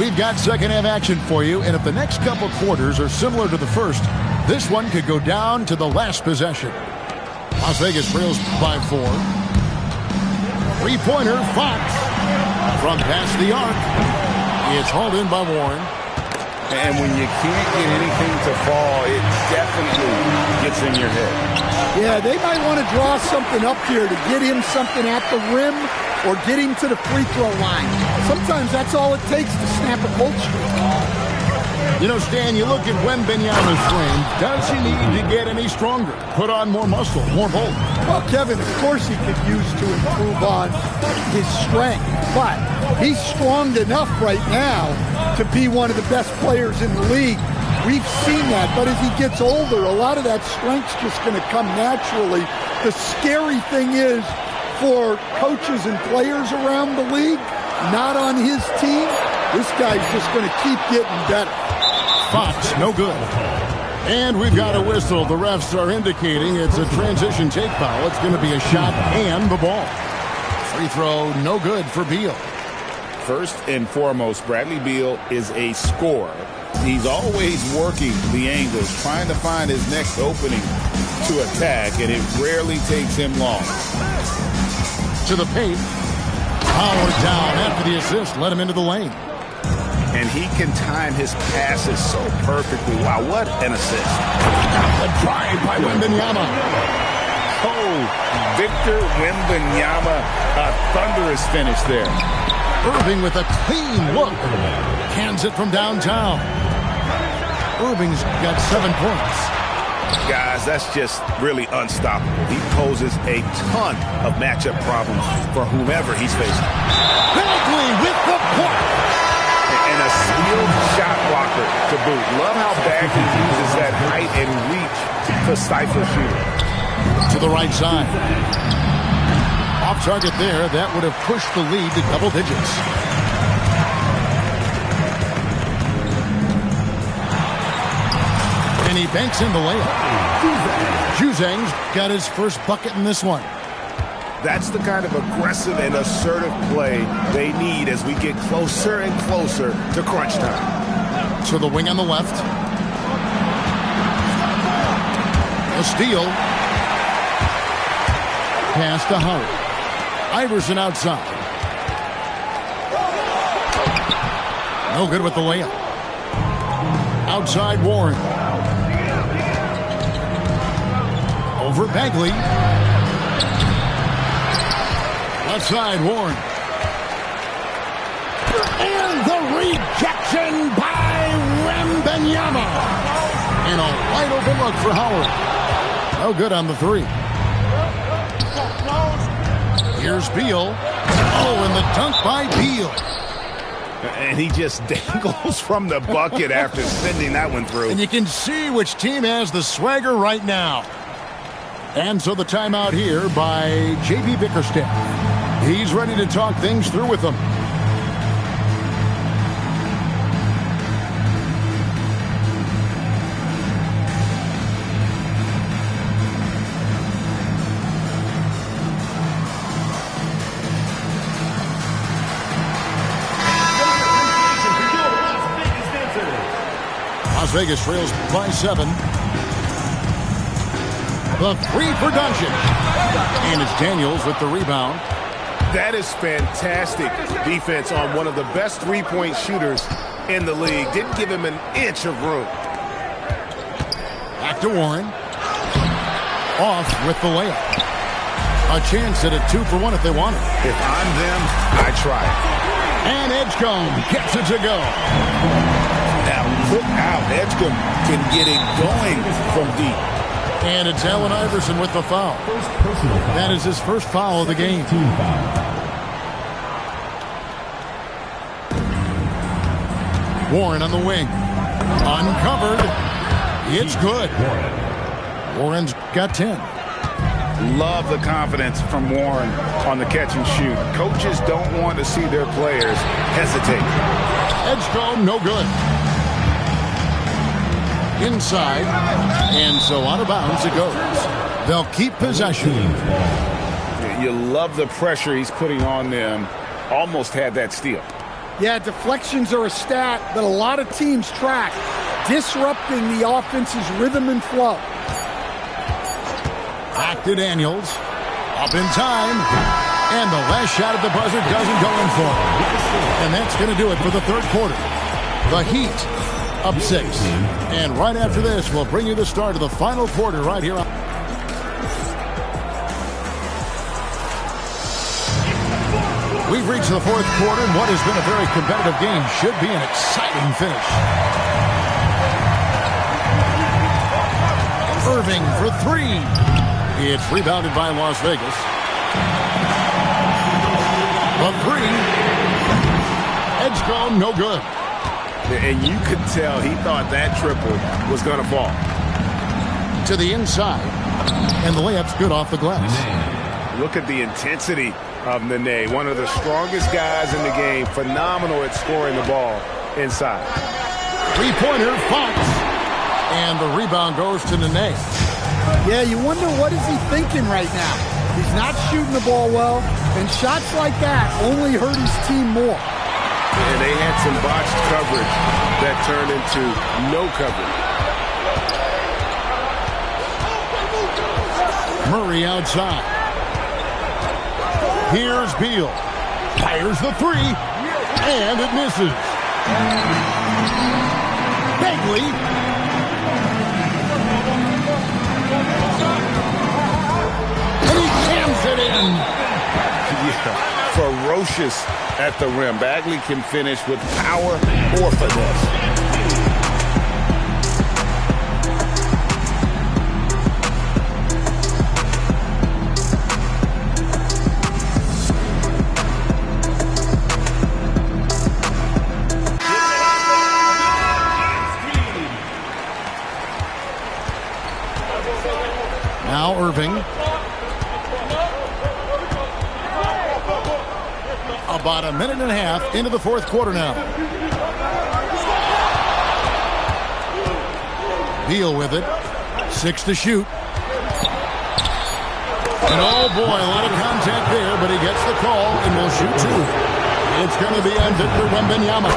We've got second half action for you, and if the next couple quarters are similar to the first, this one could go down to the last possession. Las Las Vegas trails by 4. Three-pointer, Fox. From past the arc. It's hauled in by Warren. And when you can't get anything to fall, it definitely gets in your head. Yeah, they might want to draw something up here to get him something at the rim or get him to the free throw line. Sometimes that's all it takes to snap a cold streak. You know, Stan, you look at Wembanyama's frame. Does he need to get any stronger? Put on more muscle, more bulk? Well, Kevin, of course he could use to improve on his strength. But he's strong enough right now to be one of the best players in the league. We've seen that. But as he gets older, a lot of that strength's just going to come naturally. The scary thing is for coaches and players around the league, not on his team, this guy's just going to keep getting better. Fox, no good. And we've got a whistle. The refs are indicating it's a transition take foul. It's going to be a shot and the ball. Free throw, no good for Beal. First and foremost, Bradley Beal is a scorer. He's always working the angles, trying to find his next opening to attack, and it rarely takes him long. To the paint. Howard down after the assist. Let him into the lane. And he can time his passes so perfectly. Wow, what an assist. The drive by Wembanyama. Oh, Victor Wembanyama, a thunderous finish there. Irving with a clean look. Hands it from downtown. Irving's got 7 points. Guys, that's just really unstoppable. He poses a ton of matchup problems for whomever he's facing. Bagley with the block. And a skilled shot blocker to boot. Love how Bagley uses that height and reach to stifle a shooter. To the right side. Off target there. That would have pushed the lead to double digits. And he banks in the layup. Juzang's got his first bucket in this one. That's the kind of aggressive and assertive play they need as we get closer and closer to crunch time. To the wing on the left. A steal. Pass to Howard. Iverson outside. No good with the layup. Outside Warren. Over Bagley. Left side, Warren. And the rejection by Wembanyama. And a wide open look for Howard. No good on the three. Here's Beal. Oh, and the dunk by Beal. And he just dangles from the bucket after sending that one through. And you can see which team has the swagger right now. And so the timeout here by GBPackers2424. He's ready to talk things through with them. Las Vegas trails by 7. The three for Doncic. And it's Daniels with the rebound. That is fantastic defense on one of the best three-point shooters in the league. Didn't give him an inch of room. Back to Warren. Off with the layup. A chance at a 2-for-1 if they want it. If I'm them, I try it. And Edgecombe gets it to go. Now look out. Edgecombe can get it going from deep. And it's Allen Iverson with the foul. That is his first foul of the game. Warren on the wing. Uncovered. It's good. Warren's got 10. Love the confidence from Warren on the catch and shoot. Coaches don't want to see their players hesitate. Edgecombe, no good. Inside, and so out of bounds it goes. They'll keep possession. You love the pressure he's putting on them. Almost had that steal. Yeah, deflections are a stat that a lot of teams track, disrupting the offense's rhythm and flow. Back to Daniels. Up in time. And the last shot at the buzzer doesn't go in for him. And that's going to do it for the third quarter. The Heat up 6. And right after this, we'll bring you the start of the final quarter right here. We've reached the fourth quarter, and what has been a very competitive game should be an exciting finish. Irving for 3. It's rebounded by Las Vegas. The 3. Edge call, no good. And you could tell he thought that triple was going to fall. To the inside. And the layup's good off the glass. Look at the intensity of Nene, one of the strongest guys in the game. Phenomenal at scoring the ball inside. Three-pointer, Fox. And the rebound goes to Nene. Yeah, you wonder what is he thinking right now. He's not shooting the ball well, and shots like that only hurt his team more. And they had some botched coverage that turned into no coverage. Murray outside. Here's Beal. Fires the 3. And it misses. Bagley. And he jams it in. Yeah, ferocious at the rim. Bagley can finish with power or finesse. Now Irving. About a minute and a half into the fourth quarter now. Beal with it. 6 to shoot. And oh boy, a lot of contact there, but he gets the call and will shoot 2. It's going to be on Victor Wembanyama.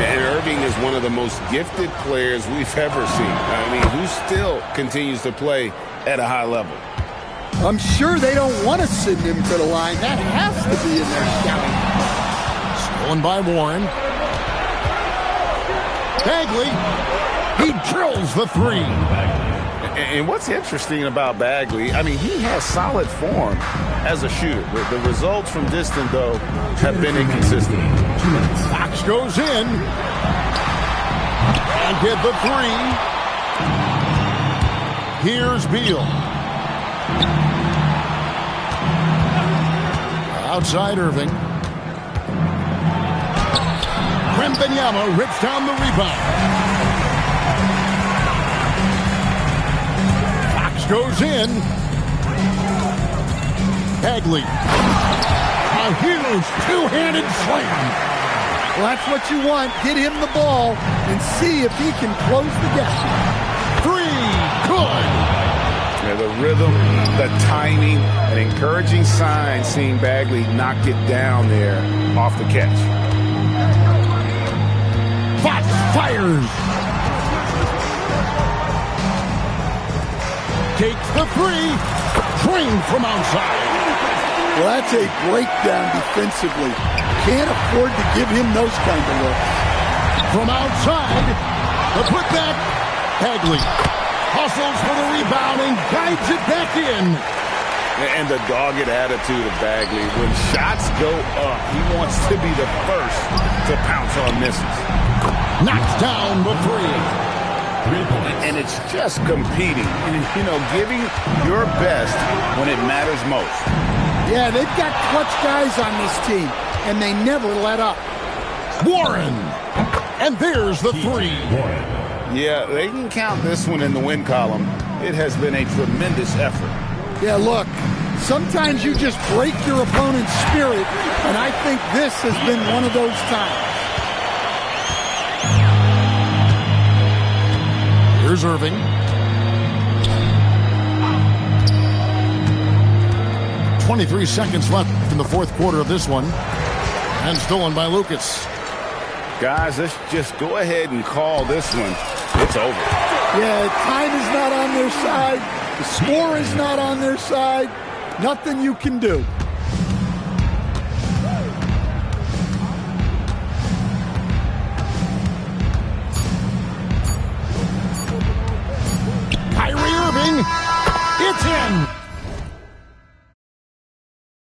And Irving is one of the most gifted players we've ever seen. I mean, who still continues to play at a high level. I'm sure they don't want to send him to the line. That has to be in their scouting. Stolen by Warren. Bagley. He drills the 3. And what's interesting about Bagley, I mean, he has solid form as a shooter. The results from distance, though, have been inconsistent. Fox goes in. And get the 3. Here's Beal. Outside Irving. Wembanyama rips down the rebound. Fox goes in. Bagley. A huge two-handed slam. Well, that's what you want. Get him the ball and see if he can close the gap. 3. Good. Yeah, the rhythm, the timing, an encouraging sign seeing Bagley knock it down there off the catch. Fox fires. Takes the 3. Drained from outside. Well, that's a breakdown defensively. Can't afford to give him those kind of looks. From outside, the putback. Bagley hustles for the rebound and guides it back in. And the dogged attitude of Bagley. When shots go up, he wants to be the first to pounce on misses. Knocks down the 3. And it's just competing, you know, giving your best when it matters most. Yeah, they've got clutch guys on this team, and they never let up. Warren. And there's the 3. Yeah, they can count this one in the win column. It has been a tremendous effort. Yeah, look, sometimes you just break your opponent's spirit, and I think this has been one of those times. Here's Irving. .23 seconds left in the fourth quarter of this one. And stolen by Lucas. Guys, let's just go ahead and call this one. It's over. Yeah, time is not on their side. The score is not on their side. Nothing you can do. Kyrie Irving, it's in.